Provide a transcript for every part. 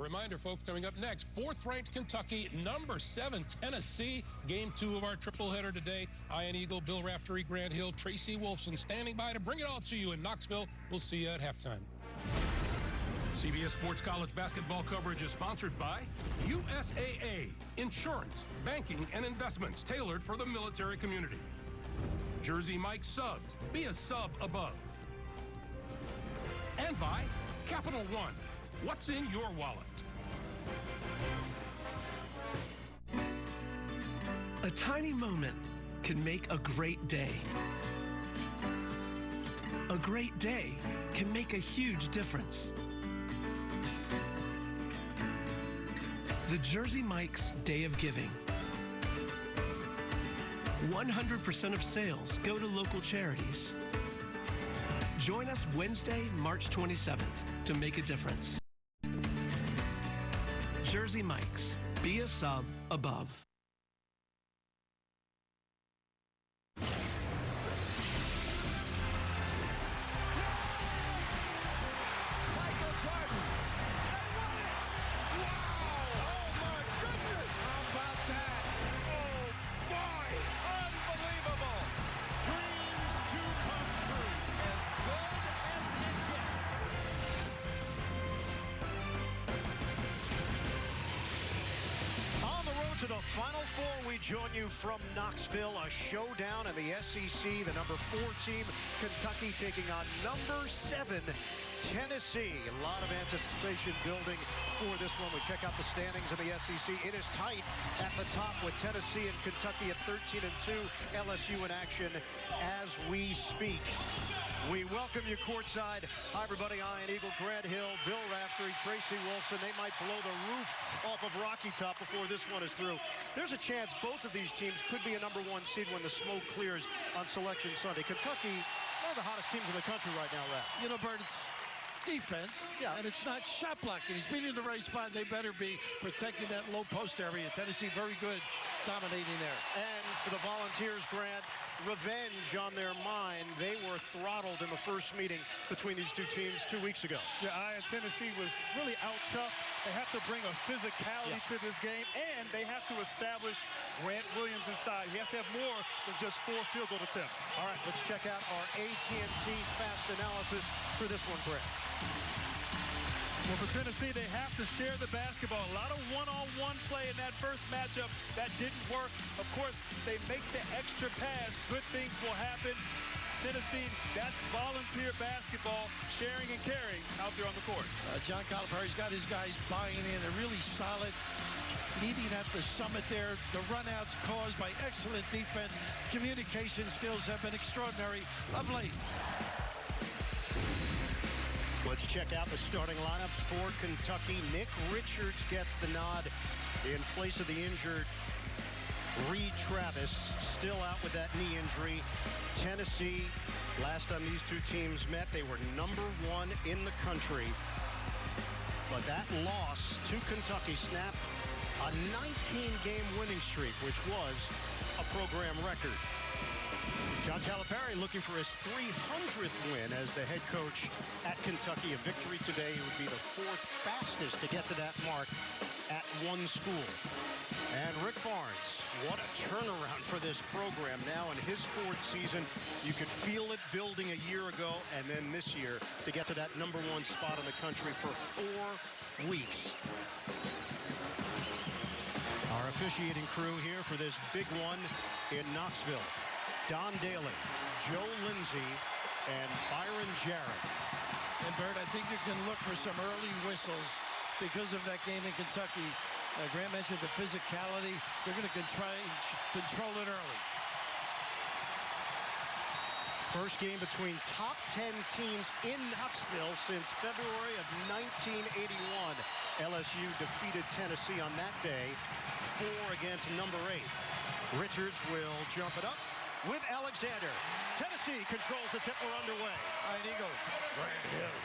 Reminder, folks, coming up next, 4th-ranked Kentucky, number 7 Tennessee. Game 2 of our triple-header today. Ian Eagle, Bill Raftery, Grant Hill, Tracy Wolfson standing by to bring it all to you in Knoxville. We'll see you at halftime. CBS Sports College basketball coverage is sponsored by USAA, insurance, banking, and investments tailored for the military community. Jersey Mike Subs, be a sub above. And by Capital One, what's in your wallet? A tiny moment can make a great day. A great day can make a huge difference. The Jersey Mike's Day of Giving. 100% of sales go to local charities. Join us Wednesday, March 27th to make a difference. Jersey Mike's, be a sub above. To the Final Four, we join you from Knoxville, a showdown in the SEC. The number 4 team, Kentucky, taking on number 7, Tennessee. A lot of anticipation building for this one. We check out the standings in the SEC. It is tight at the top with Tennessee and Kentucky at 13-2. LSU in action as we speak. We welcome you courtside. Hi, everybody. Ian Eagle, Grant Hill, Bill Raftery, Tracy Wolfson. They might blow the roof off of Rocky Top before this one is through. There's a chance both of these teams could be a number 1 seed when the smoke clears on Selection Sunday. Kentucky, one of the hottest teams in the country right now, Raf. You know, Bert, it's defense, and it's not shot blocking. He's beating the right spot. They better be protecting that low post area. Tennessee very good, dominating there. And for the Volunteers, Grant, revenge on their mind. They were throttled in the first meeting between these two teams 2 weeks ago. Yeah, Tennessee was really out tough. They have to bring a physicality to this game, and they have to establish Grant Williams inside. He has to have more than just 4 field goal attempts. All right, let's check out our AT&T fast analysis for this one, Grant. Well, for Tennessee, they have to share the basketball. A lot of one-on-one play in that first matchup. That didn't work. Of course, they make the extra pass. Good things will happen. Tennessee, that's volunteer basketball, sharing and carrying out there on the court. John Calipari's got his guys buying in. They're really solid, leading at the summit there. The runouts caused by excellent defense. Communication skills have been extraordinary of late. Let's check out the starting lineups for Kentucky. Nick Richards gets the nod in place of the injured Reed Travis, still out with that knee injury. Tennessee, last time these two teams met, they were number 1 in the country. But that loss to Kentucky snapped a 19-game winning streak, which was a program record. John Calipari looking for his 300th win as the head coach at Kentucky. A victory today would be the 4th fastest to get to that mark at one school. And Rick Barnes, what a turnaround for this program now in his 4th season. You could feel it building a year ago, and then this year to get to that number 1 spot in the country for 4 weeks. Our officiating crew here for this big one in Knoxville. Don Daly, Joe Lindsay, and Byron Jarrett. And Bert, I think you can look for some early whistles because of that game in Kentucky. Grant mentioned the physicality. They're going to control it early. First game between top 10 teams in Knoxville since February of 1981. LSU defeated Tennessee on that day, 4 against number 8. Richards will jump it up with Alexander. Tennessee controls the tip. We're underway. Ian Eagle, Grant Hill.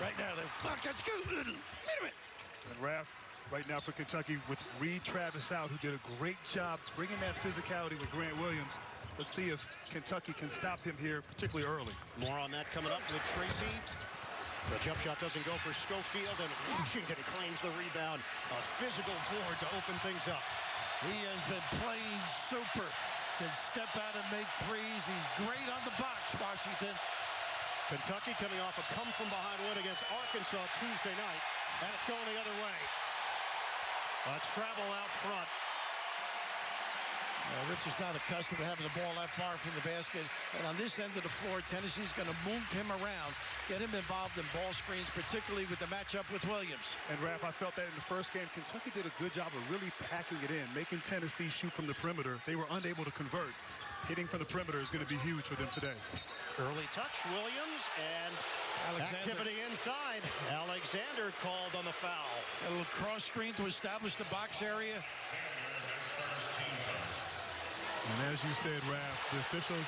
Right now, the clock has go. And Raf, right now for Kentucky with Reed Travis out, who did a great job bringing that physicality with Grant Williams. Let's see if Kentucky can stop him here, particularly early. More on that coming up with Tracy. The jump shot doesn't go for Schofield, and Washington claims the rebound. A physical board to open things up. He has been playing super. Can step out and make threes. He's great on the box, Washington. Kentucky coming off a come-from-behind win against Arkansas Tuesday night, and it's going the other way. A travel out front. Richard's not accustomed to having the ball that far from the basket. And on this end of the floor, Tennessee's going to move him around, get him involved in ball screens, particularly with the matchup with Williams. And, Raph, I felt that in the first game, Kentucky did a good job of really packing it in, making Tennessee shoot from the perimeter. They were unable to convert. Hitting from the perimeter is going to be huge for them today. Early touch, Williams, and activity inside. Alexander called on the foul. A little cross screen to establish the box area. And as you said, Raph, the officials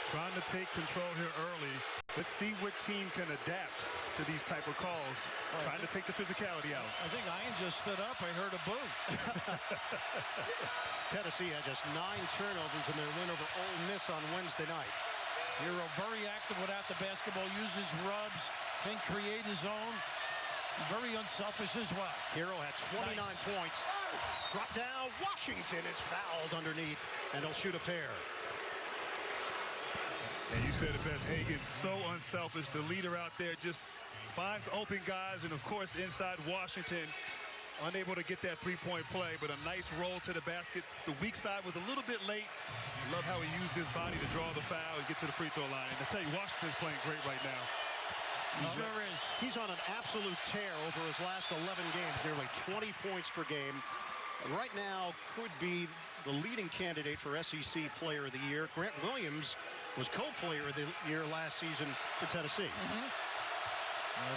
trying to take control here early. Let's see what team can adapt to these type of calls. Trying to take the physicality out. I think Ian just stood up. I heard a boo. Tennessee had just 9 turnovers in their win over Ole Miss on Wednesday night. Hero very active without the basketball, uses rubs, can create his own. Very unselfish as well. Hero had 29 points. Drop down. Washington is fouled underneath, and he'll shoot a pair. And you said it best, Hagan, so unselfish. The leader out there just finds open guys, and of course inside Washington, unable to get that three-point play, but a nice roll to the basket. The weak side was a little bit late. Love how he used his body to draw the foul and get to the free throw line. And I tell you, Washington's playing great right now. He's on an absolute tear over his last 11 games, nearly 20 points per game. Right now could be the leading candidate for SEC Player of the Year. Grant Williams was co-player of the year last season for Tennessee.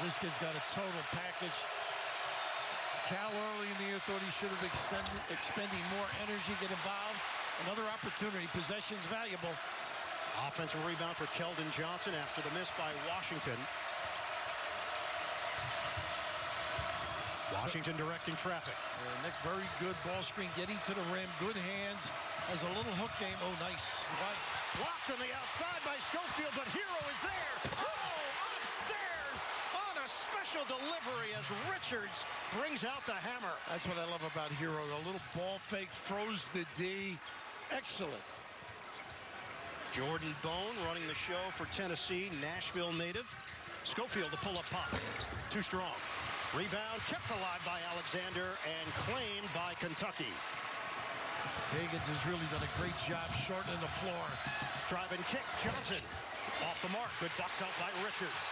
This kid's got a total package. Cal early in the year thought he should have expending more energy, get involved. Another opportunity. Possession's valuable. Offensive rebound for Keldon Johnson after the miss by Washington. Washington directing traffic. Nick, very good ball screen, getting to the rim, good hands. Has a little hook game. Oh, nice. Blocked on the outside by Schofield, but Hero is there. Oh, upstairs on a special delivery as Richards brings out the hammer. That's what I love about Hero. A little ball fake, froze the D. Excellent. Jordan Bone running the show for Tennessee, Nashville native. Schofield, the pull-up pop. Too strong. Rebound kept alive by Alexander and claimed by Kentucky. Higgins has really done a great job shortening the floor. Drive and kick, Johnson. Off the mark, good box out by Richards.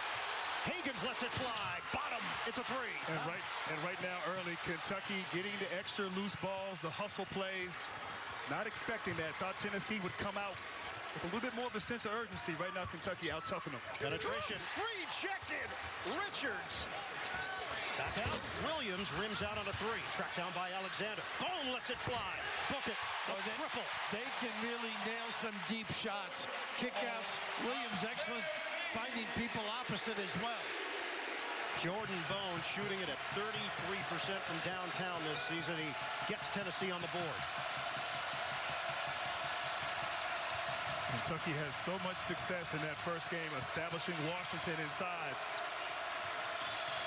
Higgins lets it fly, bottom, it's a three. And right now, early, Kentucky getting the extra loose balls, the hustle plays. Not expecting that, thought Tennessee would come out with a little bit more of a sense of urgency. Right now, Kentucky out-toughing them. Penetration, rejected, Richards. Back out, Williams rims out on a three. Tracked down by Alexander. Bone lets it fly. Book it. Triple. They can really nail some deep shots. Kickouts. Williams excellent. Finding people opposite as well. Jordan Bone shooting it at 33% from downtown this season. He gets Tennessee on the board. Kentucky has so much success in that first game, establishing Washington inside.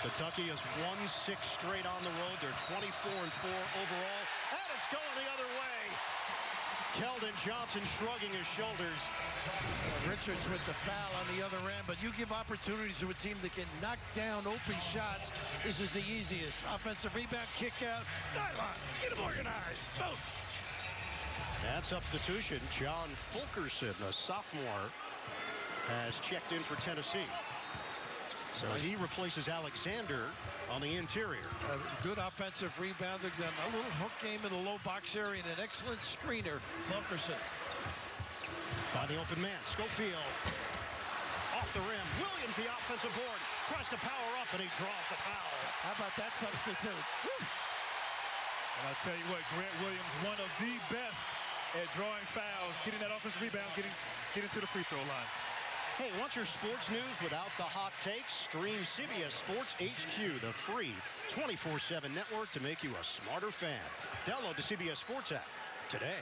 Kentucky has won 6 straight on the road. They're 24-4 overall, and it's going the other way. Keldon Johnson shrugging his shoulders. Richards with the foul on the other end, but you give opportunities to a team that can knock down open shots. This is the easiest. Offensive rebound, kick out, nylon, get them organized, boom. And substitution, John Fulkerson, the sophomore, has checked in for Tennessee. So he replaces Alexander on the interior. A good offensive rebounder, done a little hook game in the low box area, and an excellent screener, Fulkerson. By the open man, Schofield. Off the rim, Williams the offensive board, tries to power up, and he draws the foul. How about that substitute? Woo. And I'll tell you what, Grant Williams, one of the best at drawing fouls, getting that offensive rebound, getting to the free throw line. Hey, want your sports news without the hot takes? Stream CBS Sports HQ, the free 24/7 network to make you a smarter fan. Download the CBS Sports app. today.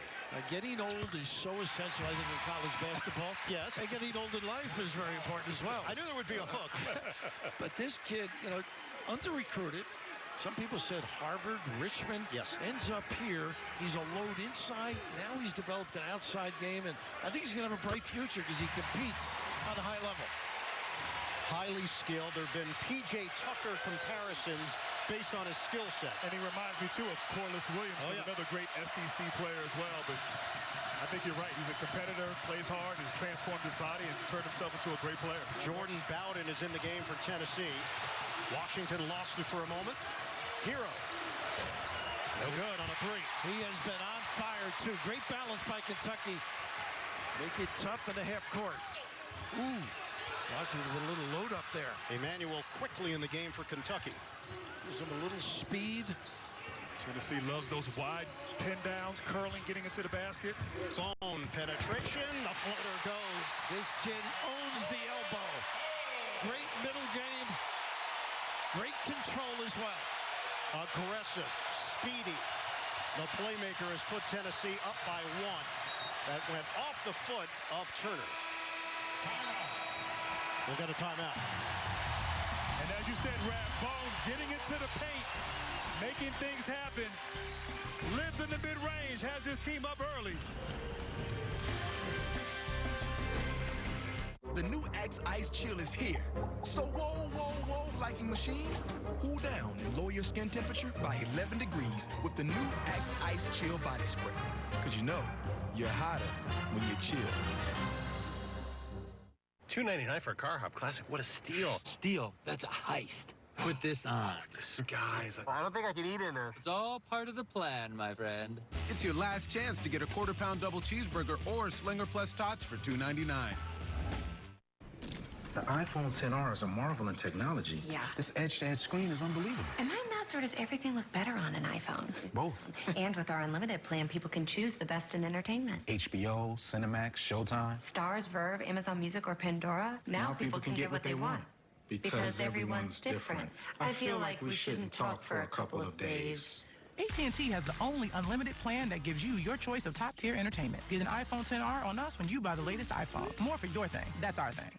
Getting old is so essential, I think, in college basketball. Yes. And getting old in life is very important as well. I knew there would be a hook. But this kid, under-recruited. Some people said Harvard, Richmond. Yes. Ends up here. He's a load inside. Now he's developed an outside game, and I think he's going to have a bright future because he competes on a high level. Highly skilled. There have been P.J. Tucker comparisons based on his skill set. And he reminds me, too, of Corliss Williamson, another great SEC player as well. But I think you're right. He's a competitor, plays hard, has transformed his body, and turned himself into a great player. Jordan Bowden is in the game for Tennessee. Washington lost it for a moment. Hero. No good on a three. He has been on fire, too. Great balance by Kentucky. Make it tough in the half court. Ooh. Washington with a little load up there. Emmanuel quickly in the game for Kentucky. Gives him a little speed. Tennessee loves those wide pin downs, curling, getting into the basket. Bone penetration. The floater goes. This kid owns the elbow. Great middle game. Great control as well. Aggressive, speedy. The playmaker has put Tennessee up by 1. That went off the foot of Turner. We'll get a timeout. And as you said, Raph, Bone getting into the paint, making things happen, lives in the mid-range, has his team up early. The new Axe Ice Chill is here. So whoa, liking machine? Cool down and lower your skin temperature by 11 degrees with the new Axe Ice Chill body spray. Because you know, you're hotter when you chill. $2.99 for a Car Hop Classic. What a steal. Steal? That's a heist. Put this on. Disguise. I don't think I can eat in this. It's all part of the plan, my friend. It's your last chance to get a quarter-pound double cheeseburger or Slinger Plus Tots for $2.99. The iPhone XR is a marvel in technology. Yeah. This edge-to-edge screen is unbelievable. Am I nuts, or does everything look better on an iPhone? Both. And with our unlimited plan, people can choose the best in entertainment. HBO, Cinemax, Showtime. Stars, Verve, Amazon Music, or Pandora. Now people can get what they want. Because everyone's different. I feel like we shouldn't talk for a couple of days. AT&T has the only unlimited plan that gives you your choice of top-tier entertainment. Get an iPhone XR on us when you buy the latest iPhone. More for your thing. That's our thing.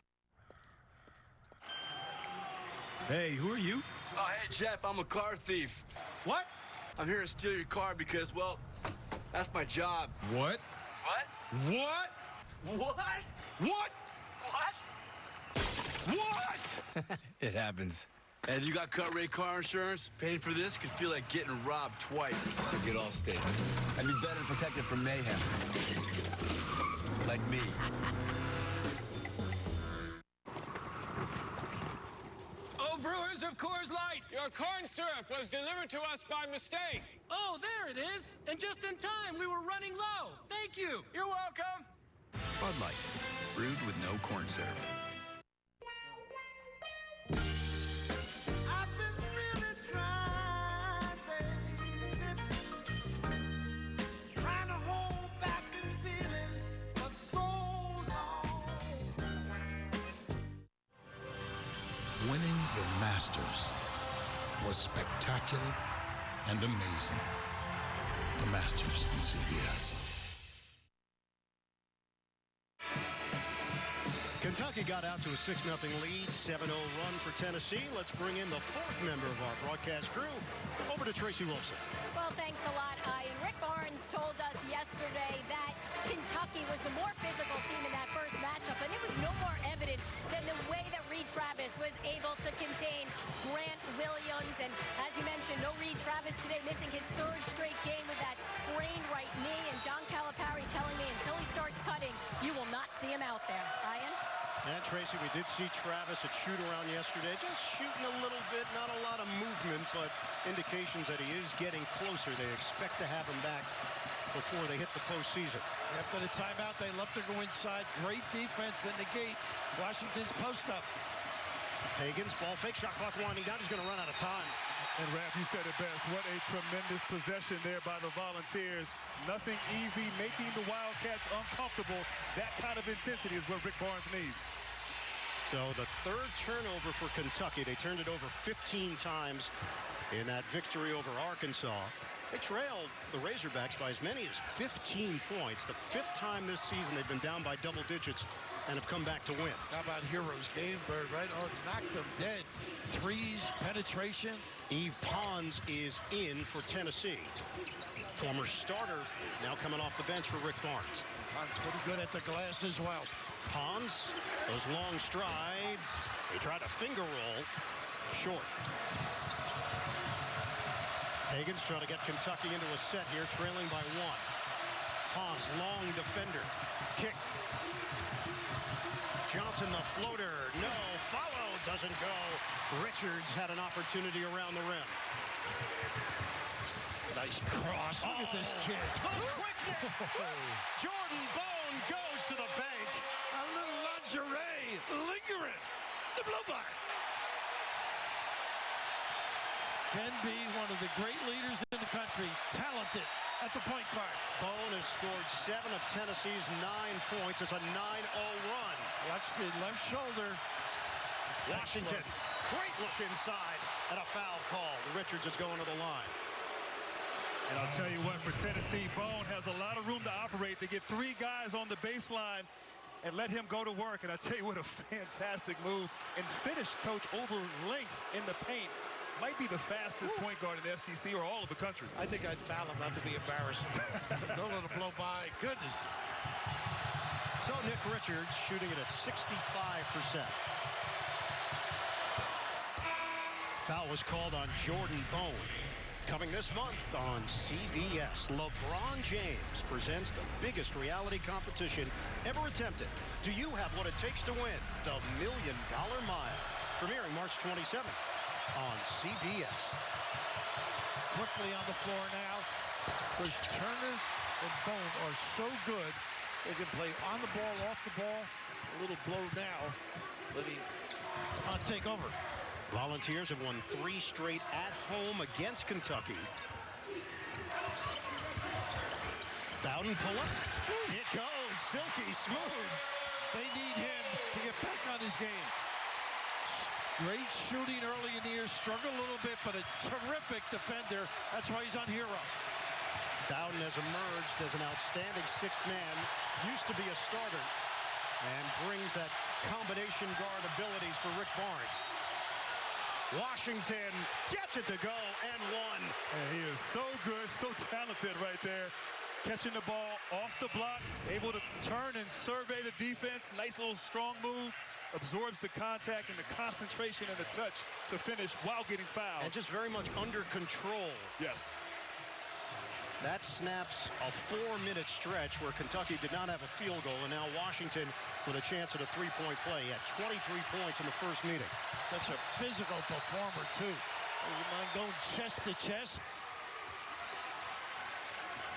Hey, who are you? Oh, hey, Jeff, I'm a car thief. What? I'm here to steal your car because, well, that's my job. What? What? What? What? What? What? It happens. And if you got cut rate car insurance, paying for this could feel like getting robbed twice. So get Allstate. I'd be better protected from mayhem. Like me. Brewers of Coors Light, your corn syrup was delivered to us by mistake. Oh, there it is. And just in time, we were running low. Thank you. You're welcome. Bud Light, brewed with no corn syrup. I've been really trying, baby. Trying to hold back this feeling for so long. Winning the Masters was spectacular and amazing. The Masters on CBS. Kentucky got out to a 6-0 lead, 7-0 run for Tennessee. Let's bring in the 4th member of our broadcast crew. Over to Tracy Wilson. Well, thanks a lot, Ian. Rick Barnes told us yesterday that Kentucky was the more physical team in that first matchup, and it was no more evident than the way that Reed Travis was able to contain Grant Williams. And as you mentioned, no Reed Travis today, missing his 3rd straight game with that sprained right knee. And John Calipari telling me until he starts cutting, you will not see him out there. Ian? And Tracy, we did see Travis at shoot-around yesterday, just shooting a little bit, not a lot of movement, but indications that he is getting closer. They expect to have him back before they hit the postseason. After the timeout, they love to go inside. Great defense in the gate. Washington's post-up. Higgins, ball fake, shot clock winding down. He's going to run out of time. And Raph, you said it best. What a tremendous possession there by the Volunteers. Nothing easy, making the Wildcats uncomfortable. That kind of intensity is what Rick Barnes needs. So the 3rd turnover for Kentucky. They turned it over 15 times. in that victory over Arkansas. They trailed the Razorbacks by as many as 15 points. The 5th time this season they've been down by double digits and have come back to win. How about Hero's game, Bird, right? Oh, knocked them dead. Threes, penetration. Yves Pons is in for Tennessee. Former starter, now coming off the bench for Rick Barnes. Pons pretty good at the glass as well. Pons, those long strides. He tried a finger roll. Short. Hagan's trying to get Kentucky into a set here, trailing by 1. Pons, long defender. Kick. Johnson, the floater. No. Follow. Doesn't go. Richards had an opportunity around the rim. Nice cross. Look at this kid. The quickness. Jordan Bone goes to the bank. A little lingerie lingering. The blow by. Can be one of the great leaders in the country. Talented at the point guard. Bone has scored 7 of Tennessee's 9 points. It's a 9-0 run. Watch the left shoulder. Washington. Great look inside. And a foul call. Richards is going to the line. And I'll tell you what, for Tennessee, Bone has a lot of room to operate. They get 3 guys on the baseline and let him go to work. And I tell you what, a fantastic move. And finish, coach, over length in the paint. Might be the fastest point guard in the SEC or all of the country. I think I'd foul him not to be embarrassed. Don't let him blow by. Goodness. So Nick Richards shooting it at 65%. Foul was called on Jordan Bone. Coming this month on CBS, LeBron James presents the biggest reality competition ever attempted. Do you have what it takes to win? The $1 Million Mile. Premiering March 27th on CBS. Quickly on the floor now. Because Turner and Bone are so good. They can play on the ball, off the ball. A little blow now. Let me take over. Volunteers have won 3 straight at home against Kentucky. Bowden pull up. It goes. Silky smooth. They need him to get back on his game. Great shooting early in the year. Struggled a little bit, but a terrific defender. That's why he's on Hero. Bowden has emerged as an outstanding 6th man. Used to be a starter. And brings that combination guard abilities for Rick Barnes. Washington gets it to go and 1. And he is so good, so talented right there. Catching the ball off the block, able to turn and survey the defense. Nice little strong move. Absorbs the contact and the concentration and the touch to finish while getting fouled. And just very much under control. Yes. That snaps a 4-minute stretch where Kentucky did not have a field goal, and now Washington with a chance at a 3-point play. He had 23 points in the first meeting. Such a physical performer, too. Doesn't mind going chest to chest.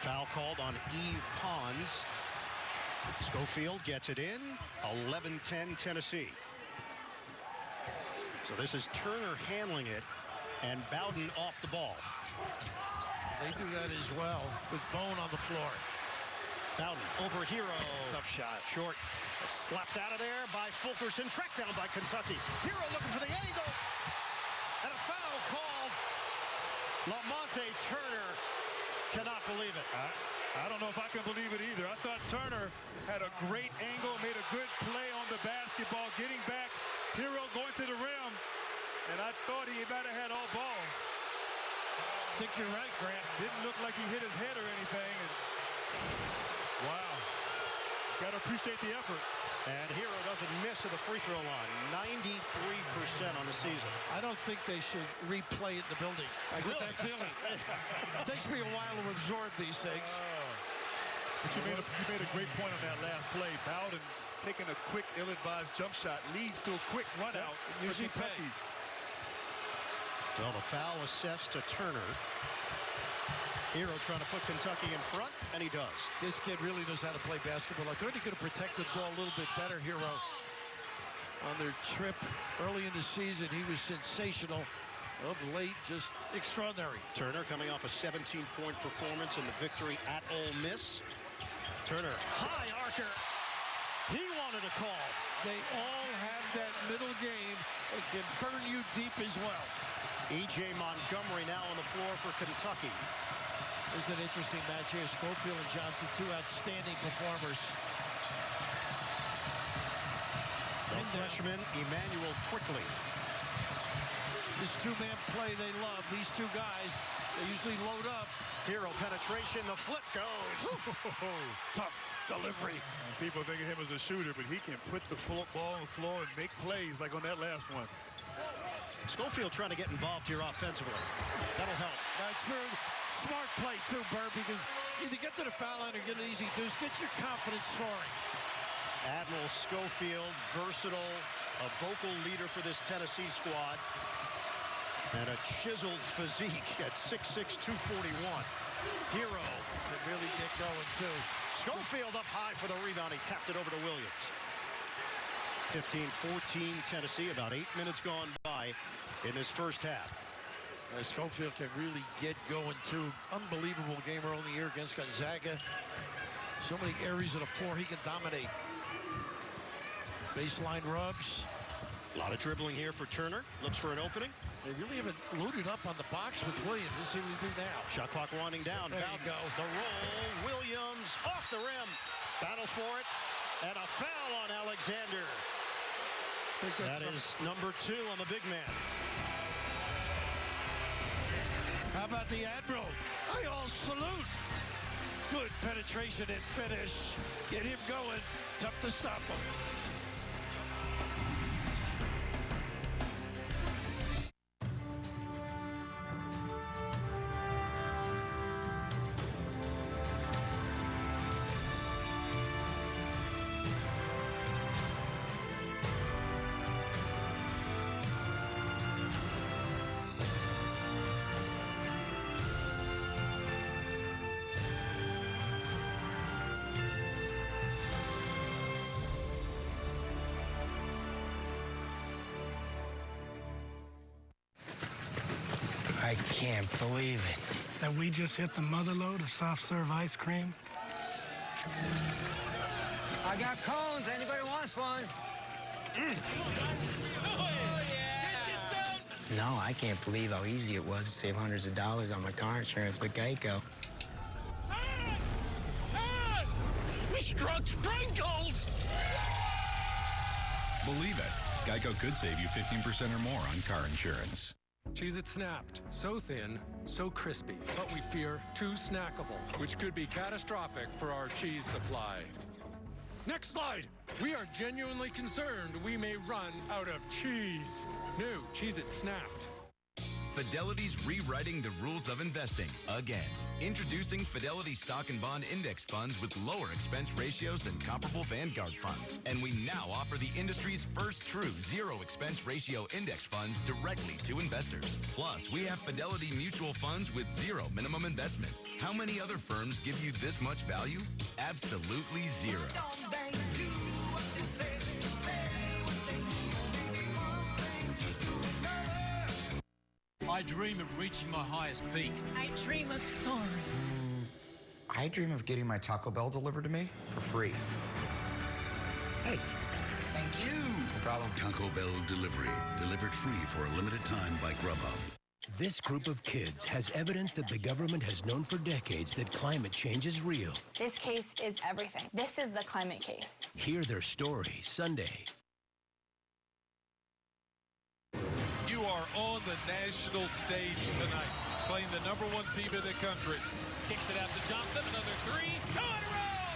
Foul called on Yves Pons. Schofield gets it in. 11-10 Tennessee. So this is Turner handling it, and Bowden off the ball. They do that as well with Bone on the floor. Bowden over Hero. Tough shot. Short. Slapped out of there by Fulkerson. Tracked down by Kentucky. Hero looking for the angle. And a foul called. Lamonte Turner cannot believe it. I don't know if I can believe it either. I thought Turner had a great angle, made a good play on the basketball, getting back. Hero going to the rim. And I thought he might have had all ball. I think you're right, Grant. Didn't look like he hit his head or anything. And wow. Got to appreciate the effort. And Hero doesn't miss at the free throw line. 93% on the season. I don't think they should replay it in the building. I get that feeling. It takes me a while to absorb these things. But you made a great point on that last play. Bowden taking a quick, ill-advised jump shot leads to a quick run out for Kentucky. So the foul assessed to Turner. Hero trying to put Kentucky in front, and he does. This kid really knows how to play basketball. I thought he could have protected the ball a little bit better, Hero. On their trip early in the season, he was sensational. Of late, just extraordinary. Turner coming off a 17-point performance in the victory at Ole Miss. Turner, high archer. He wanted a call. They all have that middle game that can burn you deep as well. E.J. Montgomery now on the floor for Kentucky. This is an interesting match here. Schofield and Johnson, two outstanding performers. The freshman, Emmanuel Quickly. This two-man play they love. These two guys, they usually load up. Hero penetration, the flip goes. Tough delivery. And people think of him as a shooter, but he can put the ball on the floor and make plays like on that last one. Schofield trying to get involved here offensively. That'll help. That's true. Smart play, too, Bird, because either get to the foul line or get an easy deuce. Get your confidence soaring. Admiral Schofield, versatile, a vocal leader for this Tennessee squad. And a chiseled physique at 6'6", 241. Hero. Can really get going, too. Schofield up high for the rebound. He tapped it over to Williams. 15-14 Tennessee. About 8 minutes gone by in this first half. Schofield can really get going, too. Unbelievable game early in the year against Gonzaga. So many areas of the floor he can dominate. Baseline rubs. A lot of dribbling here for Turner. Looks for an opening. They really haven't loaded up on the box with Williams. Let's see what we do now. Shot clock winding down. There you go. The roll. Williams off the rim. Battle for it. And a foul on Alexander. That is number 2 on the big man. How about the Admiral? I all salute. Good penetration and finish. Get him going. Tough to stop him. I can't believe it. That we just hit the mother load of soft serve ice cream? I got cones. Anybody wants one? No, I can't believe how easy it was to save hundreds of dollars on my car insurance with Geico. We struck sprinkles! Believe it. Geico could save you 15% or more on car insurance. Cheez-It Snapped. So thin, so crispy, but we fear too snackable, which could be catastrophic for our cheese supply. Next slide. We are genuinely concerned we may run out of cheese. New Cheez-It Snapped. Fidelity's rewriting the rules of investing again. Introducing Fidelity Stock and Bond Index Funds with lower expense ratios than comparable Vanguard funds. And we now offer the industry's first true zero expense ratio index funds directly to investors. Plus, we have Fidelity Mutual Funds with zero minimum investment. How many other firms give you this much value? Absolutely zero. I dream of reaching my highest peak. I dream of soaring. I dream of getting my Taco Bell delivered to me for free. Hey, thank you. No problem. Taco Bell delivery. Delivered free for a limited time by Grubhub. This group of kids has evidence that the government has known for decades that climate change is real. This case is everything. This is the climate case. Hear their story Sunday. You are on the national stage tonight, playing the #1 team in the country. Kicks it out to Johnson, another 3, 2 in a row!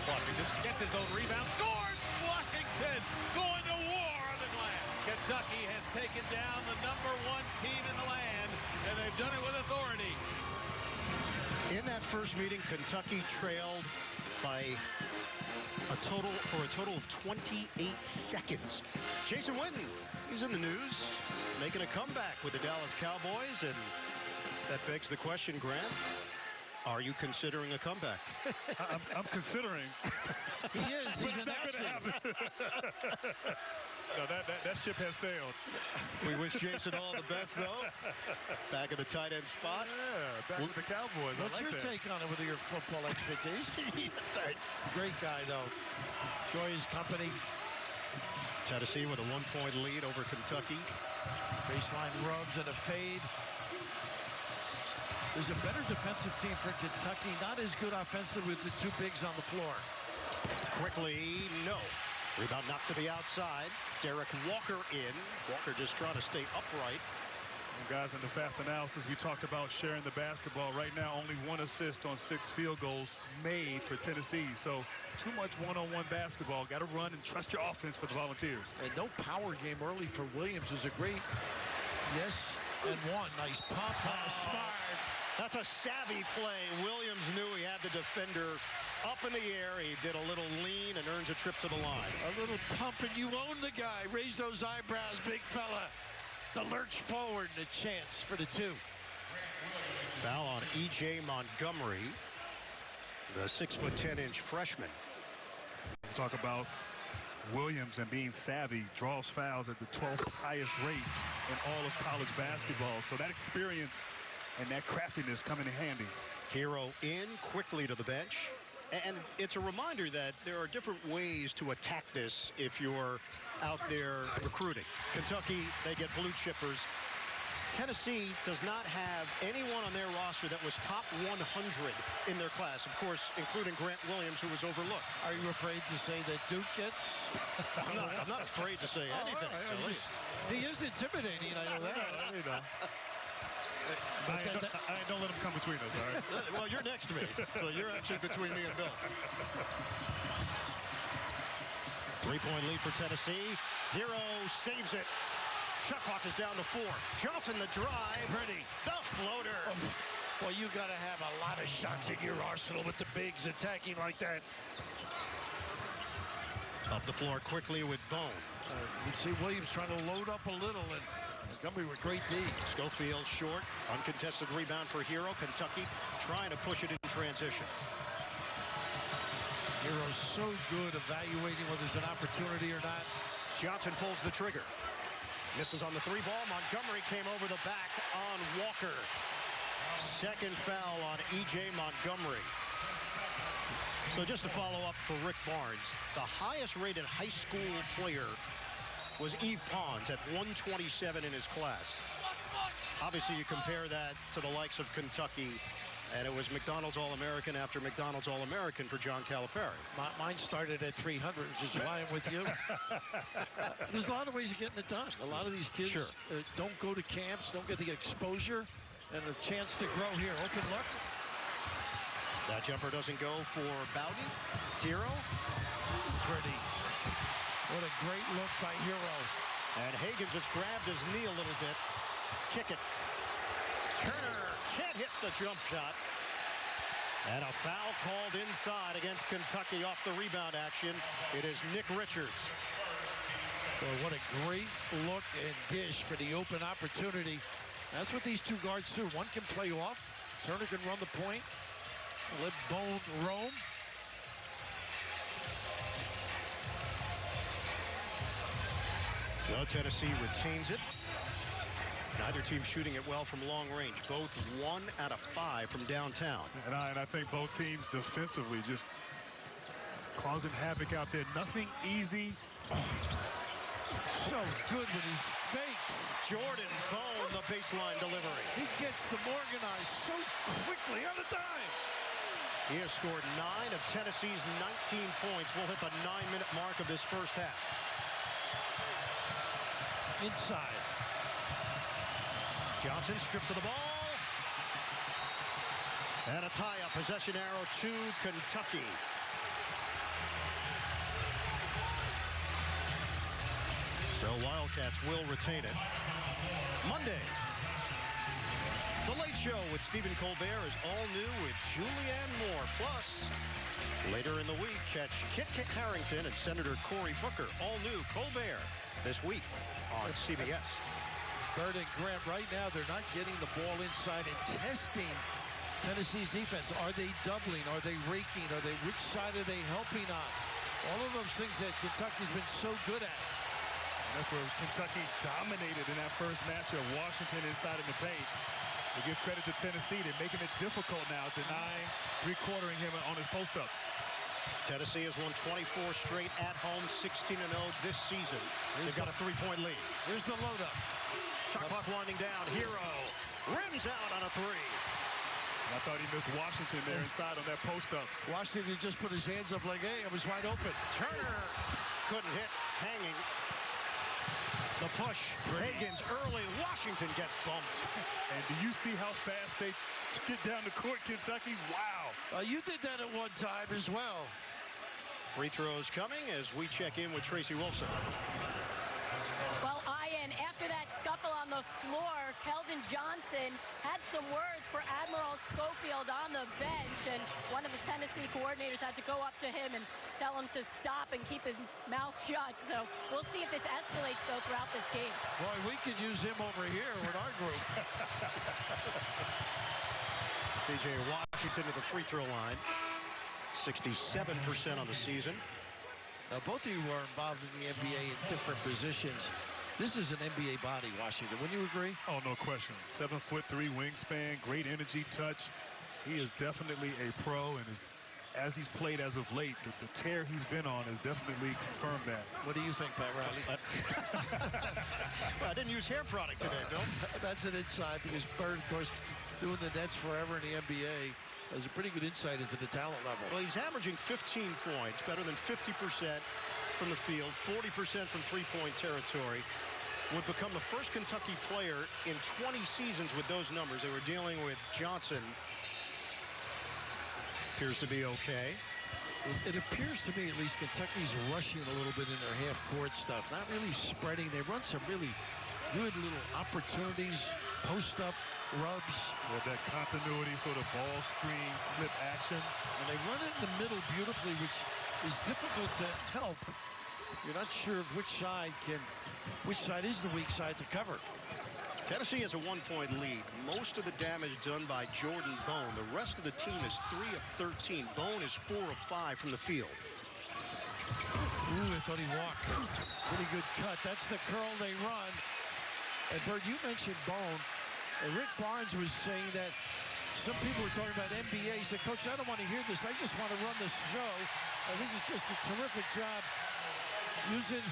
Washington gets his own rebound, scores! Washington going to war on the glass. Kentucky has taken down the #1 team in the land, and they've done it with authority. In that first meeting, Kentucky trailed by a total of 28 seconds. Jason Witten, he's in the news, making a comeback with the Dallas Cowboys, and that begs the question, Grant, are you considering a comeback? I'm considering. He is. He's announcing. No, that ship has sailed. We wish Jason all the best, though. Back at the tight end spot. Yeah, back with the Cowboys. What's your take on it with your football expertise? Thanks. Great guy, though. Enjoy his company. Tennessee with a 1-point lead over Kentucky. Baseline rubs and a fade. There's a better defensive team for Kentucky. Not as good offensively with the two bigs on the floor. Quickly, no. Rebound knocked to the outside. Derek Walker in. Walker just trying to stay upright. And guys, in the fast analysis, we talked about sharing the basketball. Right now, only 1 assist on 6 field goals made for Tennessee. So too much one-on-one basketball. Got to run and trust your offense for the Volunteers. And no power game early for Williams is a great yes and one. Nice pump. Smart. That's a savvy play. Williams knew he had the defender up in the air. He did a little lean and earns a trip to the line. A little pump and you own the guy. Raise those eyebrows, big fella. The lurch forward and a chance for the 2. Foul on E.J. Montgomery, the 6'10" freshman. Talk about Williams and being savvy. Draws fouls at the 12th highest rate in all of college basketball. So that experience and that craftiness come in handy. Hero in quickly to the bench. And it's a reminder that there are different ways to attack this if you're out there recruiting. Kentucky, they get blue chippers. Tennessee does not have anyone on their roster that was top 100 in their class, of course, including Grant Williams, who was overlooked. Are you afraid to say that Duke gets? I'm not afraid to say anything. He is intimidating, I know that. Don't let him come between us, all right? Well, you're next to me, so you're actually between me and Bill. 3-point lead for Tennessee. Hero saves it. Shot clock is down to 4. Johnson the drive. Pretty. The floater. Well, you got to have a lot of shots in your arsenal with the bigs attacking like that. Up the floor quickly with Bone. You see Williams trying to load up a little, and Montgomery with great D. Schofield short. Uncontested rebound for Hero. Kentucky trying to push it in transition. Hero's so good evaluating whether there's an opportunity or not. Johnson pulls the trigger. Misses on the 3-ball. Montgomery came over the back on Walker. Second foul on E.J. Montgomery. So just to follow up for Rick Barnes, the highest rated high school player was Yves Pons at 127 in his class. Obviously, you compare that to the likes of Kentucky, and it was McDonald's All-American after McDonald's All-American for John Calipari. Mine started at 300, which is why I'm with you. There's a lot of ways of getting it done. A lot of these kids don't go to camps, don't get the exposure and a chance to grow here. Open look. That jumper doesn't go for Bowden. Hero. Pretty. What a great look by Hero. And Hagens just grabbed his knee a little bit. Kick it. Turner can't hit the jump shot. And a foul called inside against Kentucky off the rebound action. It is Nick Richards. Boy, what a great look and dish for the open opportunity. That's what these two guards do. One can play off. Turner can run the point. Let Bone roam. So Tennessee retains it. Neither team shooting it well from long range. Both 1 out of 5 from downtown. And I think both teams defensively just causing havoc out there. Nothing easy. So good when he fakes. Jordan Bone, the baseline delivery. He gets them organized so quickly on the dime. He has scored 9 of Tennessee's 19 points. We'll hit the 9-minute mark of this first half. Inside. Johnson stripped to the ball. And a tie-up. Possession arrow to Kentucky. So Wildcats will retain it. Monday, The Late Show with Stephen Colbert is all new with Julianne Moore. Plus, later in the week, catch Kit Harington and Senator Cory Booker. All new Colbert this week on CBS. Bird and Grant, right now, they're not getting the ball inside and testing Tennessee's defense. Are they doubling? Are they raking? Which side are they helping on? All of those things that Kentucky's been so good at. And that's where Kentucky dominated in that first matchup. Washington inside in the paint. We give credit to Tennessee. They're making it difficult now, denying, three-quartering him on his post-ups. Tennessee has won 24 straight at home, 16-0 this season. They've got a 3-point lead. Here's the load up. Shot clock winding down. Hero rims out on a 3. I thought he missed Washington there inside on that post-up. Washington just put his hands up like, hey, I was wide open. Turner couldn't hit, hanging. The push, Higgins early. Washington gets bumped. And do you see how fast they get down the court, Kentucky? Wow. You did that at one time as well. Free throws coming as we check in with Tracy Wolfson. Well, Ian, after that scuffle on the floor, Keldon Johnson had some words for Admiral Schofield on the bench, and one of the Tennessee coordinators had to go up to him and tell him to stop and keep his mouth shut. So we'll see if this escalates, though, throughout this game. Boy, we could use him over here with our group. P.J. Washington to the free throw line. 67% on the season. Now, both of you are involved in the NBA in different positions. This is an NBA body, Washington. Wouldn't you agree? Oh, no question. 7'3" wingspan, great energy, touch. He is definitely a pro, and as he's played as of late, the tear he's been on has definitely confirmed that. What do you think, Pat Riley? Well, I didn't use hair product today, Bill. That's an insight because Bird, of course, doing the Nets forever in the NBA, has a pretty good insight into the talent level. Well, he's averaging 15 points, better than 50% from the field, 40% from three-point territory. Would become the first Kentucky player in 20 seasons with those numbers. They were dealing with Johnson. Appears to be okay. It appears to me, at least, Kentucky's rushing a little bit in their half-court stuff. Not really spreading. They run some really good little opportunities, post-up rubs. With that continuity, sort of ball screen, slip action. And they run it in the middle beautifully, which is difficult to help. You're not sure of which side is the weak side to cover. Tennessee has a 1-point lead. Most of the damage done by Jordan Bone. The rest of the team is 3 of 13. Bone is 4 of 5 from the field. Ooh, I thought he walked. Pretty good cut. That's the curl they run. And Bird, you mentioned Bone. And Rick Barnes was saying that some people were talking about NBA. He said, Coach, I don't want to hear this. I just want to run this show. And this is just a terrific job using.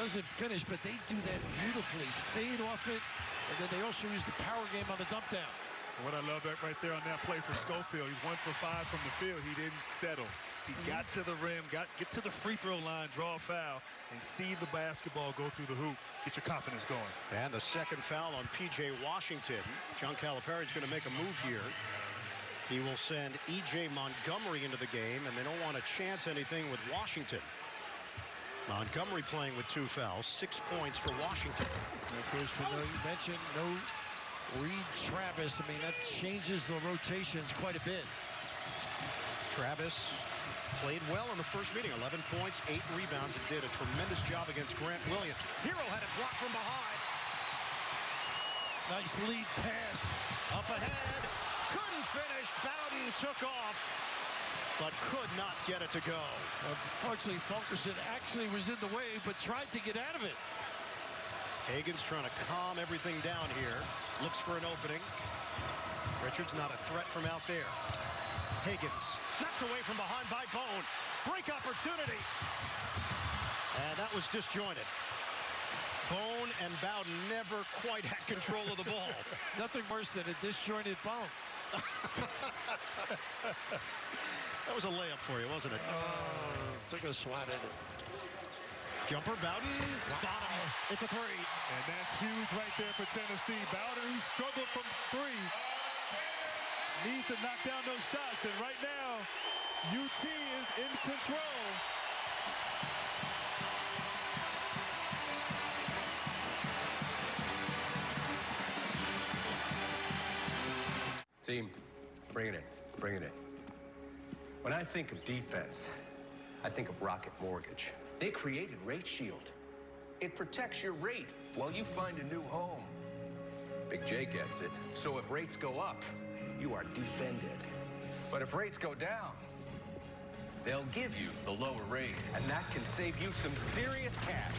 Doesn't finish, but they do that beautifully. Fade off it, and then they also use the power game on the dump down. What I love right there on that play for Schofield, he's 1 for 5 from the field. He didn't settle. He got to the rim, get to the free throw line, draw a foul, and see the basketball go through the hoop. Get your confidence going. And the second foul on P.J. Washington. John Calipari's going to make a move here. He will send E.J. Montgomery into the game, and they don't want to chance anything with Washington. Montgomery playing with 2 fouls, 6 points for Washington. And of course, you mentioned no Reed Travis. I mean, that changes the rotations quite a bit. Travis played well in the first meeting. 11 points, 8 rebounds, and did a tremendous job against Grant Williams. Hero had it blocked from behind. Nice lead pass. Up ahead. Couldn't finish. Bowden took off, but could not get it to go. Unfortunately, Fulkerson actually was in the way, but tried to get out of it. Higgins trying to calm everything down here. Looks for an opening. Richards not a threat from out there. Higgins knocked away from behind by Bone. Break opportunity. And that was disjointed. Bone and Bowden never quite had control of the ball. Nothing worse than a disjointed Bone. That was a layup for you, wasn't it? Took a swat at it. Jumper, Bowden, bottom. It's a 3. And that's huge right there for Tennessee. Bowden, who struggled from 3, needs to knock down those shots. And right now, UT is in control. Team, bring it in, bring it in. When I think of defense, I think of Rocket Mortgage. They created Rate Shield. It protects your rate while you find a new home. Big J gets it. So if rates go up, you are defended. But if rates go down, they'll give you the lower rate, and that can save you some serious cash.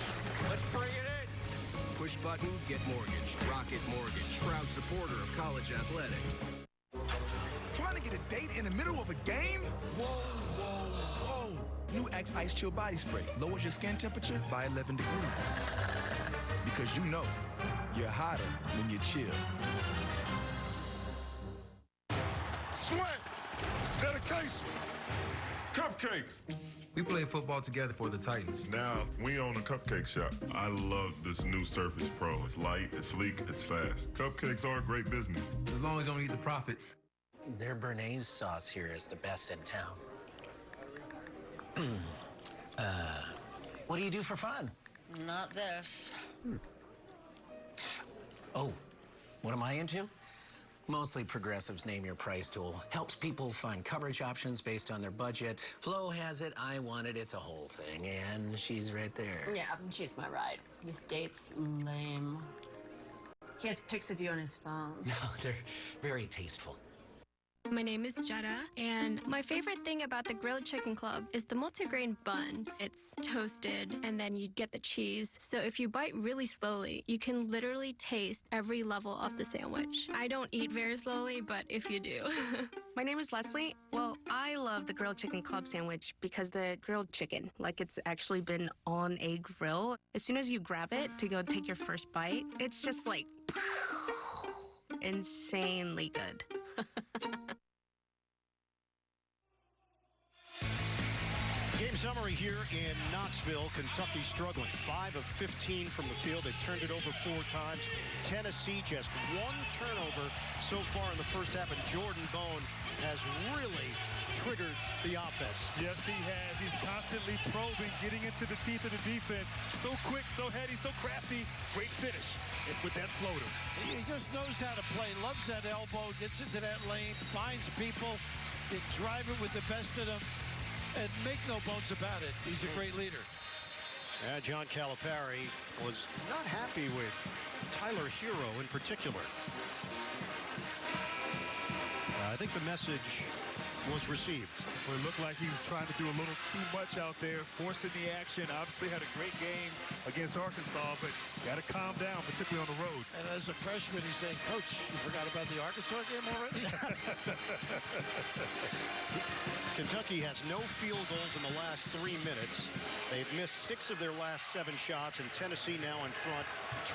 Let's bring it in. Push button, get mortgage. Rocket Mortgage, proud supporter of college athletics. Trying to get a date in the middle of a game? Whoa, whoa, whoa. New Axe Ice Chill Body Spray lowers your skin temperature by 11 degrees. Because you know you're hotter when you chill. Sweat, dedication, cupcakes. We play football together for the Titans. Now, we own a cupcake shop. I love this new Surface Pro. It's light, it's sleek, it's fast. Cupcakes are a great business. As long as you don't eat the profits. Their Bernaise sauce here is the best in town. What do you do for fun? Not this. Oh, what am I into? Mostly Progressive's Name Your Price tool. Helps people find coverage options based on their budget. Flo has it, I want it, it's a whole thing. And she's right there. Yeah, she's my ride. This date's lame. He has pics of you on his phone. No, they're very tasteful. My name is Jetta, and my favorite thing about the Grilled Chicken Club is the multigrain bun. It's toasted, and then you get the cheese. So if you bite really slowly, you can literally taste every level of the sandwich. I don't eat very slowly, but if you do. My name is Leslie. Well, I love the Grilled Chicken Club sandwich because the grilled chicken, like it's actually been on a grill. As soon as you grab it to go take your first bite, it's just like insanely good. Game summary here in Knoxville. Kentucky struggling. 5 of 15 from the field. They've turned it over 4 times. Tennessee just 1 turnover so far in the first half, and Jordan Bone has really triggered the offense. Yes, he has. He's constantly probing, getting into the teeth of the defense. So quick, so heady, so crafty. Great finish with that floater. He just knows how to play, loves that elbow, gets into that lane, finds people, can drive it with the best of them, and make no bones about it. He's a great leader. John Calipari was not happy with Tyler Hero in particular. I think the message was received. Well, it looked like he was trying to do a little too much out there, forcing the action. Obviously had a great game against Arkansas, but got to calm down, particularly on the road. And as a freshman, he's saying, Coach, you forgot about the Arkansas game already? Kentucky has no field goals in the last 3 minutes. They've missed 6 of their last 7 shots, and Tennessee now in front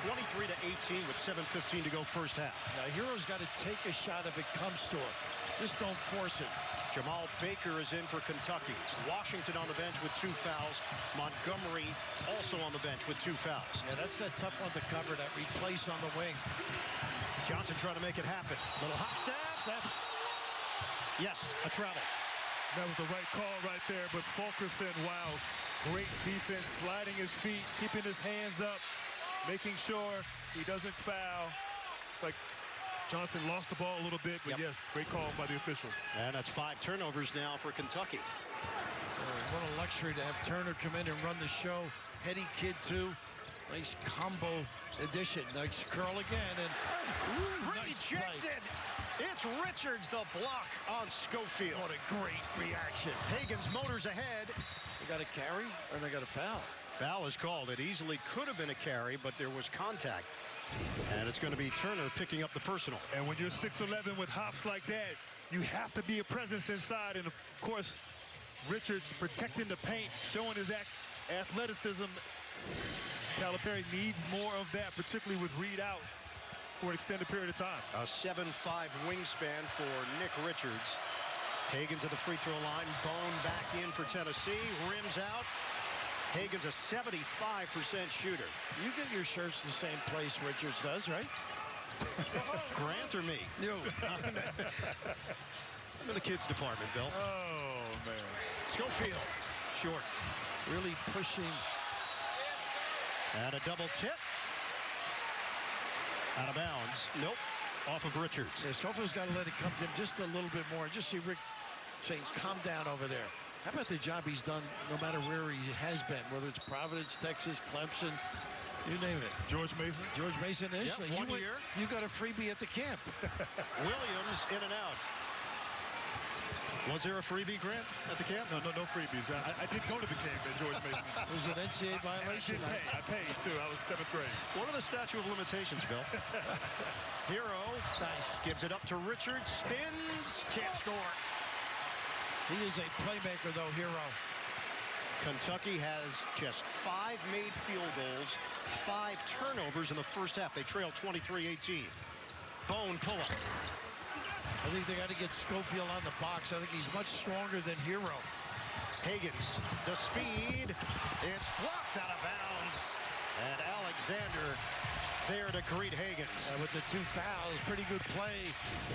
23-18 with 7:15 to go first half. Now, Hero's got to take a shot if it comes to him. Just don't force it. Jamal Baker is in for Kentucky. Washington on the bench with 2 fouls. Montgomery also on the bench with 2 fouls. Yeah, that's that tough one to cover, that replace on the wing. Johnson trying to make it happen. Little hop stab. Steps. Yes, a travel. That was the right call right there, but Fulkerson, wow, great defense, sliding his feet, keeping his hands up, making sure he doesn't foul. Like Johnson lost the ball a little bit, but yes, great call by the official. And that's 5 turnovers now for Kentucky. What a luxury to have Turner come in and run the show. Heady kid, too. Nice combo addition. Nice curl again. And rejected. It's Richards, the block on Schofield. What a great reaction. Hagan's motors ahead. They got a carry or they got a foul? Foul is called. It easily could have been a carry, but there was contact. And it's going to be Turner picking up the personal. And when you're 6'11" with hops like that, you have to be a presence inside. And, of course, Richards protecting the paint, showing his athleticism. Calipari needs more of that, particularly with Reed out for an extended period of time. A 7'5" wingspan for Nick Richards. Hagan to the free throw line. Bone back in for Tennessee. Rims out. Hagan's a 75% shooter. You get your shirts the same place Richards does, right? Grant or me? You. I'm in the kids department, Bill. Oh, man. Schofield, short. Really pushing. And a double tip. Out of bounds. Nope. Off of Richards. Yeah, Schofield's got to let it come to him just a little bit more. Just see Rick saying, calm down over there. How about the job he's done no matter where he has been, whether it's Providence, Texas, Clemson, you name it. George Mason. George Mason initially. Yep, 1 year. You got a freebie at the camp. Williams in and out. Was there a freebie, Grant, at the camp? No freebies. I did go to the camp at George Mason. It was an NCAA violation. I paid, too. I was 7th grade. What are the statute of limitations, Bill? Hero. Nice. Gives it up to Richard. Spins. Can't score. He is a playmaker, though, Hero. Kentucky has just 5 made field goals, 5 turnovers in the first half. They trail 23-18. Bone pull-up. I think they got to get Schofield on the box. I think he's much stronger than Hero. Higgins, the speed. It's blocked out of bounds. And Alexander there to greet Higgins. With the 2 fouls, pretty good play.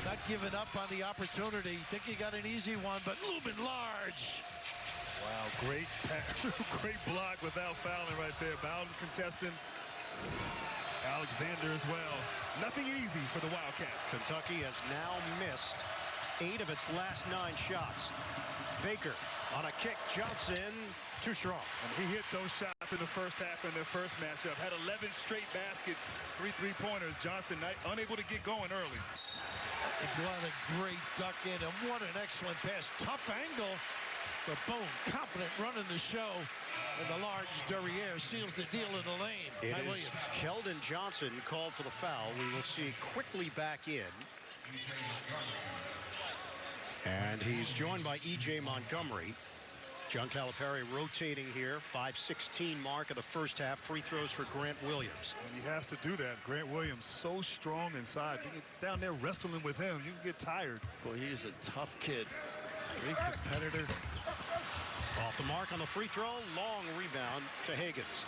Not giving up on the opportunity. Think he got an easy one, but a little bit large. Wow, great block without fouling right there. Bowden contesting. Alexander as well. Nothing easy for the Wildcats. Kentucky has now missed 8 of its last 9 shots. Baker on a kick. Johnson too strong. And he hit those shots in the first half in their first matchup. Had 11 straight baskets, 3 3-pointers. Johnson unable to get going early. What a great duck in, and what an excellent pass. Tough angle, but boom, confident running the show. And the large Derriere seals the deal in the lane. It is Williams. Keldon Johnson called for the foul. We will see quickly back in. And he's joined by E.J. Montgomery. John Calipari rotating here. 5:16 mark of the first half. Free throws for Grant Williams. And he has to do that. Grant Williams so strong inside. You get down there wrestling with him, you can get tired. Boy, he is a tough kid. Great competitor. Off the mark on the free throw. Long rebound to Higgins.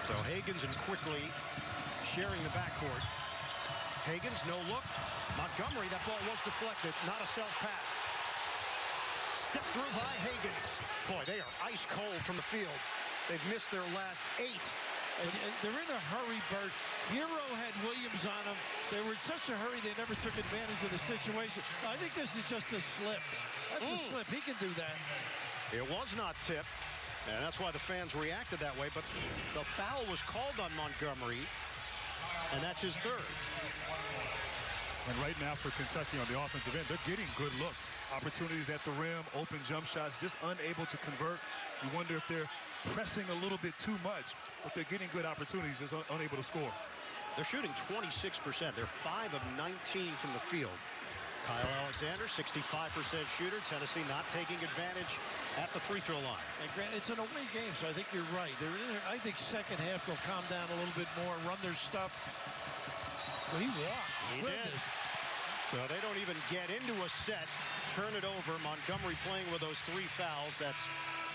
So Higgins and Quickly sharing the backcourt. Higgins, no look. Montgomery, that ball was deflected. Not a self-pass. Step through by Higgins. Boy, they are ice cold from the field. They've missed their last 8. And they're in a hurry, Bert. Hero had Williams on them. They were in such a hurry they never took advantage of the situation. I think this is just a slip. That's a slip. He can do that. It was not tipped, and that's why the fans reacted that way. But the foul was called on Montgomery, and that's his 3rd. And right now for Kentucky on the offensive end, they're getting good looks. Opportunities at the rim, open jump shots, just unable to convert. You wonder if they're pressing a little bit too much, but they're getting good opportunities, just unable to score. They're shooting 26%. They're 5 of 19 from the field. Kyle Alexander, 65% shooter. Tennessee not taking advantage at the free throw line. And Grant, it's an away game, so I think you're right. I think second half they'll calm down a little bit more, run their stuff. Well, he walked. He did. So they don't even get into a set. Turn it over. Montgomery playing with those 3 fouls. That's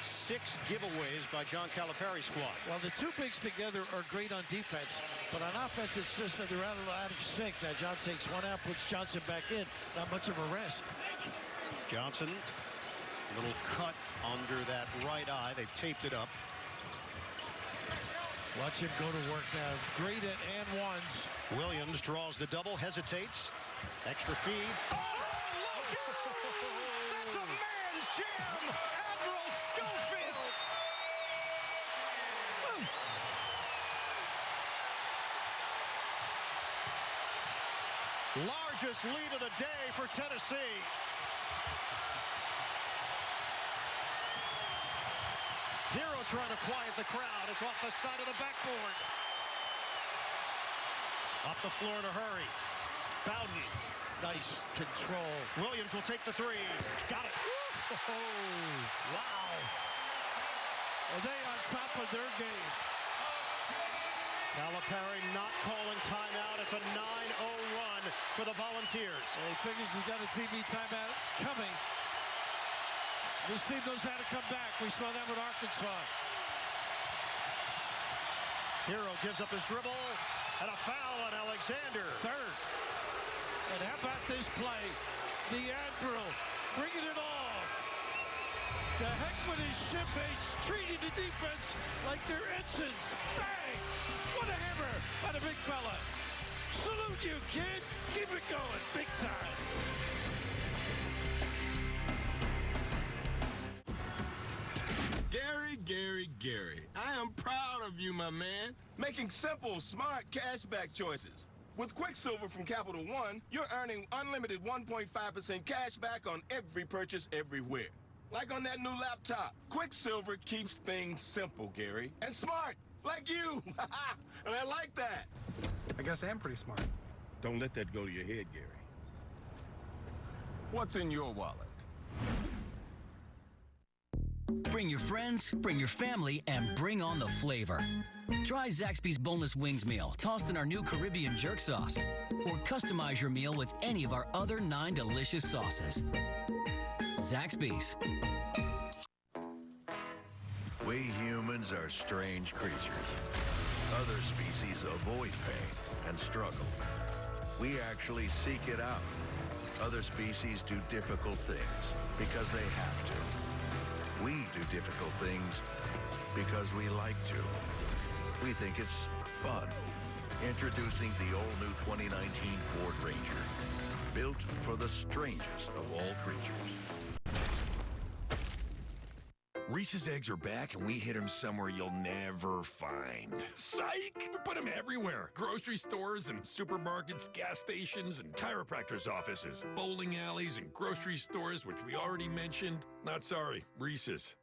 6 giveaways by John Calipari's squad. Well, the 2 bigs together are great on defense, but on offense, it's just that they're out of sync. Now, John takes one out, puts Johnson back in. Not much of a rest. Johnson, little cut under that right eye. They've taped it up. Watch him go to work now. Great at and ones. Williams draws the double, hesitates. Extra feed. Oh, look out! That's a man's jam! Admiral Schofield! Largest lead of the day for Tennessee. Hero trying to quiet the crowd. It's off the side of the backboard. Up the floor in a hurry. Bowden. Nice control. Williams will take the 3. Got it. Oh, wow. Are they on top of their game? Calipari not calling timeout. It's a 9-0 run for the Volunteers. Well, he figures he's got a TV timeout coming. This team knows how to come back. We saw that with Arkansas. Hero gives up his dribble, and a foul on Alexander. 3rd. And how about this play? The Admiral bringing it all. The heck with his shipmates, treating the defense like they're ensigns. Bang! What a hammer by the big fella. Salute you, kid. Keep it going, big time. Gary, I am proud of you, my man. Making simple, smart cashback choices. With Quicksilver from Capital One, you're earning unlimited 1.5% cash back on every purchase everywhere. Like on that new laptop. Quicksilver keeps things simple, Gary. And smart, like you. And I like that. I guess I am pretty smart. Don't let that go to your head, Gary. What's in your wallet? Bring your friends, bring your family, and bring on the flavor. Try Zaxby's Boneless Wings Meal, tossed in our new Caribbean jerk sauce. Or customize your meal with any of our other 9 delicious sauces. Zaxby's. We humans are strange creatures. Other species avoid pain and struggle. We actually seek it out. Other species do difficult things because they have to. We do difficult things because we like to. We think it's fun. Introducing the all-new 2019 Ford Ranger. Built for the strangest of all creatures. Reese's eggs are back, and we hit them somewhere you'll never find. Psych! We put them everywhere. Grocery stores and supermarkets, gas stations, and chiropractors' offices. Bowling alleys and grocery stores, which we already mentioned. Not sorry, Reese's.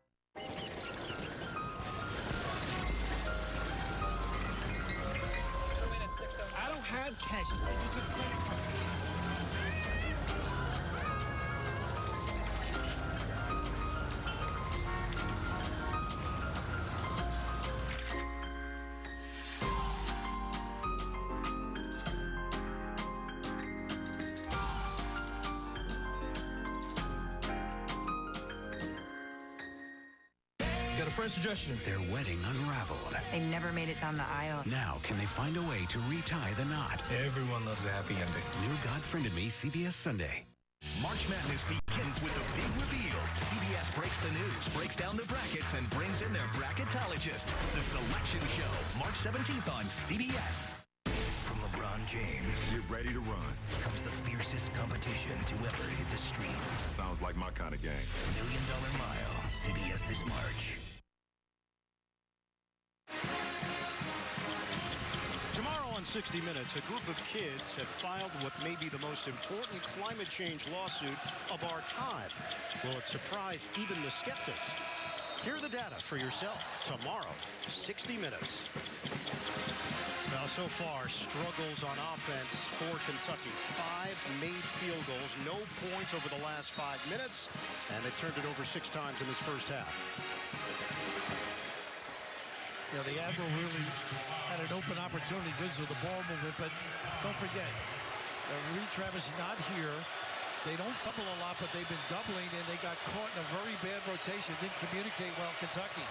I don't have cash. Just take a good credit card. Got a fresh suggestion. Their wedding unraveled. They never made it down the aisle. Now, can they find a way to retie the knot? Everyone loves a happy ending. New God Friended Me, CBS Sunday. March Madness begins with the big reveal. CBS breaks the news, breaks down the brackets, and brings in their bracketologist. The Selection Show, March 17th on CBS. From LeBron James. Get ready to run. Comes the fiercest competition to ever hit the streets. Sounds like my kind of game. $1 Million Mile. CBS this March. Tomorrow on 60 Minutes, a group of kids have filed what may be the most important climate change lawsuit of our time. Will it surprise even the skeptics? Hear the data for yourself tomorrow, 60 Minutes. Now, so far, struggles on offense for Kentucky. 5 made field goals, no points over the last 5 minutes, and they turned it over 6 times in this first half. You know, the Admiral really had an open opportunity, goods with the ball movement, but don't forget, Reed Travis not here. They don't double a lot, but they've been doubling, and they got caught in a very bad rotation. Didn't communicate well, Kentucky.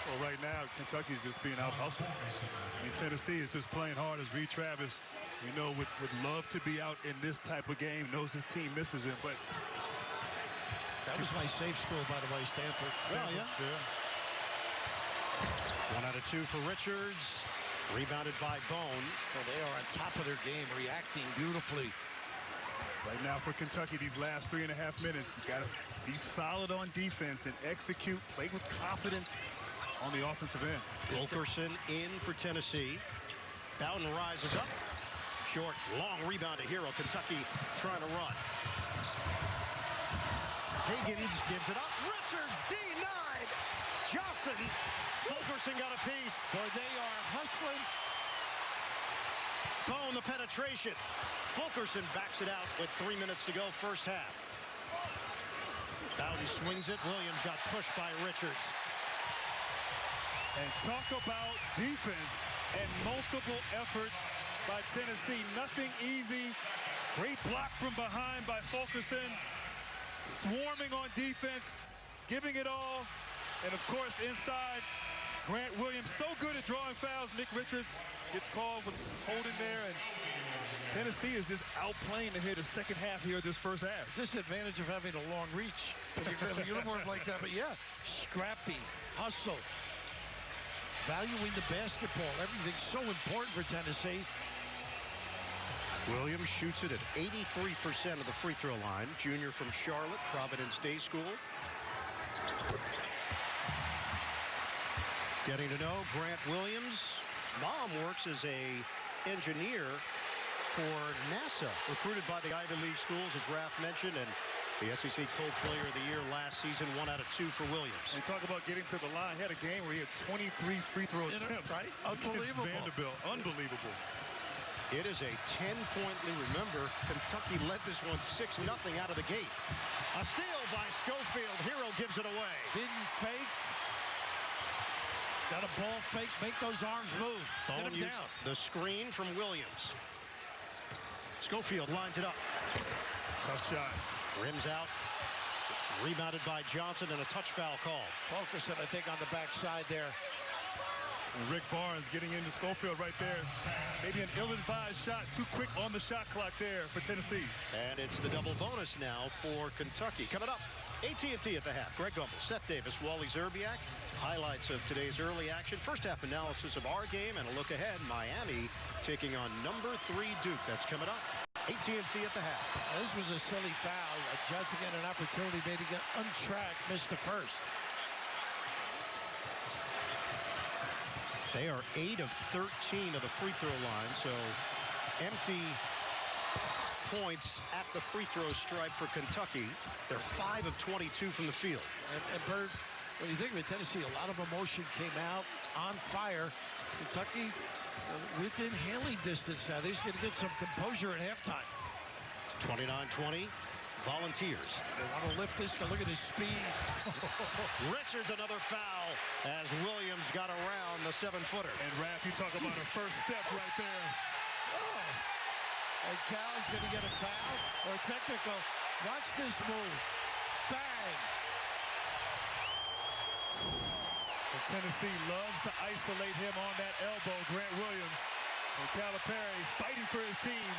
Well, right now, Kentucky's just being out-hustled. I mean, Tennessee is just playing hard as Reed Travis, you know, would love to be out in this type of game, knows his team misses him, but... That was my safe score, by the way, Stanford. Well, yeah. 1 out of 2 for Richards. Rebounded by Bone. Well, they are on top of their game, reacting beautifully. Right now for Kentucky, these last 3.5 minutes, you got to be solid on defense and execute, play with confidence on the offensive end. Fulkerson in for Tennessee. Bowden rises up. Short, long rebound to Hero. Kentucky trying to run. Higgins gives it up. Richards denied. Johnson. Fulkerson got a piece. Boy, they are hustling. Bone the penetration. Fulkerson backs it out with 3 minutes to go, first half. Bowden swings it. Williams got pushed by Richards. And talk about defense and multiple efforts by Tennessee. Nothing easy. Great block from behind by Fulkerson. Swarming on defense, giving it all. And of course, inside, Grant Williams, so good at drawing fouls. Nick Richards gets called for holding there, and Tennessee is just outplaying to hit the second half here of this first half. Disadvantage of having a long reach to get a uniform like that, but yeah, scrappy, hustle, valuing the basketball. Everything's so important for Tennessee. Williams shoots it at 83% of the free throw line. Junior from Charlotte, Providence Day School. Getting to know Grant Williams. Mom works as a engineer for NASA, recruited by the Ivy League schools, as Raph mentioned, and the SEC Co-Player of the Year last season, 1 out of 2 for Williams. And talk about getting to the line. He had a game where he had 23 free throw attempts. Right? Unbelievable. Vanderbilt. Unbelievable. It is a 10-point lead. Remember, Kentucky led this one 6-0 out of the gate. A steal by Schofield. Hero gives it away. Didn't fake. Got a ball fake. Make those arms move. Get him down. The screen from Williams. Schofield lines it up. Tough shot. Rims out. Rebounded by Johnson and a touch foul call. Fulkerson, I think, on the backside there. And Rick Barnes getting into Schofield right there. Maybe an ill-advised shot. Too quick on the shot clock there for Tennessee. And it's the double bonus now for Kentucky. Coming up, AT&T at the half. Greg Gumbel, Seth Davis, Wally Zerbiak. Highlights of today's early action. First half analysis of our game and a look ahead. Miami taking on number 3 Duke. That's coming up. AT&T at the half. This was a silly foul. Johnson got an opportunity, maybe get untracked, missed the first. They are 8 of 13 of the free throw line, so empty points at the free throw stripe for Kentucky. They're 5 of 22 from the field. And Bird, when you think of it, Tennessee, a lot of emotion came out on fire. Kentucky within hailing distance now. They're just going to get some composure at halftime. 29-20, Volunteers. They want to lift this. Look at his speed. Richards, another foul as Williams got around the 7-footer. And Raph, you talk about a first step right there. And Cal's going to get a foul or a technical. Watch this move. Bang. And Tennessee loves to isolate him on that elbow, Grant Williams. And Calipari fighting for his team.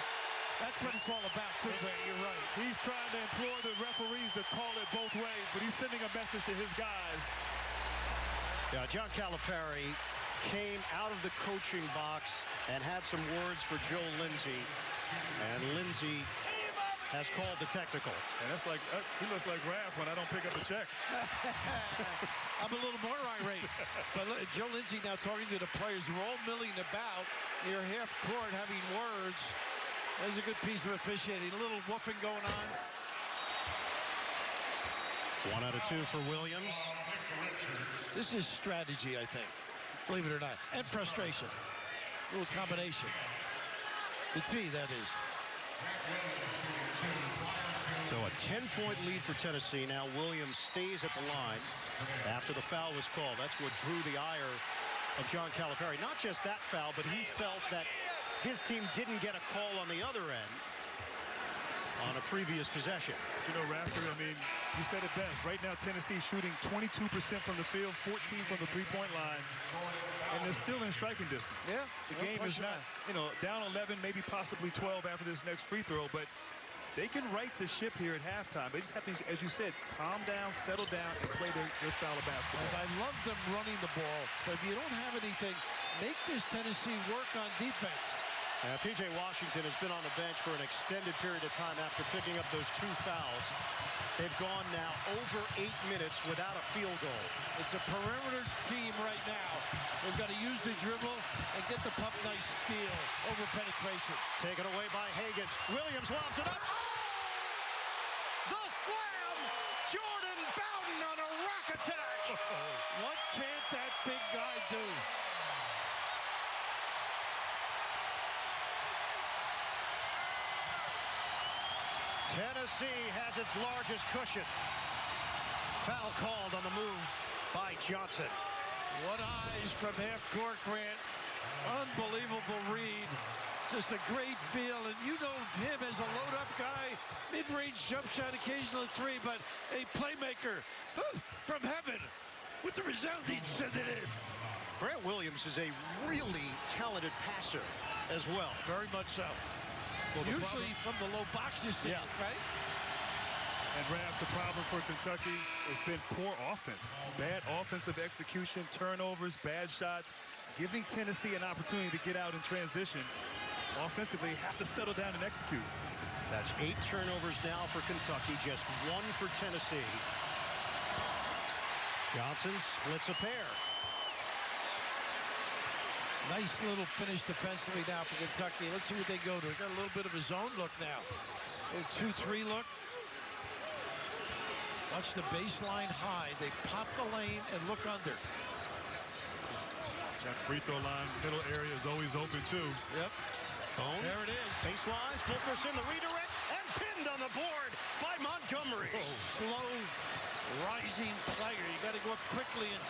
That's what it's all about, too, Grant. You're right. He's trying to implore the referees to call it both ways, but he's sending a message to his guys. Yeah, John Calipari came out of the coaching box and had some words for Joe Lindsey. And Lindsey has called the technical. And that's like, he looks like Raph when I don't pick up a check. I'm a little more irate. But look, Joe Lindsey now talking to the players who are all milling about near half court having words. There's a good piece of officiating. A little woofing going on. 1 out of 2 for Williams. This is strategy, I think. Believe it or not. And frustration. A little combination. The T, that is. So a 10-point lead for Tennessee. Now Williams stays at the line after the foul was called. That's what drew the ire of John Calipari. Not just that foul, but he felt that his team didn't get a call on the other end on a previous possession. You know, Rafter, I mean, you said it best. Right now, Tennessee shooting 22% from the field, 14 from the three-point line, and they're still in striking distance. Yeah. The game is not, you know, down 11, maybe possibly 12 after this next free throw, but they can right the ship here at halftime. They just have to, as you said, calm down, settle down, and play their style of basketball. And I love them running the ball, but if you don't have anything, make this Tennessee work on defense. P.J. Washington has been on the bench for an extended period of time after picking up those 2 fouls. They've gone now over 8 minutes without a field goal. It's a perimeter team right now. They've got to use the dribble and get the pump nice steal over penetration. Taken away by Hagans. Williams lobs it up. Oh! The slam! Jordan Bowden on a rock attack. What can't that big guy do? Tennessee has its largest cushion. Foul called on the move by Johnson. What eyes from half court, Grant. Unbelievable read. Just a great feel, and you know him as a load-up guy, mid-range jump shot, occasional 3, but a playmaker from heaven with the resounding send it in. Grant Williams is a really talented passer as well. Very much so. Well, usually from the low boxes, yeah, right? And Raph, the problem for Kentucky has been poor offense. Bad offensive execution, turnovers, bad shots, giving Tennessee an opportunity to get out in transition. Offensively, have to settle down and execute. That's 8 turnovers now for Kentucky, just 1 for Tennessee. Johnson splits a pair. Nice little finish defensively now for Kentucky. Let's see what they go to. They got a little bit of a zone look now. A 2-3 look. Watch the baseline high. They pop the lane and look under. That free throw line, middle area is always open too. Yep. Bone. There it is. Baselines, Fulkerson, the redirect, and pinned on the board by Montgomery. Slow rising player. You got to go up quickly and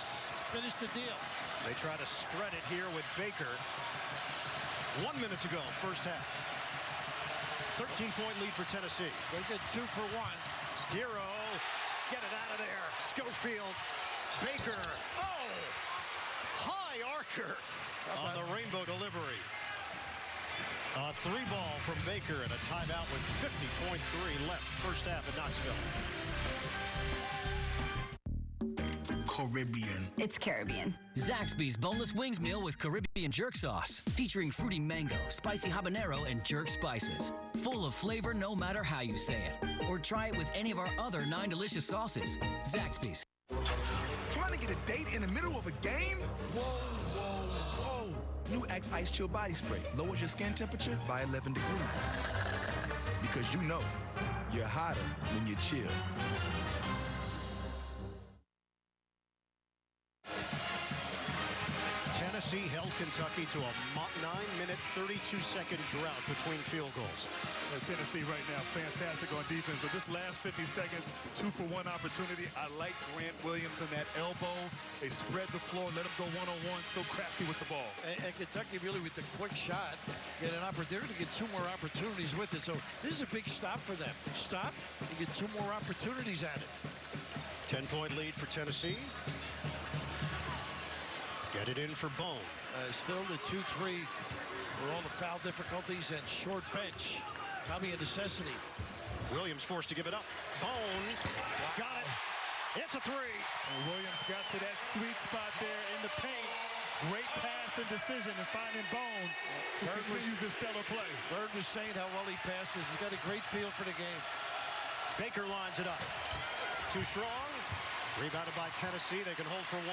finish the deal. They try to spread it here with Baker. 1 minute to go, first half. 13-point lead for Tennessee. They get 2 for 1. Hero, get it out of there. Schofield, Baker. Oh! High archer on the rainbow delivery. A 3-ball from Baker and a timeout with 50.3 left, first half at Knoxville. Caribbean. It's Caribbean. Zaxby's boneless wings meal with Caribbean jerk sauce, featuring fruity mango, spicy habanero, and jerk spices. Full of flavor no matter how you say it. Or try it with any of our other 9 delicious sauces. Zaxby's. Trying to get a date in the middle of a game? Whoa, whoa, whoa. New Axe Ice Chill Body Spray lowers your skin temperature by 11 degrees. Because you know, you're hotter when you chill. Tennessee held Kentucky to a 9-minute, 32-second drought between field goals. Tennessee right now, fantastic on defense, but this last 50 seconds, 2 for 1 opportunity. I like Grant Williams and that elbow. They spread the floor, let him go one-on-one, so crafty with the ball. And Kentucky really with the quick shot, get an opportunity to get 2 more opportunities with it. So this is a big stop for them. Stop, you get 2 more opportunities at it. 10-point lead for Tennessee. Get it in for Bone. Still the 2-3 for all the foul difficulties and short bench. Probably a necessity. Williams forced to give it up. Bone got it. It's a 3. And Williams got to that sweet spot there in the paint. Great pass and decision and finding Bone, who continues his stellar play. Bird was saying how well he passes. He's got a great feel for the game. Baker lines it up. Too strong. Rebounded by Tennessee. They can hold for 1.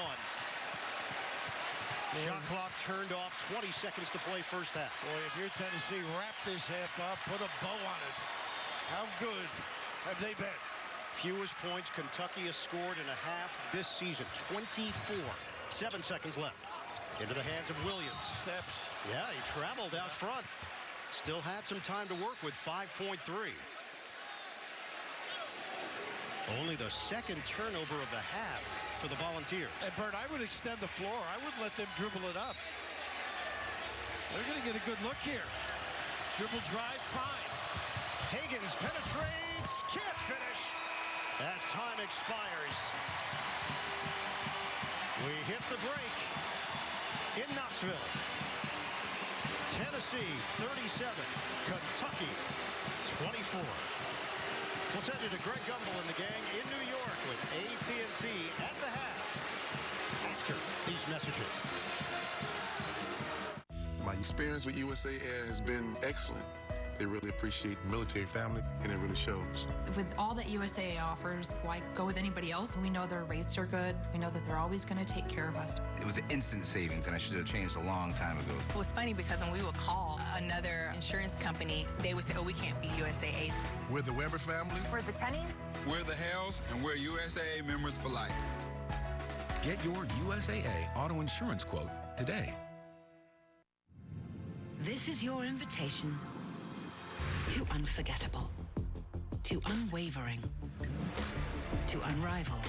Shot clock turned off. 20 seconds to play first half. Boy, if you're Tennessee, wrap this half up. Put a bow on it. How good have they been? Fewest points Kentucky has scored in a half this season. 24. 7 seconds left. Into the hands of Williams. Steps. Yeah, he traveled out front. Still had some time to work with 5.3. Only the second turnover of the half for the Volunteers. And Bert, I would extend the floor. I would let them dribble it up. They're going to get a good look here. Dribble drive, fine. Higgins penetrates, can't finish as time expires. We hit the break in Knoxville. Tennessee 37, Kentucky 24. We'll send you to Greg Gumbel and the gang in New York with AT&T at the half after these messages. My experience with USA Air has been excellent. They really appreciate the military family, and it really shows. With all that USAA offers, why go with anybody else? We know their rates are good. We know that they're always going to take care of us. It was an instant savings, and I should have changed a long time ago. It was funny because when we would call another insurance company, they would say, oh, we can't be USAA. We're the Weber family. We're the Tennies. We're the Hells, and we're USAA members for life. Get your USAA auto insurance quote today. This is your invitation to unforgettable, to unwavering, to unrivaled,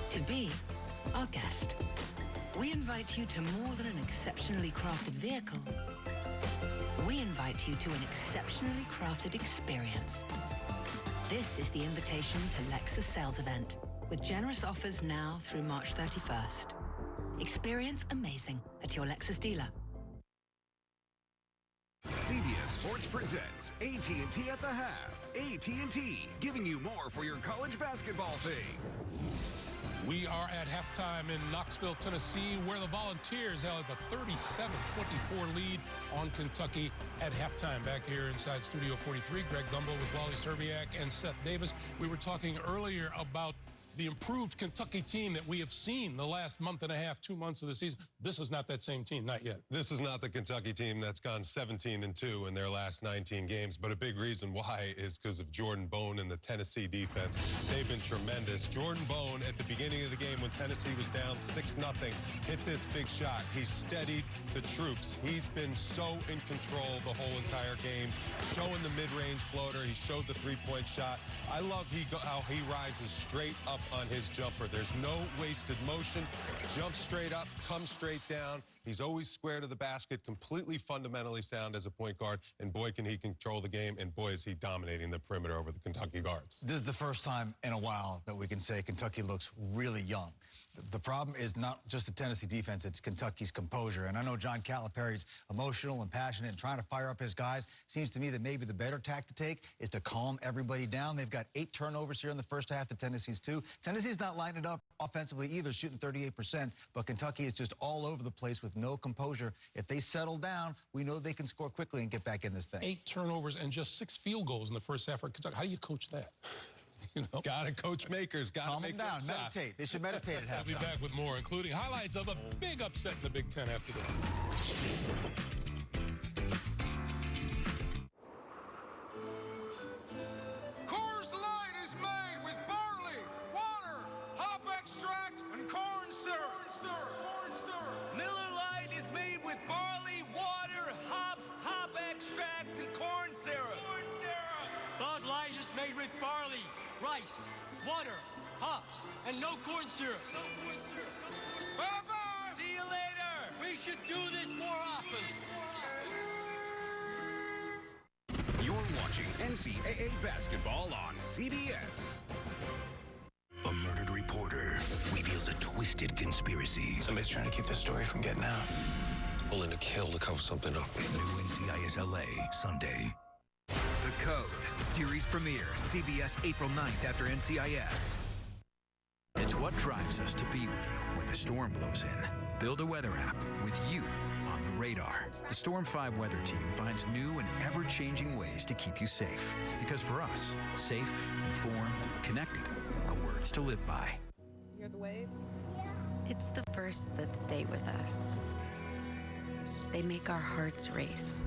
to be our guest. We invite you to more than an exceptionally crafted vehicle. We invite you to an exceptionally crafted experience. This is the invitation to Lexus sales event with generous offers now through March 31st. Experience amazing at your Lexus dealer. CBS Sports presents AT&T at the half. AT&T, giving you more for your college basketball thing. We are at halftime in Knoxville, Tennessee, where the Volunteers held a 37-24 lead on Kentucky at halftime. Back here inside Studio 43, Greg Gumbel with Wally Serbiak and Seth Davis. We were talking earlier about the improved Kentucky team that we have seen the last month and a half, 2 months of the season. This is not that same team, not yet. This is not the Kentucky team that's gone 17-2 in their last 19 games, but a big reason why is because of Jordan Bone and the Tennessee defense. They've been tremendous. Jordan Bone, at the beginning of the game when Tennessee was down 6-0, hit this big shot. He steadied the troops. He's been so in control the whole entire game, showing the mid-range floater. He showed the three-point shot. I love how he rises straight up on his jumper. There's no wasted motion. Jumps straight up, comes straight down. He's always square to the basket, completely fundamentally sound as a point guard, and boy, can he control the game, and boy, is he dominating the perimeter over the Kentucky guards. This is the first time in a while that we can say Kentucky looks really young. The problem is not just the Tennessee defense, it's Kentucky's composure. And I know John Calipari's emotional and passionate and trying to fire up his guys. Seems to me that maybe the better tack to take is to calm everybody down. They've got 8 turnovers here in the first half to Tennessee's 2. Tennessee's not lining up offensively either, shooting 38%, but Kentucky is just all over the place with no composure. If they settle down, we know they can score quickly and get back in this thing. 8 turnovers and just 6 field goals in the first half for Kentucky. How do you coach that? You know? Gotta coach makers. Gotta make them down. Meditate. They should meditate at halftime. We'll be back with more, including highlights of a big upset in the Big Ten after this. Coors Light is made with barley, water, hop extract, and corn syrup. Miller Lite is made with barley, water, hops, hop extract, and corn syrup. Bud Light is made with barley, rice, water, hops, and no corn syrup. Bye-bye! See you later! We should do this more often. You're watching NCAA basketball on CBS. A murdered reporter reveals a twisted conspiracy. Somebody's trying to keep this story from getting out. Willing to kill to cover something up. New NCIS LA, Sunday. The Code, series premiere, CBS April 9th after NCIS. It's what drives us to be with you when the storm blows in. Build a weather app with you on the radar. The Storm 5 weather team finds new and ever-changing ways to keep you safe. Because for us, safe, informed, connected are words to live by. Hear the waves? It's the firsts that stay with us. They make our hearts race.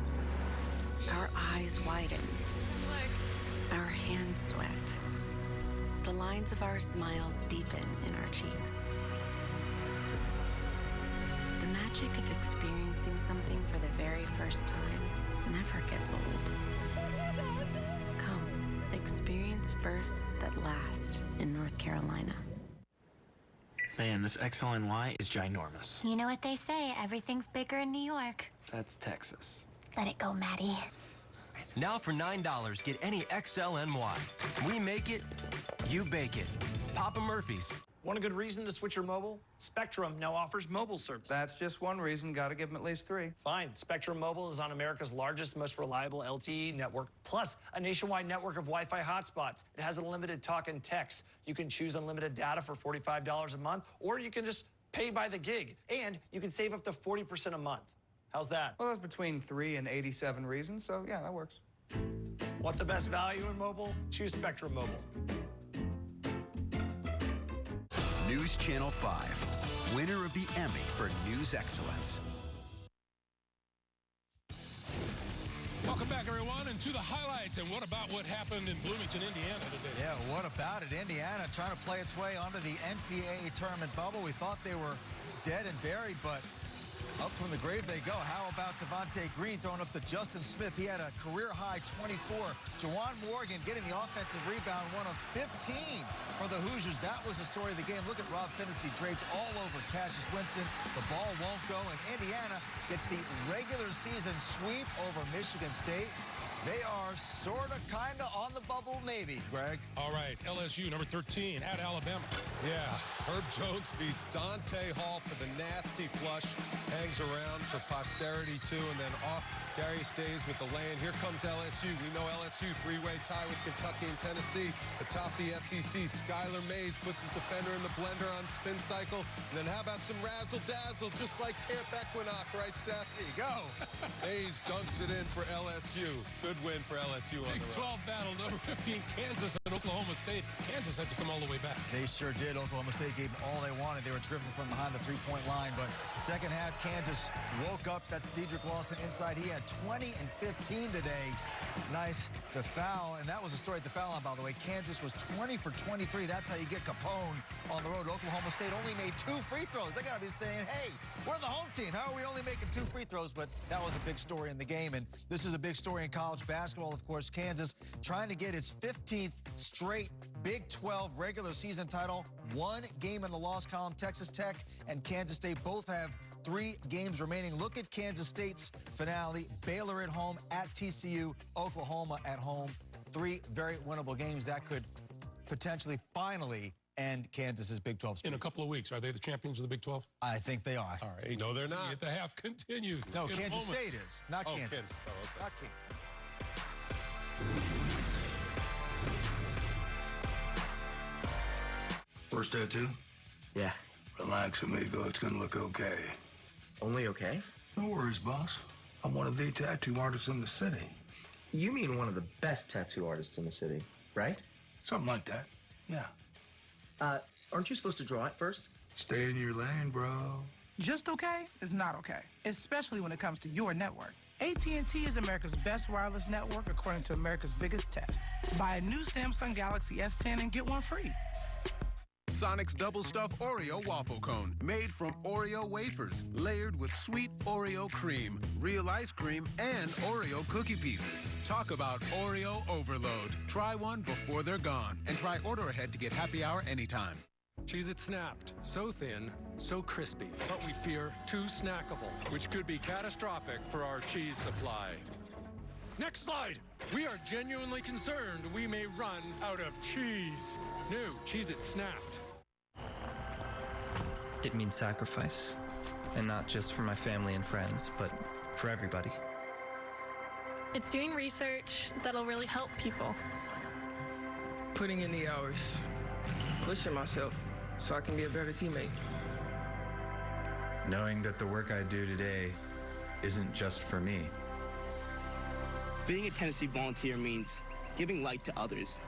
Our eyes widen. Our hands sweat. The lines of our smiles deepen in our cheeks. The magic of experiencing something for the very first time never gets old. Come, experience firsts that last in North Carolina. Man, this XLNY is ginormous. You know what they say, everything's bigger in New York. That's Texas. Let it go, Maddie. Now for $9, get any XLNY. We make it, you bake it. Papa Murphy's. Want a good reason to switch your mobile? Spectrum now offers mobile service. That's just one reason. Got to give them at least 3. Fine. Spectrum Mobile is on America's largest, most reliable LTE network, plus a nationwide network of Wi-Fi hotspots. It has unlimited talk and text. You can choose unlimited data for $45 a month, or you can just pay by the gig. And you can save up to 40% a month. How's that? Well, that's between 3 and 87 reasons, so yeah, that works. Want the best value in mobile? Choose Spectrum Mobile. News Channel 5, winner of the Emmy for News Excellence. Welcome back, everyone, and to the highlights. And what about what happened in Bloomington, Indiana today? Yeah, what about it? Indiana trying to play its way onto the NCAA tournament bubble. We thought they were dead and buried, but up from the grave they go. How about Devontae Green throwing up to Justin Smith? He had a career-high 24. Jawan Morgan getting the offensive rebound, one of 15 for the Hoosiers. That was the story of the game. Look at Rob Finney draped all over Cassius Winston. The ball won't go, and Indiana gets the regular season sweep over Michigan State. They are sort of, kind of on the bubble, maybe, Greg. All right, LSU, number 13, at Alabama. Yeah, Herb Jones beats Dante Hall for the nasty flush. Hangs around for posterity, too, and then off Darius Days with the lay-in. Here comes LSU. We know LSU, 3-way tie with Kentucky and Tennessee. Atop the SEC, Skylar Mays puts his defender in the blender on spin cycle. And then how about some razzle-dazzle, just like Camp Equinox, right, Seth? There you go. Mays dumps it in for LSU. Good win for LSU on Big the road. 12 battle, number 15, Kansas. At Oklahoma State, Kansas had to come all the way back. They sure did. Oklahoma State gave them all they wanted. They were driven from behind the three-point line, but second half, Kansas woke up. That's Dedrick Lawson inside. He had 20 and 15 today. Nice. The foul, and that was the story at the foul line, by the way. Kansas was 20 for 23. That's how you get Capone on the road. Oklahoma State only made 2 free throws. They got to be saying, hey, we're the home team. How are we only making 2 free throws? But that was a big story in the game, and this is a big story in college basketball, of course. Kansas trying to get its 15th straight Big 12 regular season title. 1 game in the loss column. Texas Tech and Kansas State both have 3 games remaining. Look at Kansas State's finale. Baylor at home, at TCU, Oklahoma at home. 3 very winnable games that could potentially finally end Kansas's Big 12 streak. In a couple of weeks, are they the champions of the Big 12? I think they are. All right. No, they're not. At the half continues. No, Kansas State is, not Kansas. Kansas. Oh, okay. Not Kansas. First tattoo? Yeah. Relax, amigo. It's gonna look okay. Only okay? No worries, boss. I'm one of the tattoo artists in the city. You mean one of the best tattoo artists in the city, right? Something like that. Yeah. Aren't you supposed to draw it first? Stay in your lane, bro. Just okay is not okay, especially when it comes to your network. AT&T is America's best wireless network according to America's biggest test. Buy a new Samsung Galaxy S10 and get one free. Sonic's Double Stuffed Oreo Waffle Cone, made from Oreo wafers, layered with sweet Oreo cream, real ice cream, and Oreo cookie pieces. Talk about Oreo overload. Try one before they're gone, and try order ahead to get happy hour anytime. Cheez-It Snapped. So thin, so crispy, but we fear too snackable, which could be catastrophic for our cheese supply. Next slide. We are genuinely concerned we may run out of cheese. New Cheez-It Snapped. It means sacrifice. And not just for my family and friends, but for everybody. It's doing research that'll really help people. Putting in the hours, pushing myself so I can be a better teammate. Knowing that the work I do today isn't just for me. Being a Tennessee volunteer means giving light to others,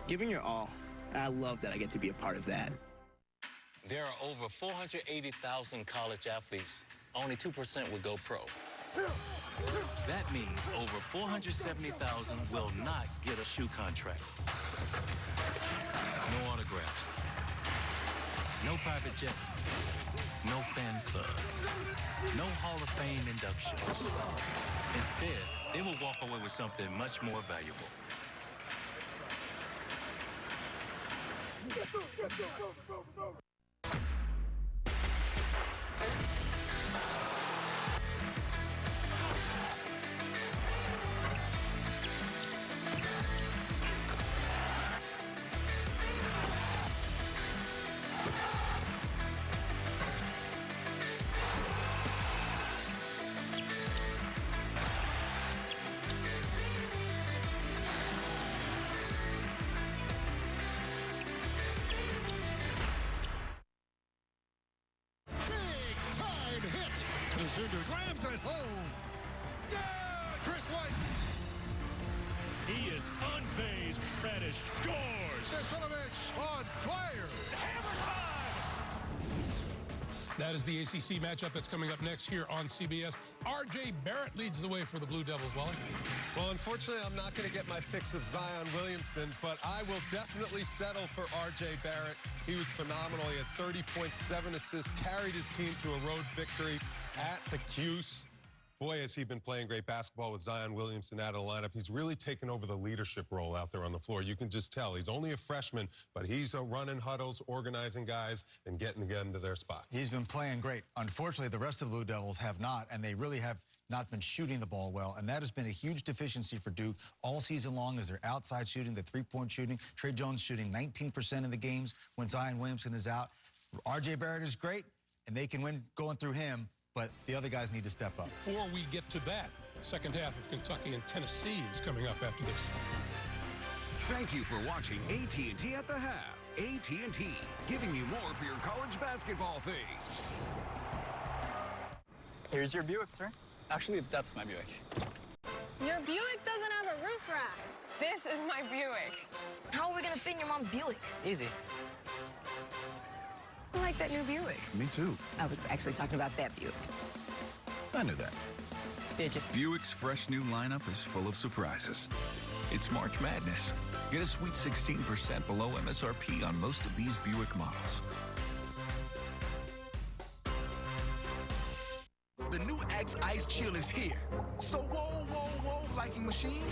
giving your all, and I love that I get to be a part of that. There are over 480,000 college athletes. Only 2% would go pro. That means over 470,000 will not get a shoe contract. No autographs. No private jets. No fan clubs. No Hall of Fame inductions. Instead, they will walk away with something much more valuable. Slams it home. Yeah, Chris Weiss. He is unfazed. Reddish scores. Stefanovic on fire. Hammer time. That is the ACC matchup that's coming up next here on CBS. R.J. Barrett leads the way for the Blue Devils, Wally. Well, unfortunately, I'm not going to get my fix of Zion Williamson, but I will definitely settle for R.J. Barrett. He was phenomenal. He had 30.7 assists, carried his team to a road victory at the Cuse. Boy, has he been playing great basketball with Zion Williamson out of the lineup. He's really taken over the leadership role out there on the floor. You can just tell. He's only a freshman, but he's running huddles, organizing guys, and getting them to their spots. He's been playing great. Unfortunately, the rest of the Blue Devils have not, and they really have not been shooting the ball well, and that has been a huge deficiency for Duke all season long as their outside shooting, the three-point shooting. Trey Jones shooting 19% of the games when Zion Williamson is out. R.J. Barrett is great, and they can win going through him, but the other guys need to step up. Before we get to that, second half of Kentucky and Tennessee is coming up after this. Thank you for watching AT&T at the half. AT&T, giving you more for your college basketball thing. Here's your Buick, sir. Actually, that's my Buick. Your Buick doesn't have a roof rack. This is my Buick. How are we gonna fit in your mom's Buick? Easy. I like that new Buick. Me too. I was actually talking about that Buick. I knew that. Did you? Buick's fresh new lineup is full of surprises. It's March Madness. Get a sweet 16% below MSRP on most of these Buick models. The new Axe Ice Chill is here. So whoa, liking machine?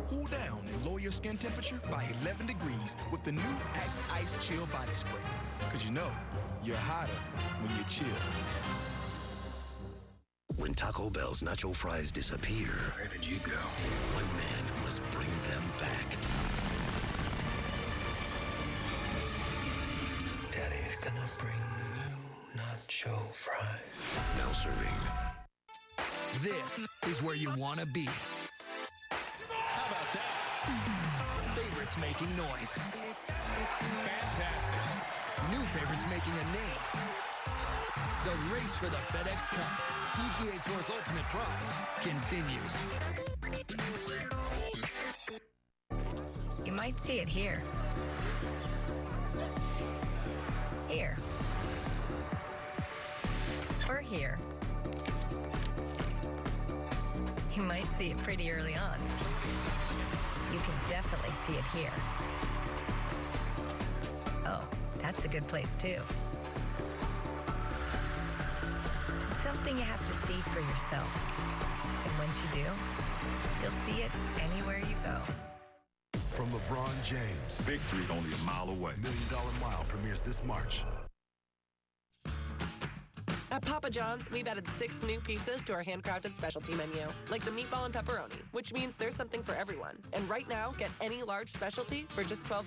Cool down and lower your skin temperature by 11 degrees with the new Axe Ice Chill body spray. Because you know, you're hotter when you chill. When Taco Bell's nacho fries disappear, where did you go? One man must bring them back. Daddy's gonna bring you nacho fries. Now serving. This is where you want to be. How about that? Favorites making noise. Fantastic. New favorites making a name. The race for the FedEx Cup, PGA Tour's ultimate prize, continues. You might see it here. Here. Or here. You might see it pretty early on. You can definitely see it here. Oh, that's a good place too. It's something you have to see for yourself. And once you do, you'll see it anywhere you go. From LeBron James. Victory's only a mile away. $1 Million Mile premieres this March. At Papa John's, we've added 6 new pizzas to our handcrafted specialty menu, like the meatball and pepperoni, which means there's something for everyone. And right now, get any large specialty for just $12.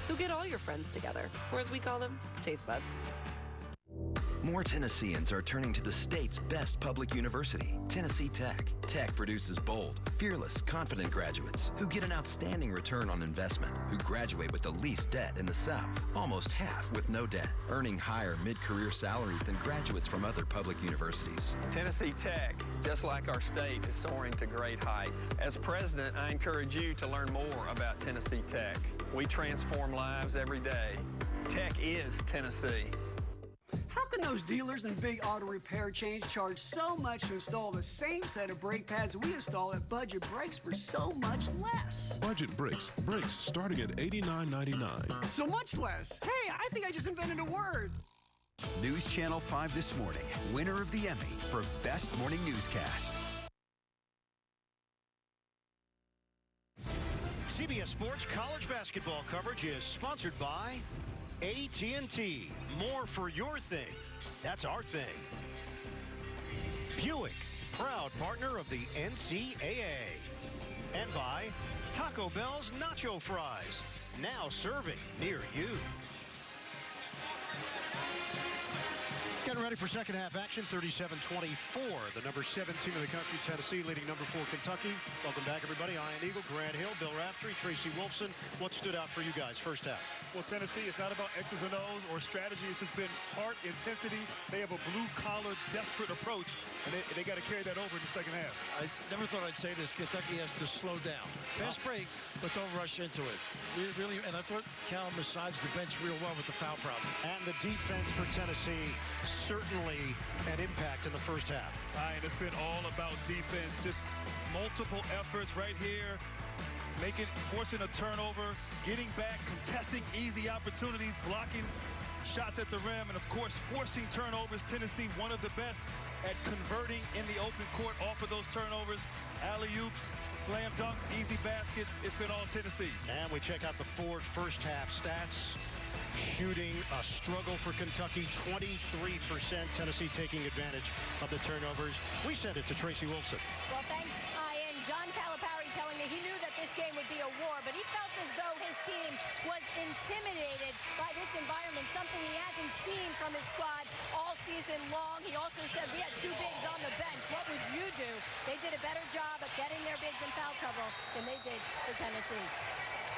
So get all your friends together, or as we call them, taste buds. More Tennesseans are turning to the state's best public university, Tennessee Tech. Tech produces bold, fearless, confident graduates who get an outstanding return on investment, who graduate with the least debt in the South, almost half with no debt, earning higher mid-career salaries than graduates from other public universities. Tennessee Tech, just like our state, is soaring to great heights. As president, I encourage you to learn more about Tennessee Tech. We transform lives every day. Tech is Tennessee. How can those dealers and big auto repair chains charge so much to install the same set of brake pads we install at Budget Brakes for so much less? Budget Brakes. Brakes starting at $89.99. So much less. Hey, I think I just invented a word. News Channel 5 this morning, winner of the Emmy for Best Morning Newscast. CBS Sports college basketball coverage is sponsored by AT&T. More for your thing. That's our thing. Buick, proud partner of the NCAA. And by Taco Bell's Nacho Fries, now serving near you. Getting ready for second half action, 37-24. The number 17 of the country, Tennessee, leading number 4, Kentucky. Welcome back, everybody. Ian Eagle, Grant Hill, Bill Raftery, Tracy Wolfson. What stood out for you guys first half? Well, Tennessee, it's not about X's and O's or strategy. It's just been heart, intensity. They have a blue-collar, desperate approach, and they got to carry that over in the second half. I never thought I'd say this. Kentucky has to slow down. Fast break, but don't rush into it. Really, and I thought Cal massaged the bench real well with the foul problem. And the defense for Tennessee, certainly an impact in the first half. And it's been all about defense. Just multiple efforts right here. Forcing a turnover, getting back, contesting easy opportunities, blocking shots at the rim, and of course forcing turnovers. Tennessee, one of the best at converting in the open court off of those turnovers. Alley-oops, slam dunks, easy baskets. It's been all Tennessee. And we check out the Ford first half stats. Shooting a struggle for Kentucky, 23%. Tennessee taking advantage of the turnovers. We send it to Tracy Wolfson. Well, thanks, Ian. John Calipari telling me he knew that this game would be a war, but he felt as though his team was intimidated by this environment, something he hasn't seen from his squad all season long. He also said, we had 2 bigs on the bench. What would you do? They did a better job of getting their bigs in foul trouble than they did for Tennessee.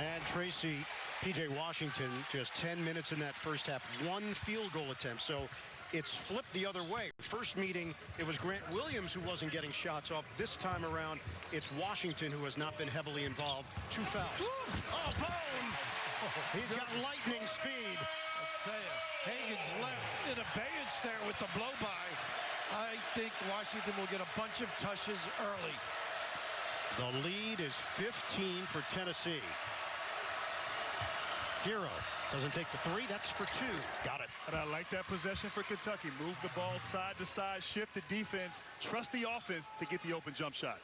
And Tracy, P.J. Washington, just 10 minutes in that first half, 1 field goal attempt. So it's flipped the other way. First meeting, it was Grant Williams who wasn't getting shots off. This time around, it's Washington who has not been heavily involved. 2 fouls. Oh, Bone! He's got lightning speed. I'll tell you, Hagan's left in abeyance there with the blow-by. I think Washington will get a bunch of touches early. The lead is 15 for Tennessee. Hero doesn't take the 3. That's for 2. Got it. And I like that possession for Kentucky. Move the ball side to side, shift the defense, trust the offense to get the open jump shot.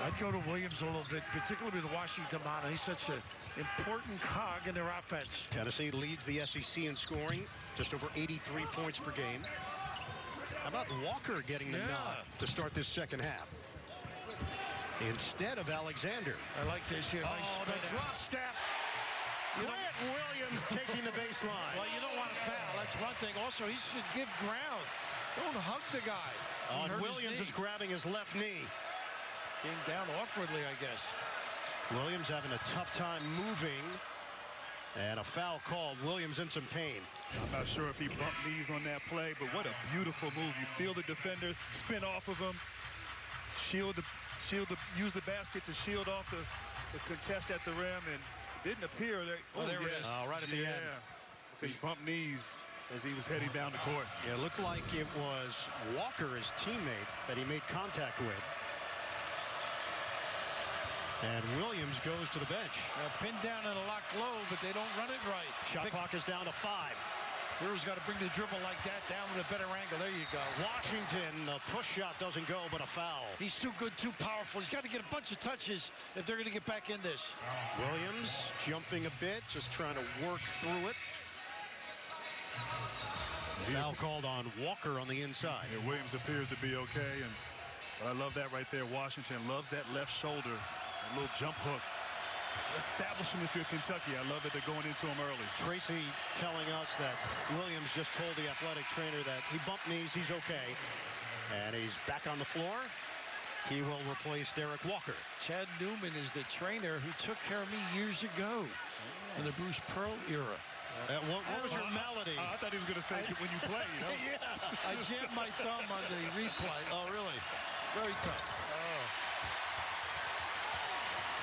I'd go to Williams a little bit, particularly with Washington on. He's such an important cog in their offense. Tennessee leads the SEC in scoring, just over 83 points per game. How about Walker getting the nod to start this second half instead of Alexander? I like this here. Oh, the drop step. Grant Williams taking the baseline. Well, you don't want to foul. That's one thing. Also, he should give ground. Don't hug the guy. Williams is grabbing his left knee. Came down awkwardly, I guess. Williams having a tough time moving. And a foul called. Williams in some pain. I'm not sure if he bumped knees on that play, but what a beautiful move. You feel the defender spin off of him, use the basket to shield off the contest at the rim, and it didn't appear that. Oh, there it is. Right at the end. He bumped knees as he was heading down the court. Yeah, it looked like it was Walker, his teammate, that he made contact with. And Williams goes to the bench. Pinned down and a lock low, but they don't run it right. Shot clock is down to 5. Hero's got to bring the dribble like that down with a better angle. There you go. Washington, the push shot doesn't go, but a foul. He's too good, too powerful. He's got to get a bunch of touches if they're going to get back in this. Williams jumping a bit, just trying to work through it. Foul called on Walker on the inside. Yeah, Williams appears to be okay, and I love that right there. Washington loves that left shoulder. A little jump hook. Establish him if you're Kentucky. I love that they're going into him early. Tracy telling us that Williams just told the athletic trainer that he bumped knees, he's okay. And he's back on the floor. He will replace Derek Walker. Chad Newman is the trainer who took care of me years ago in the Bruce Pearl era. What was your melody? I thought he was going to say when you play. You know? Yeah, I jammed my thumb on the replay. Oh, really? Very tough.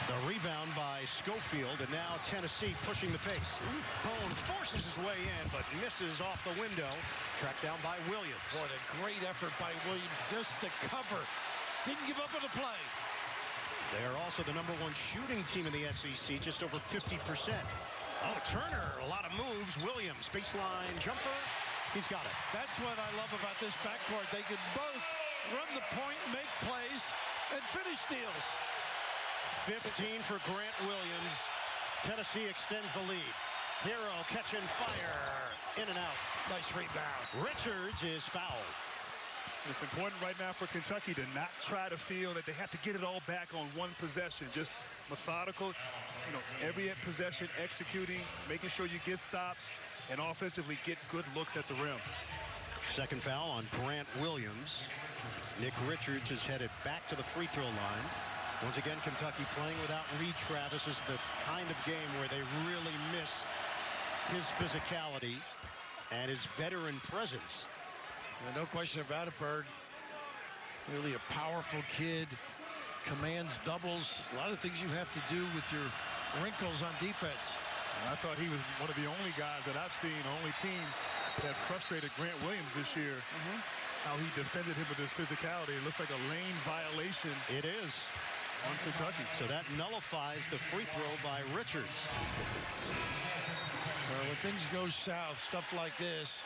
The rebound by Schofield, and now Tennessee pushing the pace. Bone forces his way in, but misses off the window. Tracked down by Williams. What a great effort by Williams just to cover. Didn't give up on the play. They are also the #1 shooting team in the SEC, just over 50%. Oh, Turner, a lot of moves. Williams, baseline jumper. He's got it. That's what I love about this backcourt. They can both run the point, make plays, and finish deals. 15 for Grant Williams. Tennessee extends the lead. Hero catching fire. In and out. Nice rebound. Richards is fouled. It's important right now for Kentucky to not try to feel that they have to get it all back on one possession. Just methodical, every possession executing, making sure you get stops, and offensively get good looks at the rim. Second foul on Grant Williams. Nick Richards is headed back to the free throw line. Once again, Kentucky playing without Reed Travis. This is the kind of game where they really miss his physicality and his veteran presence. No question about it, Bird. Really a powerful kid. Commands doubles. A lot of things you have to do with your wrinkles on defense. And I thought he was one of the only guys that I've seen, only teams that frustrated Grant Williams this year. How he defended him with his physicality. It looks like a lane violation. It is. On Kentucky. So that nullifies the free throw by Richards. Well, when things go south, stuff like this,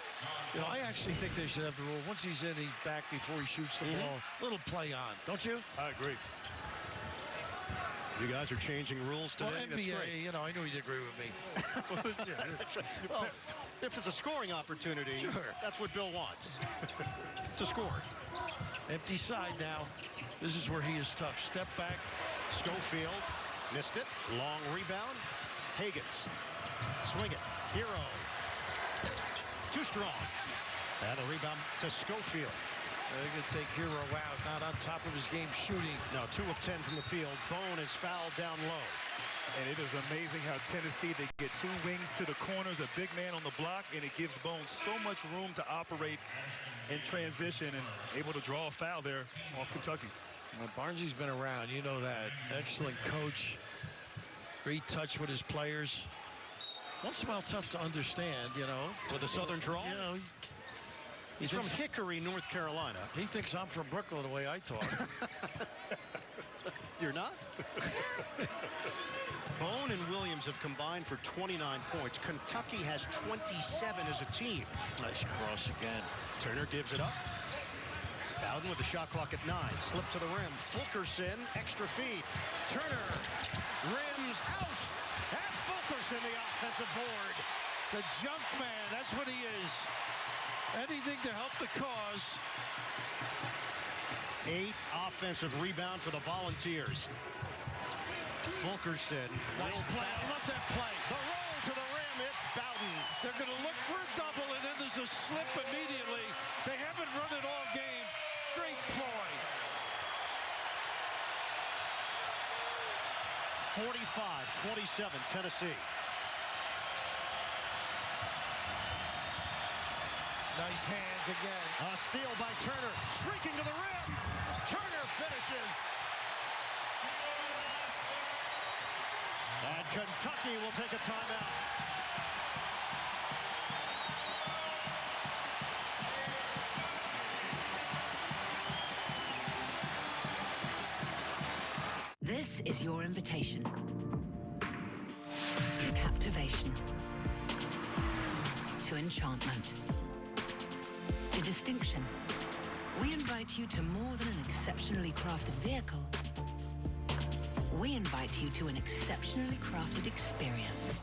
I actually think they should have the rule. Once he's in, he's back before he shoots the ball. Little play on, don't you? I agree. You guys are changing rules today. Well, NBA, I knew he'd agree with me. That's right. Well, if it's a scoring opportunity, that's what Bill wants. To score. Empty side now. This is where he is tough. Step back. Schofield missed it. Long rebound. Hagans. Swing it. Hero. Too strong. And a rebound to Schofield. They're going to take Hero out. Not on top of his game shooting. No, 2 of 10 from the field. Bone is fouled down low. And it is amazing how Tennessee, they get two wings to the corners, a big man on the block, and it gives Bones so much room to operate in transition and able to draw a foul there off Kentucky. Well, Barnsley's been around. You know that. Excellent coach. Great touch with his players. Once in a while, tough to understand, you know. With a southern drawl? You know, he's from Hickory, North Carolina. He thinks I'm from Brooklyn the way I talk. You're not? Bone and Williams have combined for 29 points. Kentucky has 27 as a team. Nice cross again. Turner gives it up. Bowden with the shot clock at 9. Slip to the rim. Fulkerson, extra feed. Turner rims out. And Fulkerson, the offensive board. The junk man, that's what he is. Anything to help the cause. 8th offensive rebound for the Volunteers. Fulkerson. Nice play. I love that play. The roll to the rim. It's Bowden. They're going to look for a double, and then there's a slip immediately. They haven't run it all game. Great ploy. 45-27, Tennessee. Nice hands again. A steal by Turner. Streaking to the rim. Turner finishes. And Kentucky will take a timeout. This is your invitation to captivation, to enchantment, to distinction. We invite you to more than an exceptionally crafted vehicle. We invite you to an exceptionally crafted experience.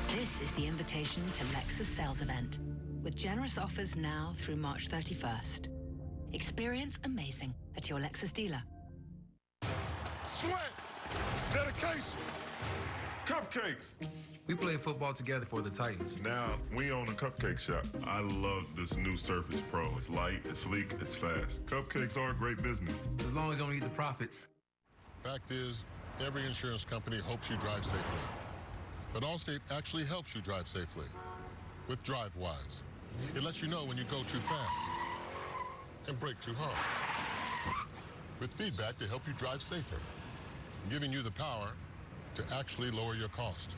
This is the invitation to Lexus sales event, with generous offers now through March 31st. Experience amazing at your Lexus dealer. Sweat, dedication, cupcakes. We play football together for the Titans. Now, we own a cupcake shop. I love this new Surface Pro. It's light, it's sleek, it's fast. Cupcakes are great business. As long as you don't eat the profits. Fact is, every insurance company hopes you drive safely. But Allstate actually helps you drive safely with DriveWise. It lets you know when you go too fast and brake too hard. With feedback to help you drive safer, giving you the power to actually lower your cost.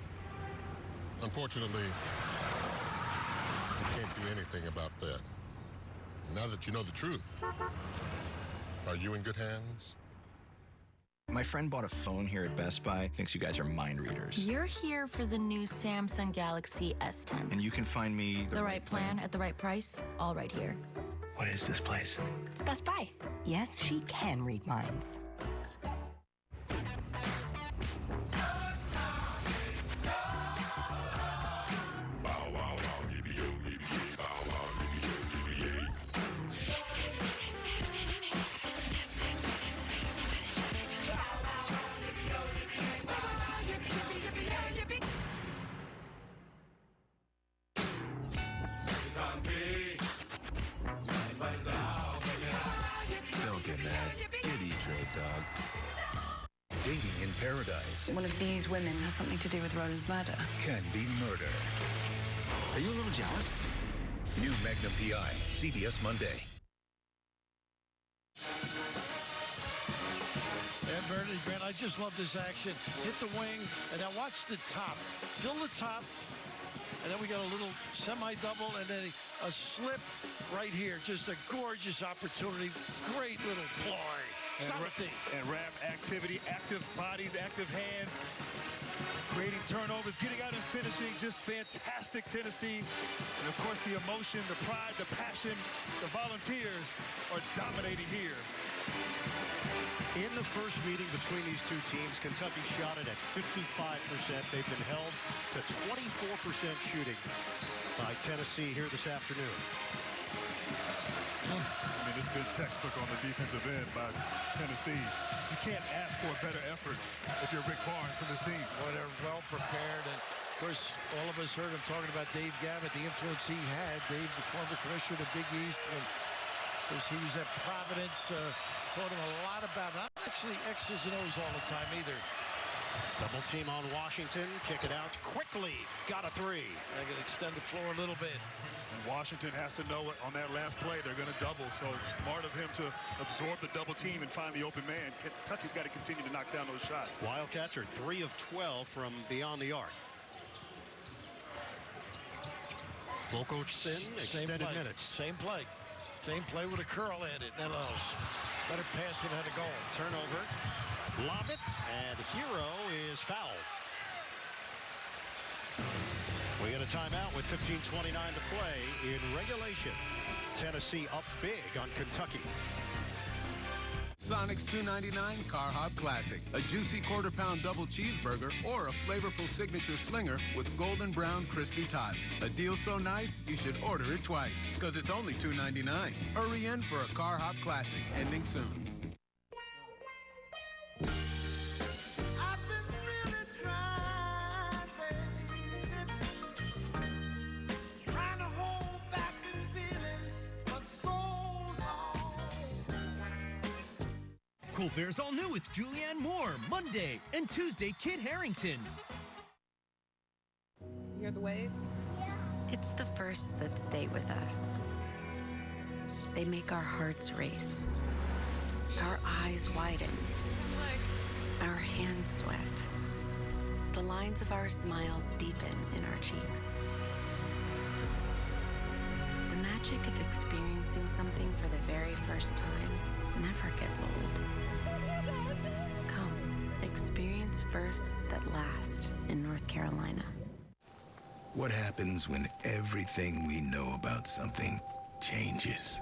Unfortunately, you can't do anything about that. Now that you know the truth, are you in good hands? My friend bought a phone here at Best Buy. Thinks you guys are mind readers. You're here for the new Samsung Galaxy S10. And you can find me the right plan at the right price, all right here. What is this place? It's Best Buy. Yes, she can read minds. Don't get mad. Get E-Trade, dog. Dating in paradise One of these women has something to do with Roland's murder. can be murder. Are you a little jealous? New Magnum PI, CBS Monday. And Bernie Grant, I just love this action. Hit the wing, and now watch the top. Fill the top, and then we got a little semi-double, and then a slip right here. Just a gorgeous opportunity. Great little ploy. And Raph, activity, active bodies, active hands, creating turnovers, getting out and finishing. Just fantastic Tennessee. And of course, the emotion, the pride, the passion, the Volunteers are dominating here. In the first meeting between these two teams, Kentucky shot it at 55%. They've been held to 24% shooting by Tennessee here this afternoon. I mean, it's been textbook on the defensive end by Tennessee. You can't ask for a better effort if you're Rick Barnes from this team. Well, they're well prepared, and of course, all of us heard him talking about Dave Gavitt, the influence he had. Dave, the former commissioner of the Big East, when he was at Providence, taught him a lot about, not actually X's and O's all the time either. Double team on Washington. Kick it out quickly. Got a three. I can extend the floor a little bit. And Washington has to know on that last play they're going to double. So smart of him to absorb the double team and find the open man. Kentucky's got to continue to knock down those shots. Wildcats are 3 of 12 from beyond the arc. Wilkerson, extended minutes. Same play. Same play with a curl at it. Nellos. Better pass without a goal. Turnover. Lob it. And Hero is fouled. We get a timeout with 15:29 to play in regulation. Tennessee up big on Kentucky. Sonic's $2.99 Car Hop Classic. A juicy quarter-pound double cheeseburger or a flavorful signature slinger with golden brown crispy tots. A deal so nice, you should order it twice, because it's only $2.99. Hurry in for a Car Hop Classic, ending soon. Cool Bears all new with Julianne Moore, Monday, and Tuesday, Kit Harington. Hear the waves? It's the firsts that stay with us. They make our hearts race, our eyes widen, our hands sweat. The lines of our smiles deepen in our cheeks. The magic of experiencing something for the very first time never gets old. Come, experience firsts that last in North Carolina. What happens when everything we know about something changes?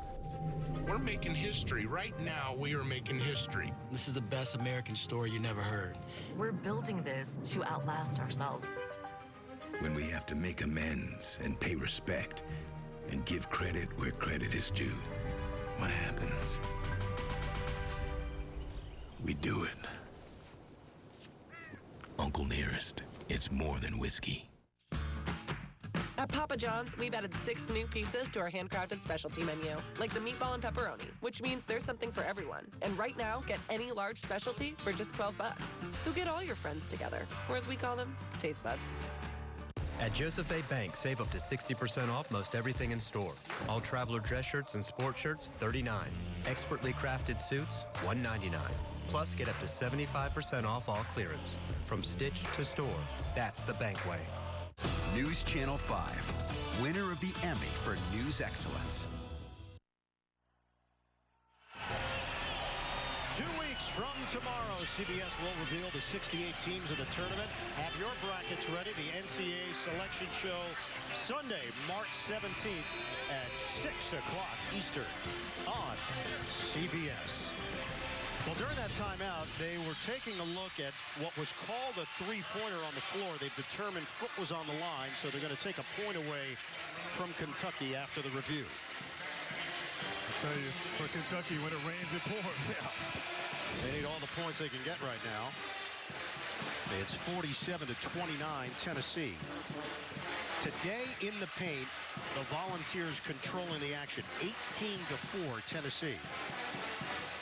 We're making history. Right now, we are making history. This is the best American story you never heard. We're building this to outlast ourselves. When we have to make amends and pay respect and give credit where credit is due, what happens? We do it. Uncle Nearest, it's more than whiskey. At Papa John's, we've added 6 new pizzas to our handcrafted specialty menu, like the meatball and pepperoni, which means there's something for everyone. And right now, get any large specialty for just $12. So get all your friends together, or as we call them, taste buds. At Joseph A. Bank, save up to 60% off most everything in store. All traveler dress shirts and sports shirts, $39. Expertly crafted suits, $199. Plus, get up to 75% off all clearance. From stitch to store, that's the bank way. News Channel 5, winner of the Emmy for News Excellence. 2 weeks from tomorrow, CBS will reveal the 68 teams of the tournament. Have your brackets ready. The NCAA selection show Sunday, March 17th at 6 o'clock Eastern on CBS. Well, during that timeout, they were taking a look at what was called a three-pointer on the floor. They've determined foot was on the line, so they're going to take a point away from Kentucky after the review. I tell you, for Kentucky, when it rains, it pours. Yeah. They need all the points they can get right now. It's 47-29 Tennessee. Today in the paint, the Volunteers controlling the action. 18-4 Tennessee.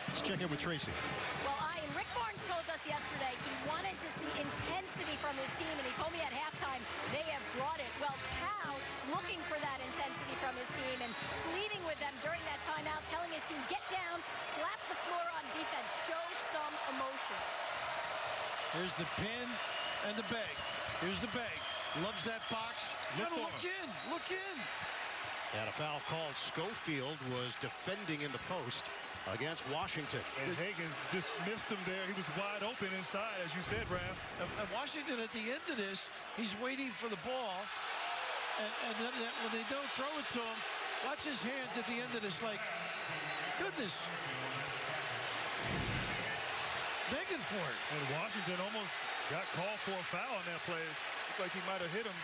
Let's check in with Tracy. Well, Rick Barnes told us yesterday he wanted to see intensity from his team, and he told me at halftime they have brought it. Well, Cal looking for that intensity from his team and pleading with them during that timeout, telling his team, get down, slap the floor on defense, show some emotion. Here's the pin and the bag. Here's the bag. Loves that box. Look in. Look in. And a foul called. Schofield was defending in the post against Washington. And Higgins just missed him there. He was wide open inside, as you said, Raph. And Washington, at the end of this, he's waiting for the ball. And then when they don't throw it to him, watch his hands at the end of this, like, goodness. Begging for it. And Washington almost got called for a foul on that play. Looked like he might have hit him.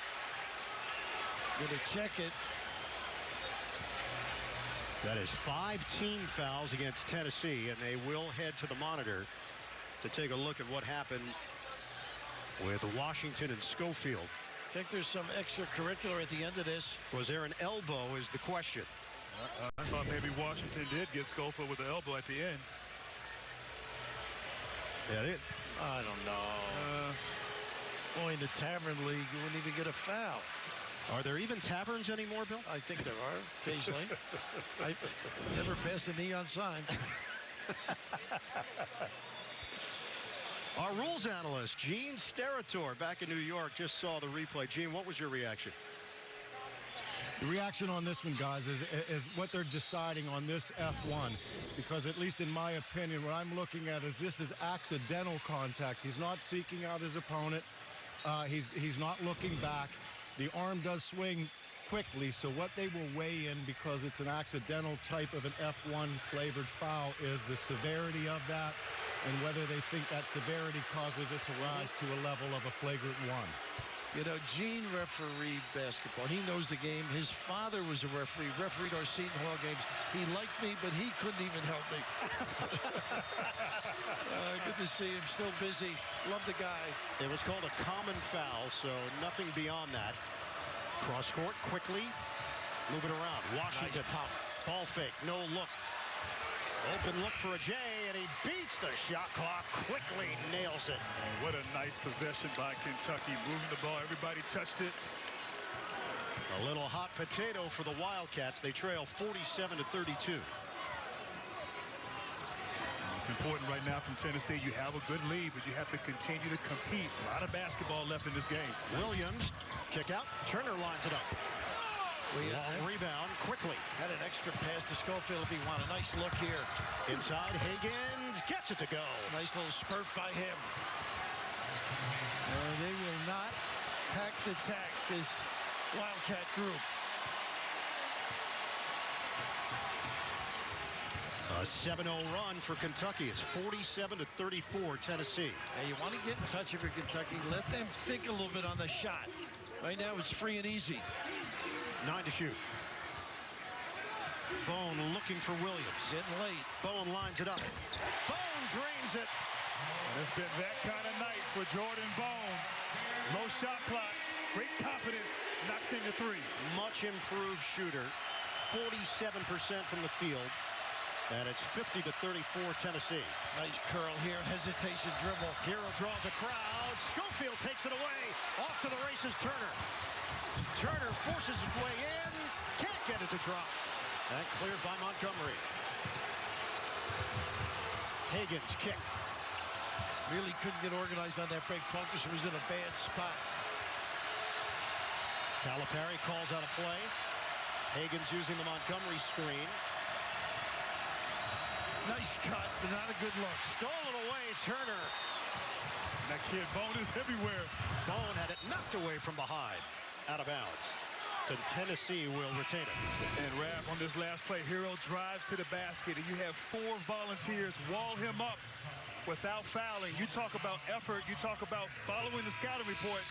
Gonna check it. That is 5 team fouls against Tennessee, and they will head to the monitor to take a look at what happened with Washington and Schofield. I think there's some extracurricular at the end of this. Was there an elbow is the question. I thought maybe Washington did get Schofield with the elbow at the end. Yeah, I don't know. Boy, in the Tavern League, you wouldn't even get a foul. Are there even taverns anymore, Bill? I think there are, occasionally. I never passed a neon sign. Our rules analyst, Gene Steratore, back in New York, just saw the replay. Gene, what was your reaction? The reaction on this one, guys, is what they're deciding on this F1. Because at least in my opinion, what I'm looking at is this is accidental contact. He's not seeking out his opponent. He's not looking back. The arm does swing quickly, so what they will weigh in, because it's an accidental type of an F1 flavored foul, is the severity of that and whether they think that severity causes it to rise to a level of a flagrant one. You know, Gene refereed basketball. He knows the game. His father was a referee, refereed our Seton Hall games. He liked me, but he couldn't even help me. Good to see him. Still busy. Love the guy. It was called a common foul, so nothing beyond that. Cross court quickly. Move it around. Washington. Nice pop. Ball fake. No look. Open look for a J, and he beats the shot clock. Quickly nails it. What a nice possession by Kentucky. Moving the ball. Everybody touched it. A little hot potato for the Wildcats. They trail 47-32. It's important right now from Tennessee. You have a good lead, but you have to continue to compete. A lot of basketball left in this game. Williams, kick out. Turner lines it up. Long rebound quickly. Had an extra pass to Schofield if he wanted. Nice look here. Inside, Higgins gets it to go. Nice little spurt by him. They will not pack the tack, this Wildcat group. A 7-0 run for Kentucky. It's 47-34 Tennessee. Hey, you want to get in touch if you're Kentucky. Let them think a little bit on the shot. Right now it's free and easy. 9 to shoot. Bone looking for Williams. Getting late. Bone lines it up. Bone drains it. And it's been that kind of night for Jordan Bone. Low shot clock. Great confidence. Knocks in the three. Much improved shooter. 47% from the field. And it's 50-34 Tennessee. Nice curl here. Hesitation dribble. Hero draws a crowd. Schofield takes it away. Off to the races, Turner. Turner forces his way in. Can't get it to drop. And cleared by Montgomery. Higgins kick. Really couldn't get organized on that break. Focus was in a bad spot. Calipari calls out a play. Higgins using the Montgomery screen. Nice cut, but not a good look. Stolen away, Turner. That kid, Bone is everywhere. Bone had it knocked away from behind. Out of bounds. So Tennessee will retain it. And Raph, on this last play, Hero drives to the basket, and you have 4 volunteers wall him up without fouling. You talk about effort. You talk about following the scouting report.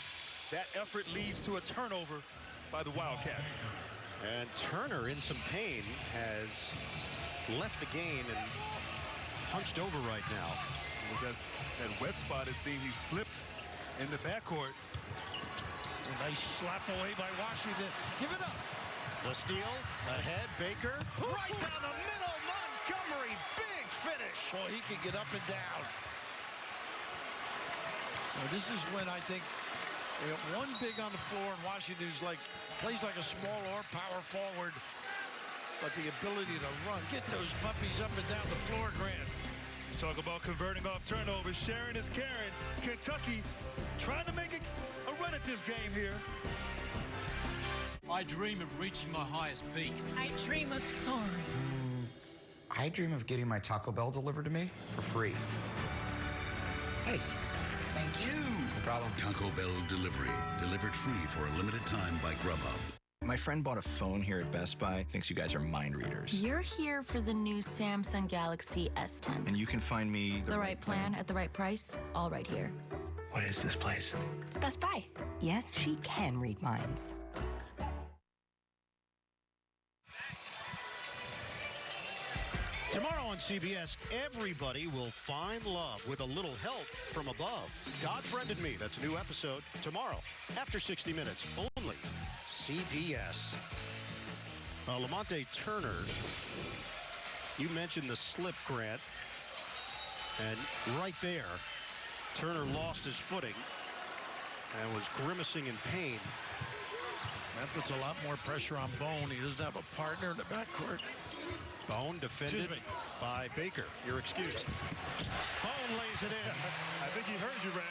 That effort leads to a turnover by the Wildcats. And Turner, in some pain, has left the game and hunched over right now. It was that wet spot. It seemed he slipped in the backcourt. A nice slap away by Washington. Give it up. The steal. Ahead, Baker. Right down the middle. Montgomery. Big finish. Boy, he can get up and down. Now, this is when I think they got one big on the floor, and Washington's plays like a small or power forward. But the ability to run, get those puppies up and down the floor, Grant. You talk about converting off turnovers. Sharon is caring. Kentucky trying to make a run at this game here. I dream of reaching my highest peak. I dream of soaring. I dream of getting my Taco Bell delivered to me for free. Hey, thank you. No problem. Taco Bell delivery. Delivered free for a limited time by Grubhub. My friend bought a phone here at Best Buy. Thinks you guys are mind readers. You're here for the new Samsung Galaxy S10. And you can find me the right plan at the right price, all right here. What is this place? It's Best Buy. Yes, she can read minds. Tomorrow on CBS, everybody will find love with a little help from above. God Friended Me. That's a new episode tomorrow after 60 Minutes. Only CBS. Lamonte Turner, you mentioned the slip, Grant. And right there, Turner lost his footing and was grimacing in pain. That puts a lot more pressure on Bone. He doesn't have a partner in the backcourt. Bone defended by Baker. You're excused. Bone lays it in. I think he heard you, Brad.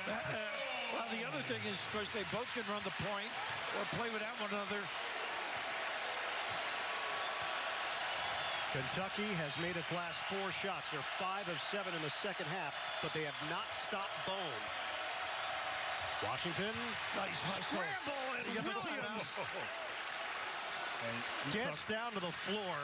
Well, the other thing is, of course, they both can run the point or play without one another. Kentucky has made its last 4 shots. They're 5 of 7 in the second half, but they have not stopped Bone. Washington, nice hustle. Scramble, and Williams gets down to the floor,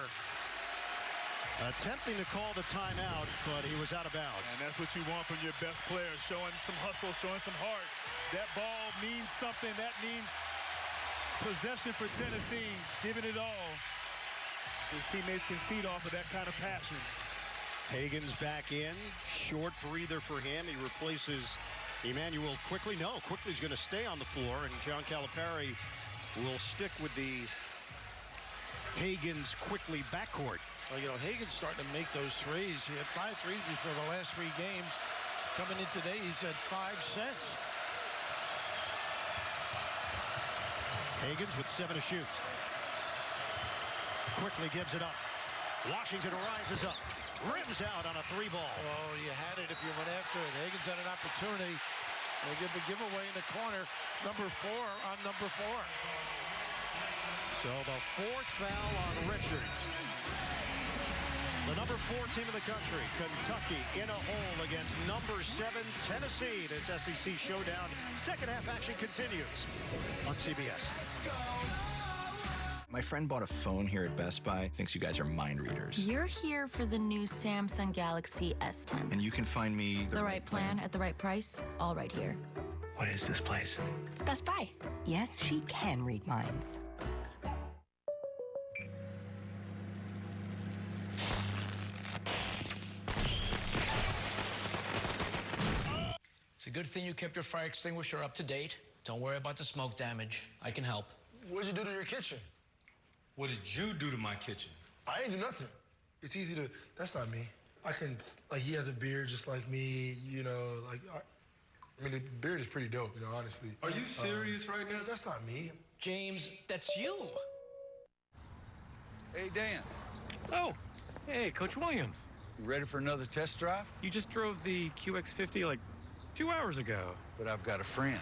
attempting to call the timeout, but he was out of bounds. And that's what you want from your best player, showing some hustle, showing some heart. That ball means something. That means possession for Tennessee, giving it all. His teammates can feed off of that kind of passion. Hagan's back in. Short breather for him. He replaces Emmanuel Quickly. No, Quickly's going to stay on the floor, and John Calipari will stick with the Hagan's Quickly backcourt. Well, you know, Hagan's starting to make those threes. He had 5 threes before the last 3 games. Coming in today, he's had 5 sets. Hagan's with 7 to shoot. Quickly gives it up. Washington rises up. Rims out on a 3-ball. Oh, you had it if you went after it. Hagan's had an opportunity. They give the giveaway in the corner. Number 4 on number 4. So the 4th foul on Richards. The number 4 team in the country, Kentucky, in a hole against number 7 Tennessee. This SEC showdown. Second half action continues on CBS. Let's go. My friend bought a phone here at Best Buy. Thinks you guys are mind readers. You're here for the new Samsung Galaxy S10. And you can find me the right plan at the right price, all right here. What is this place? It's Best Buy. Yes, she can read minds. It's a good thing you kept your fire extinguisher up to date. Don't worry about the smoke damage. I can help. What'd you do to your kitchen? What did you do to my kitchen? I ain't do nothing. It's easy to, that's not me. I can, like, he has a beard just like me, you know, like, I mean, the beard is pretty dope, you know, honestly. Are you serious right now? That's not me. James, that's you. Hey, Dan. Oh, hey, Coach Williams. You ready for another test drive? You just drove the QX50 like 2 hours ago. But I've got a friend,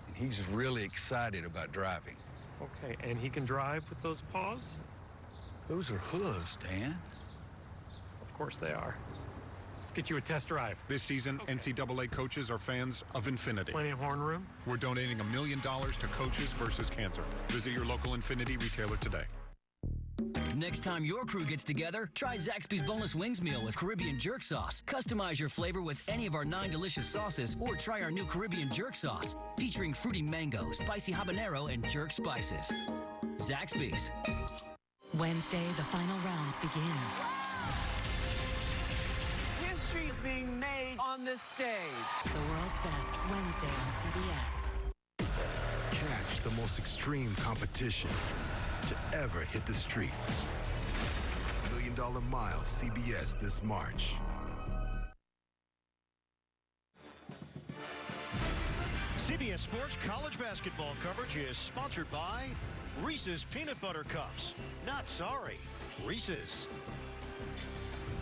and he's really excited about driving. Okay, and he can drive with those paws? Those are hooves, Dan. Of course they are. Let's get you a test drive. This season, NCAA coaches are fans of Infinity. Plenty of horn room? We're donating $1 million to Coaches versus Cancer. Visit your local Infinity retailer today. Next time your crew gets together, try Zaxby's Boneless Wings Meal with Caribbean Jerk Sauce. Customize your flavor with any of our 9 delicious sauces, or try our new Caribbean Jerk Sauce, featuring fruity mango, spicy habanero, and jerk spices. Zaxby's. Wednesday, the final rounds begin. History is being made on this stage. The world's best, Wednesday on CBS. Catch the most extreme competition to ever hit the streets. $1 Million Mile, CBS this March. CBS Sports college basketball coverage is sponsored by Reese's Peanut Butter Cups. Not sorry, Reese's.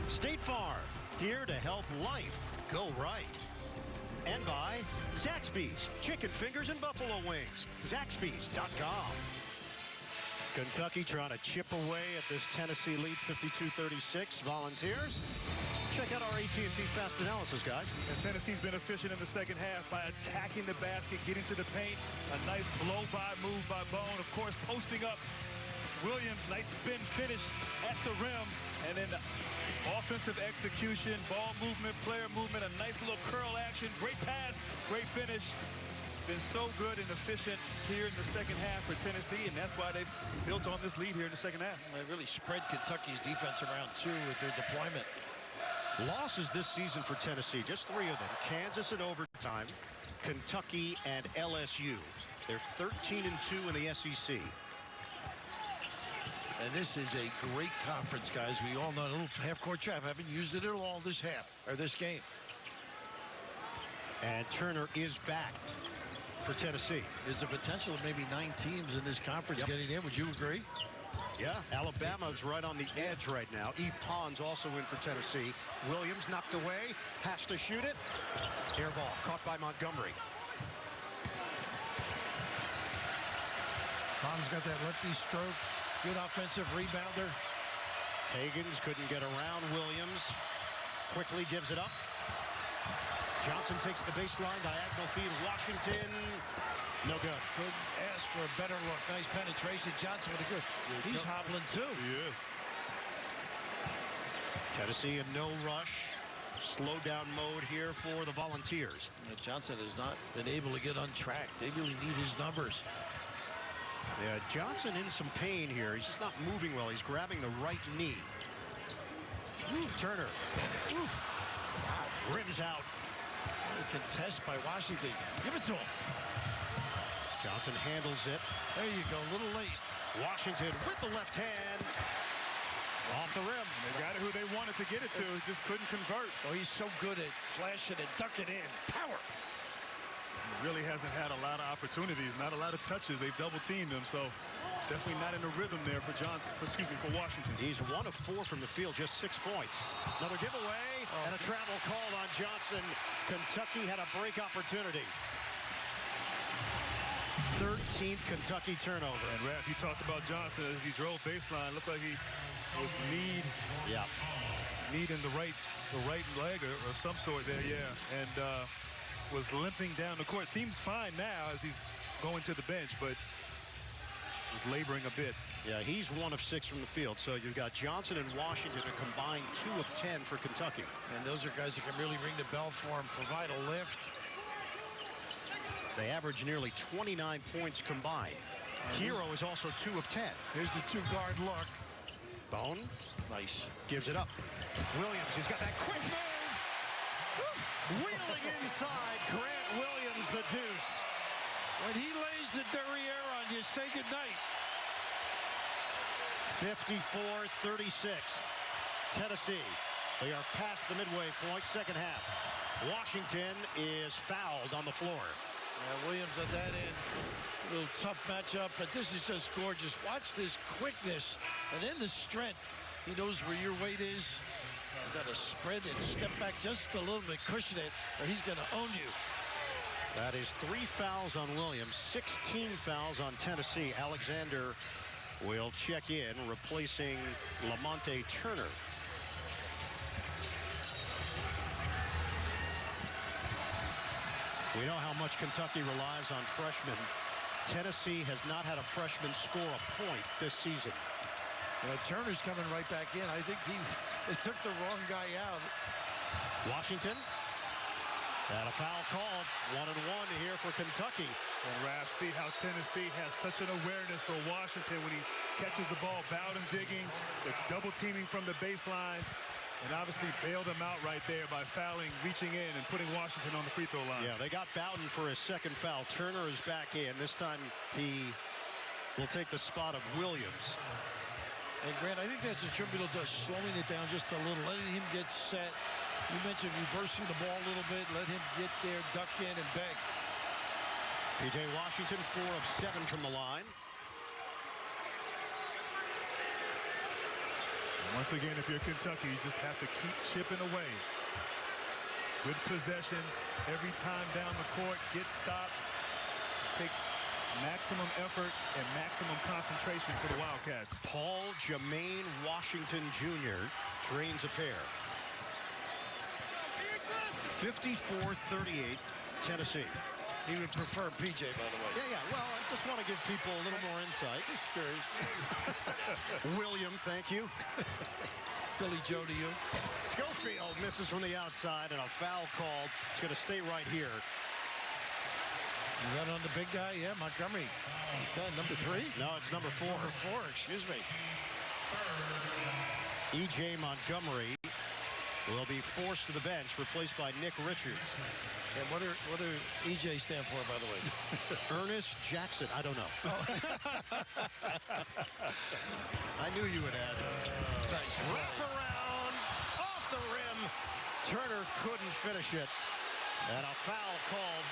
State Farm, here to help life go right. And by Zaxby's, chicken fingers and buffalo wings. Zaxby's.com. Kentucky trying to chip away at this Tennessee lead, 52-36. Volunteers, check out our AT&T Fast Analysis, guys. And Tennessee's been efficient in the second half by attacking the basket, getting to the paint. A nice blow-by move by Bone. Of course, posting up Williams. Nice spin finish at the rim. And then the offensive execution, ball movement, player movement, a nice little curl action. Great pass, great finish. Been so good and efficient here in the second half for Tennessee, and that's why they've built on this lead here in the second half. They really spread Kentucky's defense around, too, with their deployment. Losses this season for Tennessee, just 3 of them. Kansas in overtime, Kentucky and LSU. They're 13-2 in the SEC. And this is a great conference, guys. We all know a little half-court trap. Haven't used it at all this half, or this game. And Turner is back for Tennessee. There's a potential of maybe 9 teams in this conference getting in. Would you agree? Yeah, Alabama's right on the edge right now. Eve Pons also in for Tennessee. Williams knocked away, has to shoot it. Air ball caught by Montgomery. Pons got that lefty stroke. Good offensive rebounder. Higgins couldn't get around Williams. Quickly gives it up. Johnson takes the baseline, diagonal feed. Washington, no good. Couldn't ask for a better look. Nice penetration. Johnson with a good. He's hobbling too. He is. Tennessee in no rush. Slow down mode here for the Volunteers. Johnson has not been able to get on track. They really need his numbers. Yeah, Johnson in some pain here. He's just not moving well. He's grabbing the right knee. Turner. Wow. Rims out. Contest by Washington. Give it to him. Johnson handles it. There you go. A little late. Washington with the left hand. Off the rim. They got it who they wanted to get it to. Just couldn't convert. Oh, he's so good at flashing and ducking in. Power. He really hasn't had a lot of opportunities, not a lot of touches. They've double teamed him, so definitely not in the rhythm there for Johnson. For Washington. He's 1 of 4 from the field, just 6 points. Another giveaway and a travel called on Johnson. Kentucky had a break opportunity. 13th Kentucky turnover. And Raph, you talked about Johnson as he drove baseline. Looked like he was knee in the right leg or some sort there, and was limping down the court. Seems fine now as he's going to the bench, but was laboring a bit. Yeah, he's 1 of 6 from the field. So you've got Johnson and Washington a combined 2 of 10 for Kentucky. And those are guys that can really ring the bell for him, provide a lift. They average nearly 29 points combined. Hero is also 2 of 10. Here's the 2-guard look. Bone. Nice. Gives it up. Williams, he's got that quick move. Wheeling inside. Grant Williams, the deuce. When he lays the derriere on you, say goodnight. 54-36. Tennessee. They are past the midway point, second half. Washington is fouled on the floor. Williams at that end. A little tough matchup, but this is just gorgeous. Watch this quickness and then the strength. He knows where your weight is. You got to spread and step back just a little bit, cushion it, or he's going to own you. That is 3 fouls on Williams, 16 fouls on Tennessee. Alexander will check in, replacing Lamonte Turner. We know how much Kentucky relies on freshmen. Tennessee has not had a freshman score a point this season. Turner's coming right back in. I think they took the wrong guy out. Washington. And a foul called. 1-1 here for Kentucky. And Raph, see how Tennessee has such an awareness for Washington when he catches the ball, Bowden digging, the double teaming from the baseline. And obviously bailed him out right there by fouling, reaching in, and putting Washington on the free throw line. Yeah, they got Bowden for his second foul. Turner is back in. This time he will take the spot of Williams. And Grant, I think that's attributable to slowing it down just a little, letting him get set. You mentioned reversing the ball a little bit, let him get there, duck in, and beg. P.J. Washington, 4 of 7 from the line. Once again, if you're Kentucky, you just have to keep chipping away. Good possessions every time down the court, get stops, takes maximum effort and maximum concentration for the Wildcats. Paul Jermaine Washington Jr. drains a pair. 54-38, Tennessee. He would prefer PJ, by the way. Yeah. Well, I just want to give people a little more insight. Just curious. William, thank you. Billy Joe to you. Schofield misses from the outside, and a foul called. It's going to stay right here. Is that on the big guy? Yeah, Montgomery. Is that number 3? No, it's number 4. Number 4, excuse me. E.J. Montgomery will be forced to the bench, replaced by Nick Richards. And what do EJ stand for, by the way? Ernest Jackson. I don't know. I knew you would ask. Nice. Wrap around, off the rim. Turner couldn't finish it. And a foul called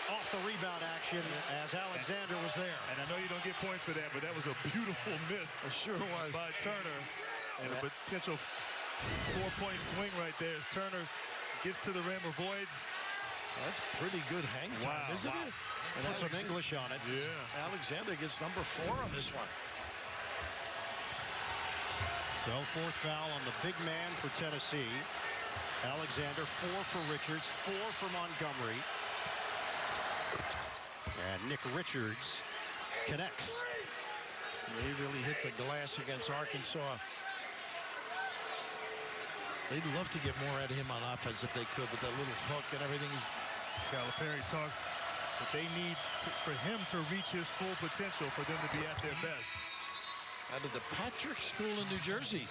off the rebound action as Alexander was there. And I know you don't get points for that, but that was a beautiful miss. It sure was. By Turner. And a potential 4-point swing right there as Turner gets to the rim, avoids. That's pretty good hang time, isn't it? And put some English on it. Yeah. Alexander gets number 4 on this one. So 4th foul on the big man for Tennessee. Alexander, 4 for Richards, 4 for Montgomery. And Nick Richards connects. He really hit the glass against Arkansas. They'd love to get more out of him on offense if they could, with that little hook and everything. Calipari talks that they need for him to reach his full potential for them to be at their best. Out of the Patrick School in New Jersey.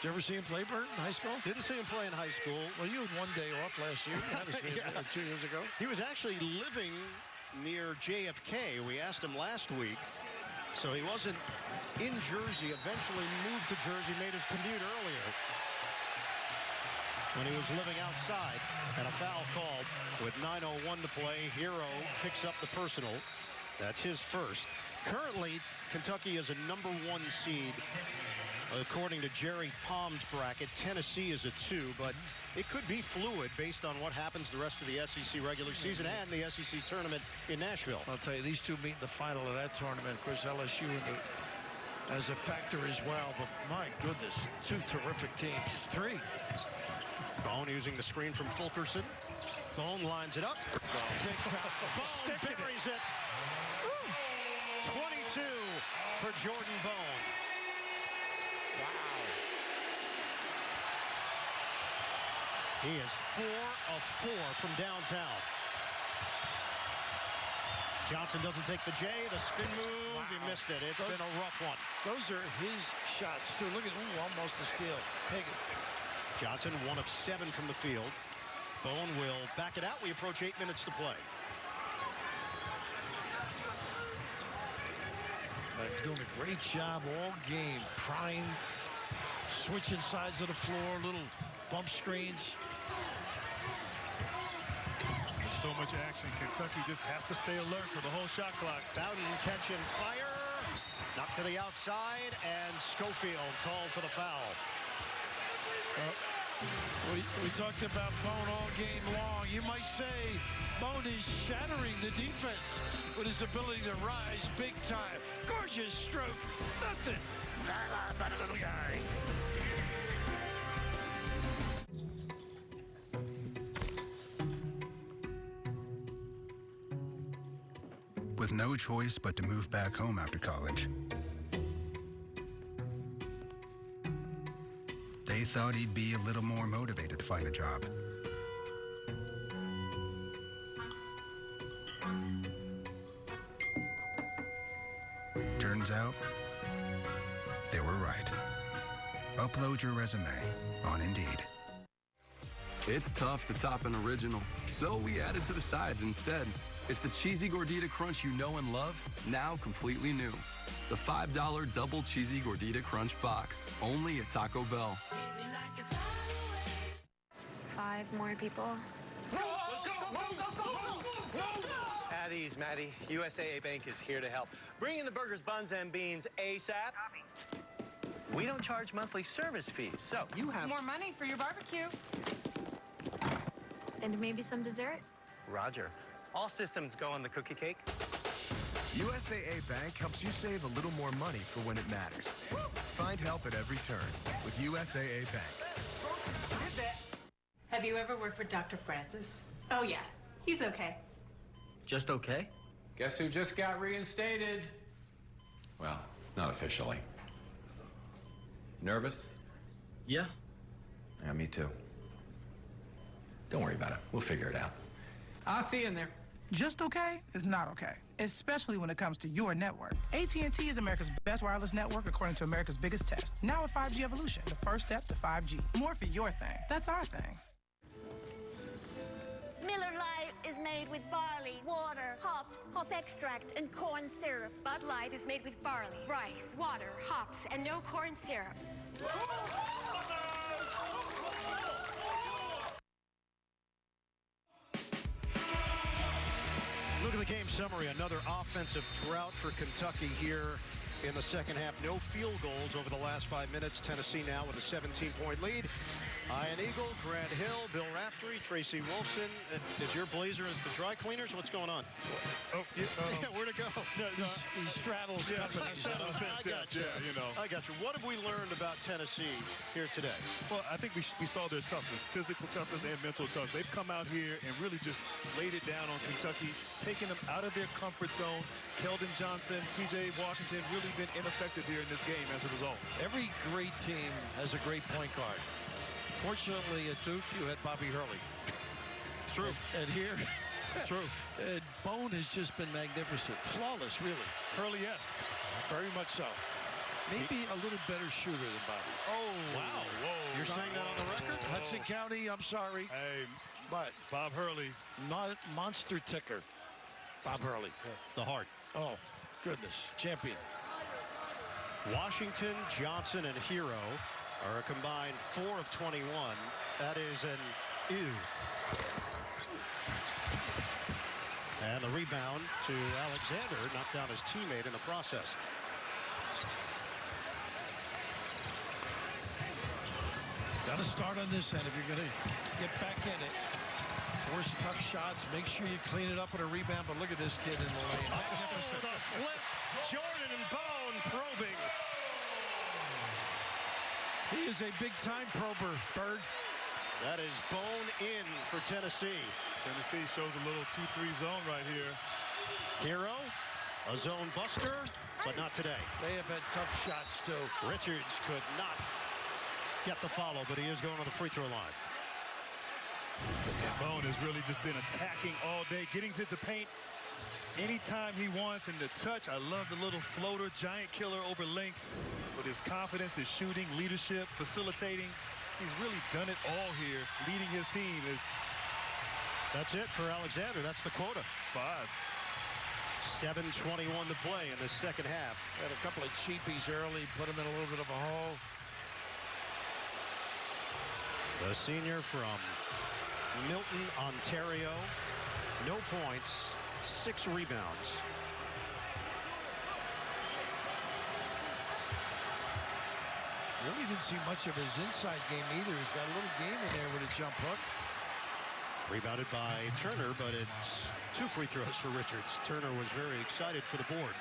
Did you ever see him play, Bert, in high school? Didn't see him play in high school. Well, you had one day off last year. You had to see him 2 years ago. He was actually living near JFK. We asked him last week. So he wasn't in Jersey, eventually moved to Jersey, made his commute earlier when he was living outside. And a foul called with 9:01 to play. Hero picks up the personal. That's his first. Currently, Kentucky is a #1 seed. According to Jerry Palm's bracket, Tennessee is a 2, but it could be fluid based on what happens the rest of the SEC regular season and the SEC tournament in Nashville. I'll tell you, these two meet in the final of that tournament. Of course, LSU as a factor as well, but my goodness, 2 terrific teams. 3. Bone using the screen from Fulkerson. Bone lines it up. Bone buries it. 22 for Jordan Bone. Wow. He is 4 of 4 from downtown. Johnson doesn't take the J. The spin move. He missed it. It's been a rough one. Those are his shots, too. Look at almost a steal. Higgins. Johnson 1 of 7 from the field. Bone will back it out. We approach 8 minutes to play. Doing a great job all game. Prying, switching sides of the floor, little bump screens. There's so much action. Kentucky just has to stay alert for the whole shot clock. Bowden catch and fire. Knocked to the outside, and Schofield called for the foul. We talked about Bone all game long. You might say Bone is shattering the defense with his ability to rise big time. Gorgeous stroke. Nothing but a little guy. With no choice but to move back home after college, they thought he'd be a little more motivated to find a job. Turns out, they were right. Upload your resume on Indeed. It's tough to top an original, so we added to the sides instead. It's the cheesy gordita crunch you know and love, now completely new. The $5 double cheesy gordita crunch box, only at Taco Bell. 5 more people. Let's go! At ease, Maddie. USAA Bank is here to help. Bring in the burgers, buns, and beans ASAP. We don't charge monthly service fees, so you have more money for your barbecue. And maybe some dessert? Roger. All systems go on the cookie cake. USAA Bank helps you save a little more money for when it matters. Find help at every turn with USAA Bank. Have you ever worked with Dr. Francis? Oh, yeah. He's okay. Just okay? Guess who just got reinstated? Well, not officially. Nervous? Yeah. Yeah, me too. Don't worry about it. We'll figure it out. I'll see you in there. Just okay is not okay, especially when it comes to your network. AT&T is America's best wireless network according to America's biggest test. Now with 5G evolution, the first step to 5G. More for your thing. That's our thing. Miller Lite is made with barley, water, hops, hop extract, and corn syrup. Bud Light is made with barley, rice, water, hops, and no corn syrup. Look at the game summary. Another offensive drought for Kentucky here in the second half. No field goals over the last 5 minutes. Tennessee now with a 17-point lead. Ian Eagle, Grant Hill, Bill Raftery, Tracy Wolfson. Is your blazer at the dry cleaners? What's going on? Oh, yeah, where'd it go? He straddles companies. I got you. What have we learned about Tennessee here today? Well, I think we saw their toughness, physical toughness and mental toughness. They've come out here and really just laid it down on Kentucky, taking them out of their comfort zone. Keldon Johnson, P.J. Washington really been ineffective here in this game as a result. Every great team has a great point guard. Fortunately, at Duke, you had Bobby Hurley. It's true. And here, it's true. And Bone has just been magnificent. Flawless, really. Hurley-esque. Very much so. Maybe a little better shooter than Bobby. Oh, wow. Whoa. You're saying that on the record? Hudson County, I'm sorry. Hey, but Bob Hurley. Monster ticker. Bob Hurley. Yes. The heart. Oh, goodness. Champion. Washington, Johnson, and Hero are a combined 4 of 21. That is an ew. And the rebound to Alexander, knocked down his teammate in the process. Got to start on this end if you're going to get back in it. Force tough shots. Make sure you clean it up with a rebound. But look at this kid in the lane. Oh, the flip. Jordan and Bone probing. He is a big-time prober, Bird. That is Bone in for Tennessee. Tennessee shows a little 2-3 zone right here. Hero, a zone buster, but not today. They have had tough shots, too. Richards could not get the follow, but he is going to the free throw line. And Bone has really just been attacking all day, getting to the paint anytime he wants. And the touch, I love the little floater, giant killer over length. With his confidence, his shooting, leadership, facilitating, he's really done it all here. Leading his team is. That's it for Alexander. That's the quota. 5. 7:21 to play in the second half. Had a couple of cheapies early, put him in a little bit of a hole. The senior from Milton, Ontario. No points, 6 rebounds. Really didn't see much of his inside game either. He's got a little game in there with a jump hook. Rebounded by Turner, but it's 2 free throws for Richards. Turner was very excited for the board.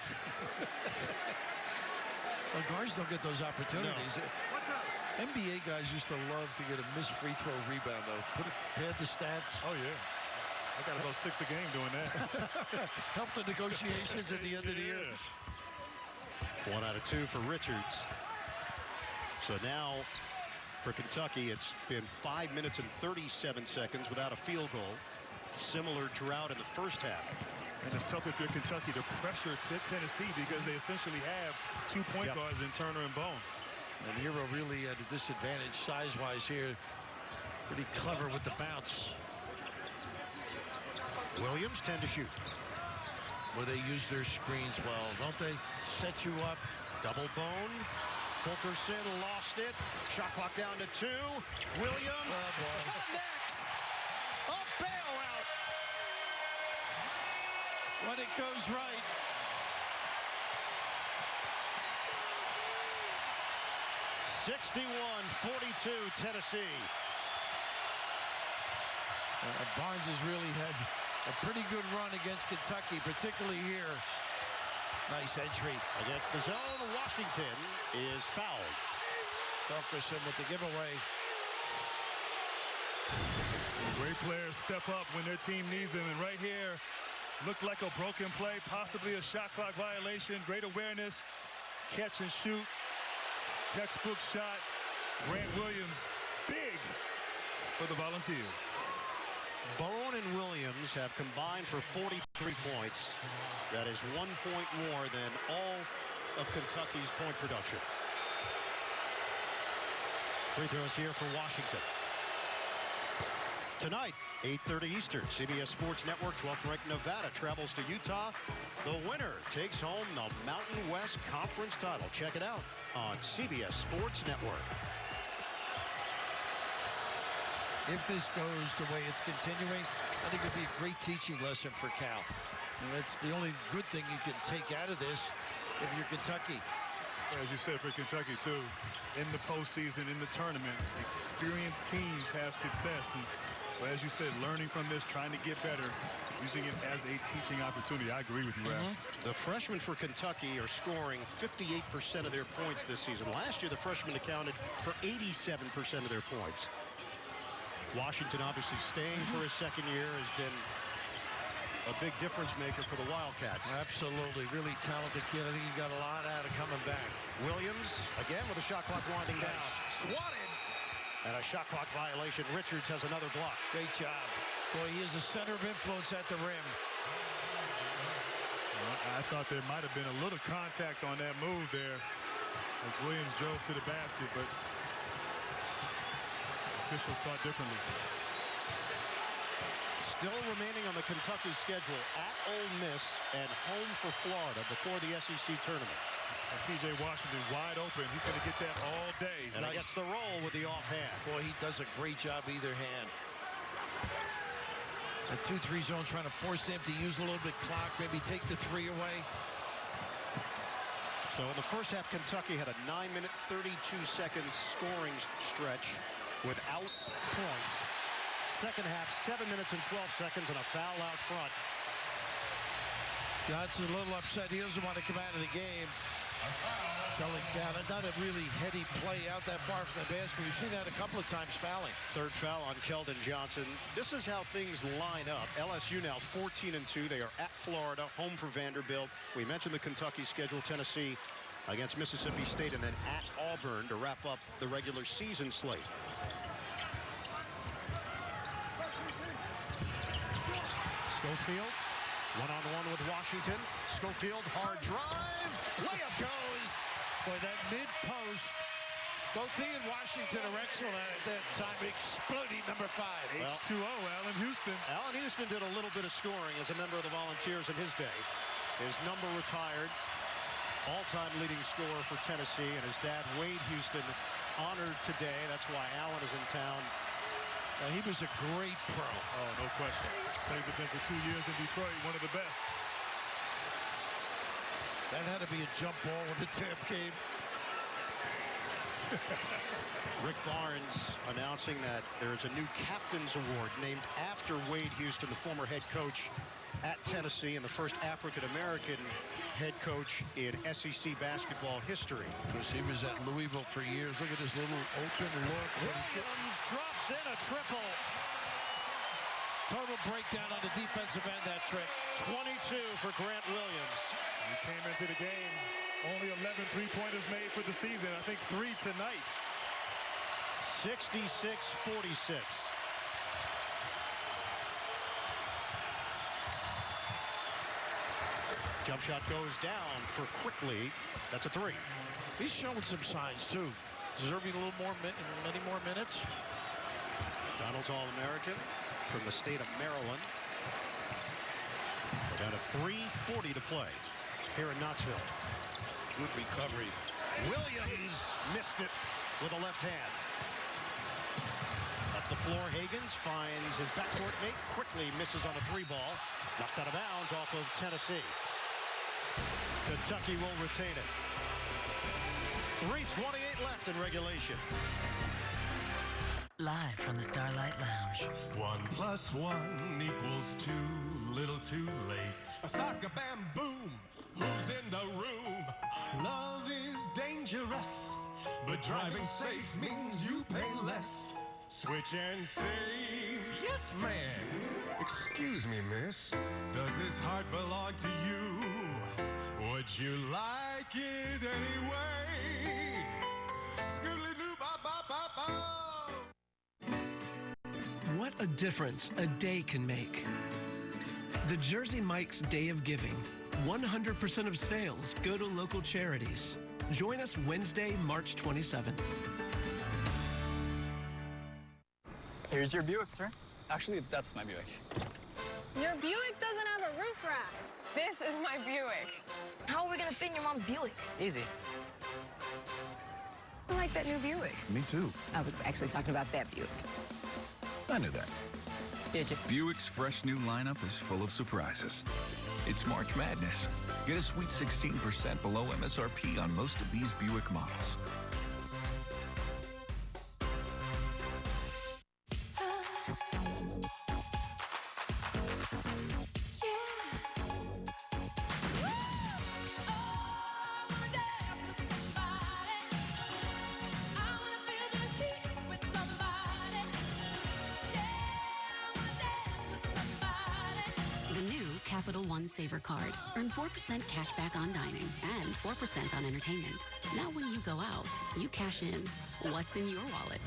Well, guards don't get those opportunities. No. NBA guys used to love to get a missed free throw rebound, though. Pad the stats. Oh, yeah. I got about 6 a game doing that. Help the negotiations at the end of the year. 1 out of 2 for Richards. So now, for Kentucky, it's been 5 minutes and 37 seconds without a field goal. Similar drought in the first half. And it's tough if you're Kentucky to pressure Tennessee because they essentially have 2 point guards in Turner and Bone. And Hero really at a disadvantage size-wise here. Pretty clever with the bounce. Williams 10 to shoot. Well, they use their screens well, don't they? Set you up. Double Bone. Fulkerson lost it. Shot clock down to 2. Williams. Oh, boy. Next. A bailout. When it goes right. (61-42) Tennessee. Barnes has really had a pretty good run against Kentucky, particularly here. Nice entry. Against the zone, Washington is fouled. Fulkerson with the giveaway. Great players step up when their team needs them. And right here, looked like a broken play, possibly a shot clock violation. Great awareness, catch and shoot. Textbook shot. Grant Williams, big for the Volunteers. Bone and Williams have combined for 43 points. That is 1 point more than all of Kentucky's point production. Free throws here for Washington. Tonight, 8:30 Eastern, CBS Sports Network, 12th ranked Nevada travels to Utah. The winner takes home the Mountain West Conference title. Check it out on CBS Sports Network. If this goes the way it's continuing, I think it'll be a great teaching lesson for Cal. And that's the only good thing you can take out of this if you're Kentucky. As you said, for Kentucky, too, in the postseason, in the tournament, experienced teams have success. And so, as you said, learning from this, trying to get better, using it as a teaching opportunity. I agree with you, Raf. The freshmen for Kentucky are scoring 58% of their points this season. Last year, the freshmen accounted for 87% of their points. Washington obviously staying for his second year has been a big difference maker for the Wildcats. Absolutely. Really talented kid. I think he got a lot out of coming back. Williams, again with a shot clock winding down. Swatted. And a shot clock violation. Richards has another block. Great job. Boy, he is a center of influence at the rim. I thought there might have been a little contact on that move there as Williams drove to the basket, but officials thought differently. Still remaining on the Kentucky schedule at Ole Miss and home for Florida before the SEC tournament. And P.J. Washington wide open. He's going to get that all day. And he gets the roll with the offhand. Boy, he does a great job either hand. A 2-3 zone trying to force him to use a little bit clock, maybe take the three away. So in the first half, Kentucky had a 9-minute, 32-second scoring stretch without points. Second half, 7 minutes and 12 seconds and a foul out front. Johnson a little upset. He doesn't want to come out of the game. Telling Cal, not a really heady play out that far from the basket. We've seen that a couple of times fouling. Third foul on Keldon Johnson. This is how things line up. LSU now 14-2. They are at Florida, home for Vanderbilt. We mentioned the Kentucky schedule, Tennessee against Mississippi State, and then at Auburn to wrap up the regular season slate. Schofield, one-on-one with Washington. Schofield, hard drive. Layup goes. Boy, that mid-post, both he and Washington are excellent at that time, exploding number 5. H2O, Allen Houston. Allen Houston did a little bit of scoring as a member of the Volunteers in his day. His number retired. All-time leading scorer for Tennessee, and his dad, Wade Houston, honored today. That's why Allen is in town. He was a great pro. Oh, no question. Played with them for 2 years in Detroit, one of the best. That had to be a jump ball when the tip came. Rick Barnes announcing that there is a new Captain's Award named after Wade Houston, the former head coach at Tennessee and the first African-American head coach in SEC basketball history. Because he was at Louisville for years. Look at this little open look. Williams drops in a triple. Total breakdown on the defensive end, that trick. 22 for Grant Williams. He came into the game, only 11 three-pointers made for the season. I think 3 tonight. 66-46. Jump shot goes down for Quickly. That's a 3. He's showing some signs, too. Deserving a little more, many more minutes. Donald's All-American from the state of Maryland. We're down to 3:40 to play here in Knoxville. Good recovery. Williams missed it with a left hand. Up the floor, Higgins finds his backcourt mate. Quickly misses on a 3-ball. Knocked out of bounds off of Tennessee. Kentucky will retain it. 3:28 left in regulation. Live from the Starlight Lounge. 1 + 1 = 2, little too late. A soccer bam boom, who's in the room? Love is dangerous, but driving safe means you pay less. Switch and save, yes ma'am. Excuse me, miss, does this heart belong to you? Would you like it anyway? Scoodly-doo-ba-ba-ba-ba. What a difference a day can make. The Jersey Mike's Day of Giving. 100% of sales go to local charities. Join us Wednesday, March 27th. Here's your Buick, sir. Actually, that's my Buick. Your Buick doesn't have a roof rack. This is my Buick. How are we gonna fit in your mom's Buick? Easy. I like that new Buick. Me too. I was actually talking about that Buick. I knew that. Did you? Buick's fresh new lineup is full of surprises. It's March Madness. Get a sweet 16% below MSRP on most of these Buick models. Capital One Saver Card. Earn 4% cash back on dining and 4% on entertainment. Now when you go out, you cash in. What's in your wallet?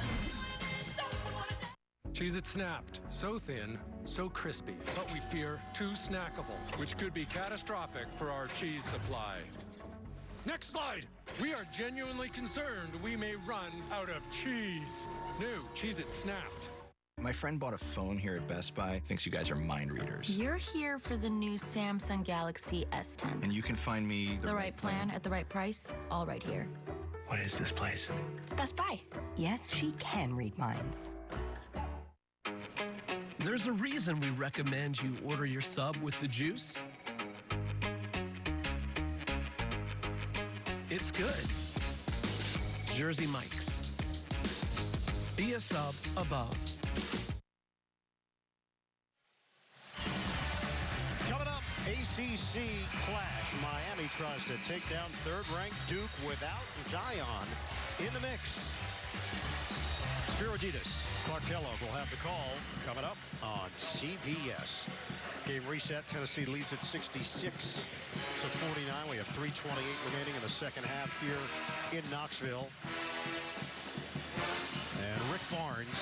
Cheez-It Snapped. So thin, so crispy, but we fear too snackable, which could be catastrophic for our cheese supply. Next slide. We are genuinely concerned we may run out of cheese. New Cheez-It Snapped. My friend bought a phone here at Best Buy. Thinks you guys are mind readers. You're here for the new Samsung Galaxy S10. And you can find me the right plan at the right price, all right here. What is this place? It's Best Buy. Yes, she can read minds. There's a reason we recommend you order your sub with the juice. It's good. Jersey Mike's. Be a sub above. Coming up, ACC clash. Miami tries to take down third-ranked Duke without Zion in the mix. Spiriditas, Clark Kellogg will have the call coming up on CBS. Game reset. Tennessee leads at 66 to 49. We have 3:28 remaining in the second half here in Knoxville. And Rick Barnes,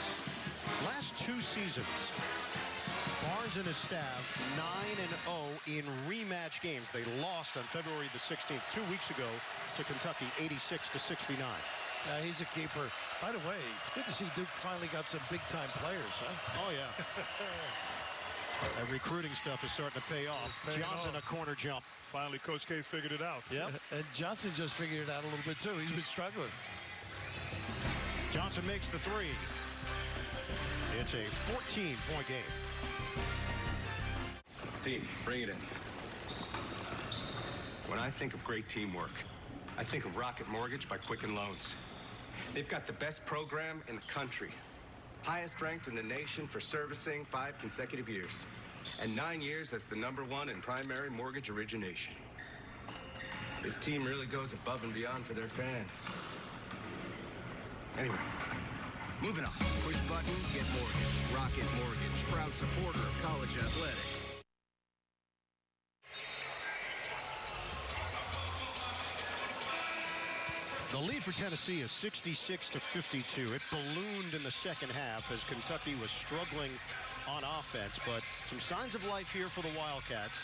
last two seasons, Barnes and his staff 9-0 in rematch games. They lost on February the 16th, 2 weeks ago, to Kentucky, 86 to 69. He's a keeper. By the way, it's good to see Duke finally got some big-time players, huh? Oh, yeah. That recruiting stuff is starting to pay off. Johnson, a corner jump. Finally, Coach K's figured it out. Yep. And Johnson just figured it out a little bit, too. He's been struggling. Johnson makes the three. It's a 14-point game. Team, bring it in. When I think of great teamwork, I think of Rocket Mortgage by Quicken Loans. They've got the best program in the country. Highest ranked in the nation for servicing 5 consecutive years. And 9 years as the #1 in primary mortgage origination. This team really goes above and beyond for their fans. Anyway, moving on. Push button, get mortgage. Rocket Mortgage, proud supporter of college athletics. The lead for Tennessee is 66 to 52. It ballooned in the second half as Kentucky was struggling on offense, but some signs of life here for the Wildcats.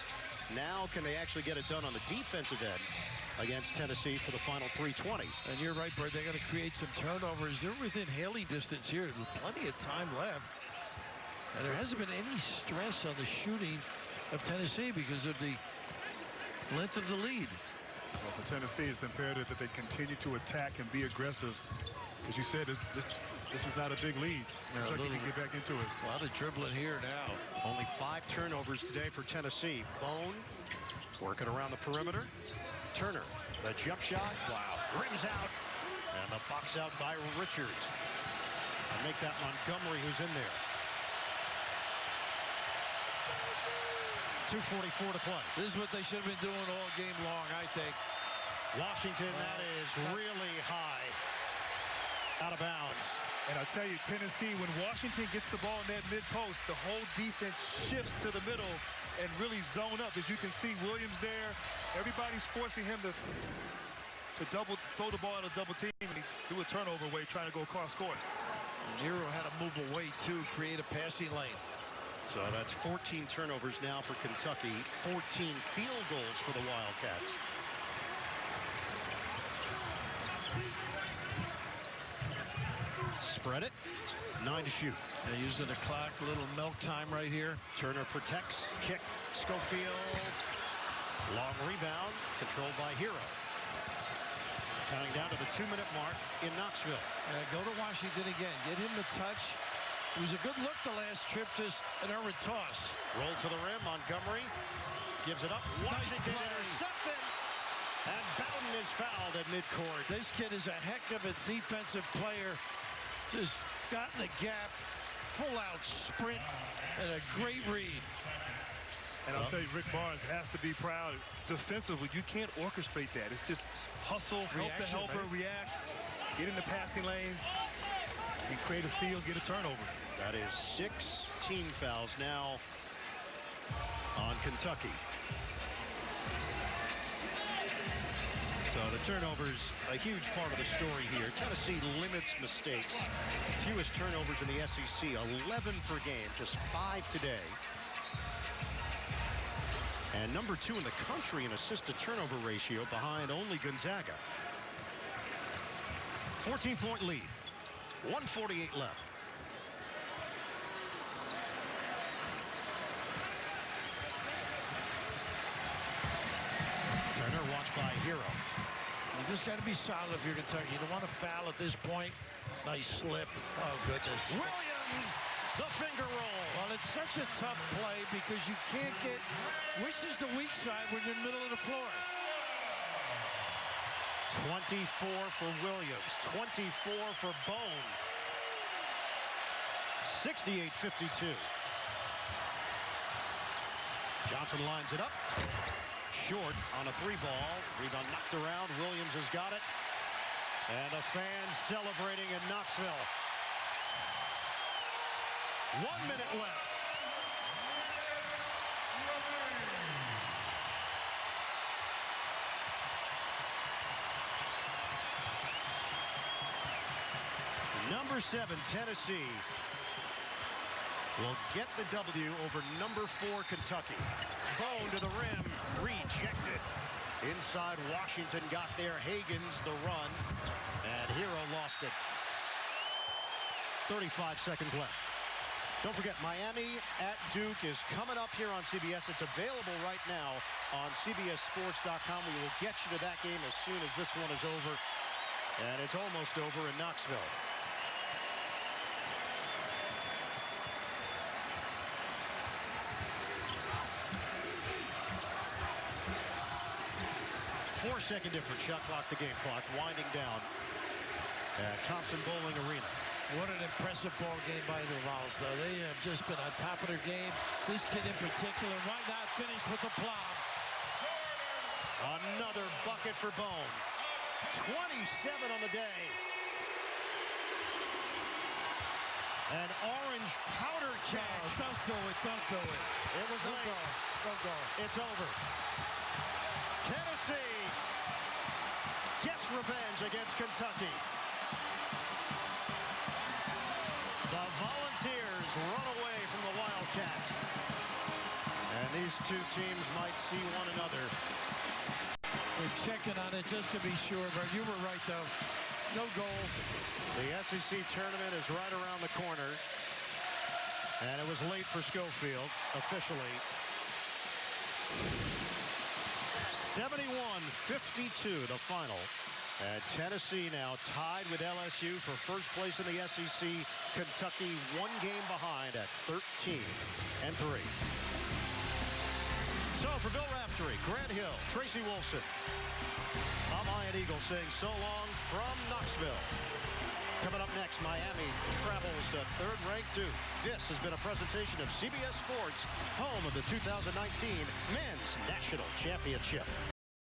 Now can they actually get it done on the defensive end against Tennessee for the final 3:20? And you're right, Bert. They're going to create some turnovers. They're within hailing distance here with plenty of time left. And there hasn't been any stress on the shooting of Tennessee because of the length of the lead. Well, for Tennessee, it's imperative that they continue to attack and be aggressive. As you said, this is not a big lead. Kentucky can get back into it. A lot of dribbling here now. Only 5 turnovers today for Tennessee. Bone working around the perimeter. Turner, the jump shot. Wow. Rims out. And the box out by Richards. And make that Montgomery who's in there. 2:44 to play. This is what they should have been doing all game long, I think. Washington, that is really high. Out of bounds. And I'll tell you, Tennessee, when Washington gets the ball in that mid-post, the whole defense shifts to the middle and really zone up. As you can see, Williams there. Everybody's forcing him to throw the ball at a double team, and he threw a turnover away trying to go across court. Nero had to move away, too, create a passing lane. So that's 14 turnovers now for Kentucky, 14 field goals for the Wildcats. Spread it, 9 to shoot. They're using the clock, a little milk time right here. Turner protects, kick, Schofield. Long rebound, controlled by Hero. Counting down to the 2-minute mark in Knoxville. Go to Washington again, get him the touch. It was a good look the last trip, just an errant toss. Roll to the rim, Montgomery. gives it up. Washington intercepted. And Bowden is fouled at midcourt. This kid is a heck of a defensive player. Just got in the gap, full-out sprint, and a great read. And I'll tell you, Rick Barnes has to be proud. Defensively, you can't orchestrate that. It's just hustle, help the helper, react, get in the passing lanes, and create a steal, get a turnover. That is 16 fouls now on Kentucky. So the turnovers, a huge part of the story here. Tennessee limits mistakes. Fewest turnovers in the SEC, 11 per game, just 5 today. And number 2 in the country in assist-to-turnover ratio, behind only Gonzaga. 14-point lead. 1:48 left. Turner watched by Hero. You just got to be solid if you're Kentucky. You don't want to foul at this point. Nice slip. Oh, goodness. Williams, the finger roll. Well, it's such a tough play because you can't get, which is the weak side when you're in the middle of the floor. 24 for Williams, 24 for Bone. 68-52. Johnson lines it up. Short on a 3-ball. Rebound knocked around. Williams has got it. And the fans celebrating in Knoxville. 1 minute left. Number 7, Tennessee will get the W over number 4, Kentucky. Bone to the rim, rejected. Inside Washington got there. Hagens the run, and Hero lost it. 35 seconds left. Don't forget, Miami at Duke is coming up here on CBS. It's available right now on CBSSports.com. We will get you to that game as soon as this one is over. And it's almost over in Knoxville. Four-second difference. Shot clock, the game clock, winding down at Thompson Bowling Arena. What an impressive ball game by the Vols, though. They have just been on top of their game. This kid in particular, why not finish with a plum? Another bucket for Bone. 27 on the day. An orange powder keg. No, don't do it, don't do it. It was late. Don't go. It's over. Tennessee gets revenge against Kentucky. The Volunteers run away from the Wildcats. And these two teams might see one another. We're checking on it just to be sure, but you were right, though. No goal. The SEC tournament is right around the corner. And it was late for Schofield, officially. 71-52, the final. And Tennessee now tied with LSU for first place in the SEC. Kentucky 1 game behind at 13-3. So for Bill Raftery, Grant Hill, Tracy Wolfson, I'm Ian Eagle saying so long from Knoxville. Coming up next, Miami travels to third-ranked Duke. This has been a presentation of CBS Sports, home of the 2019 Men's National Championship.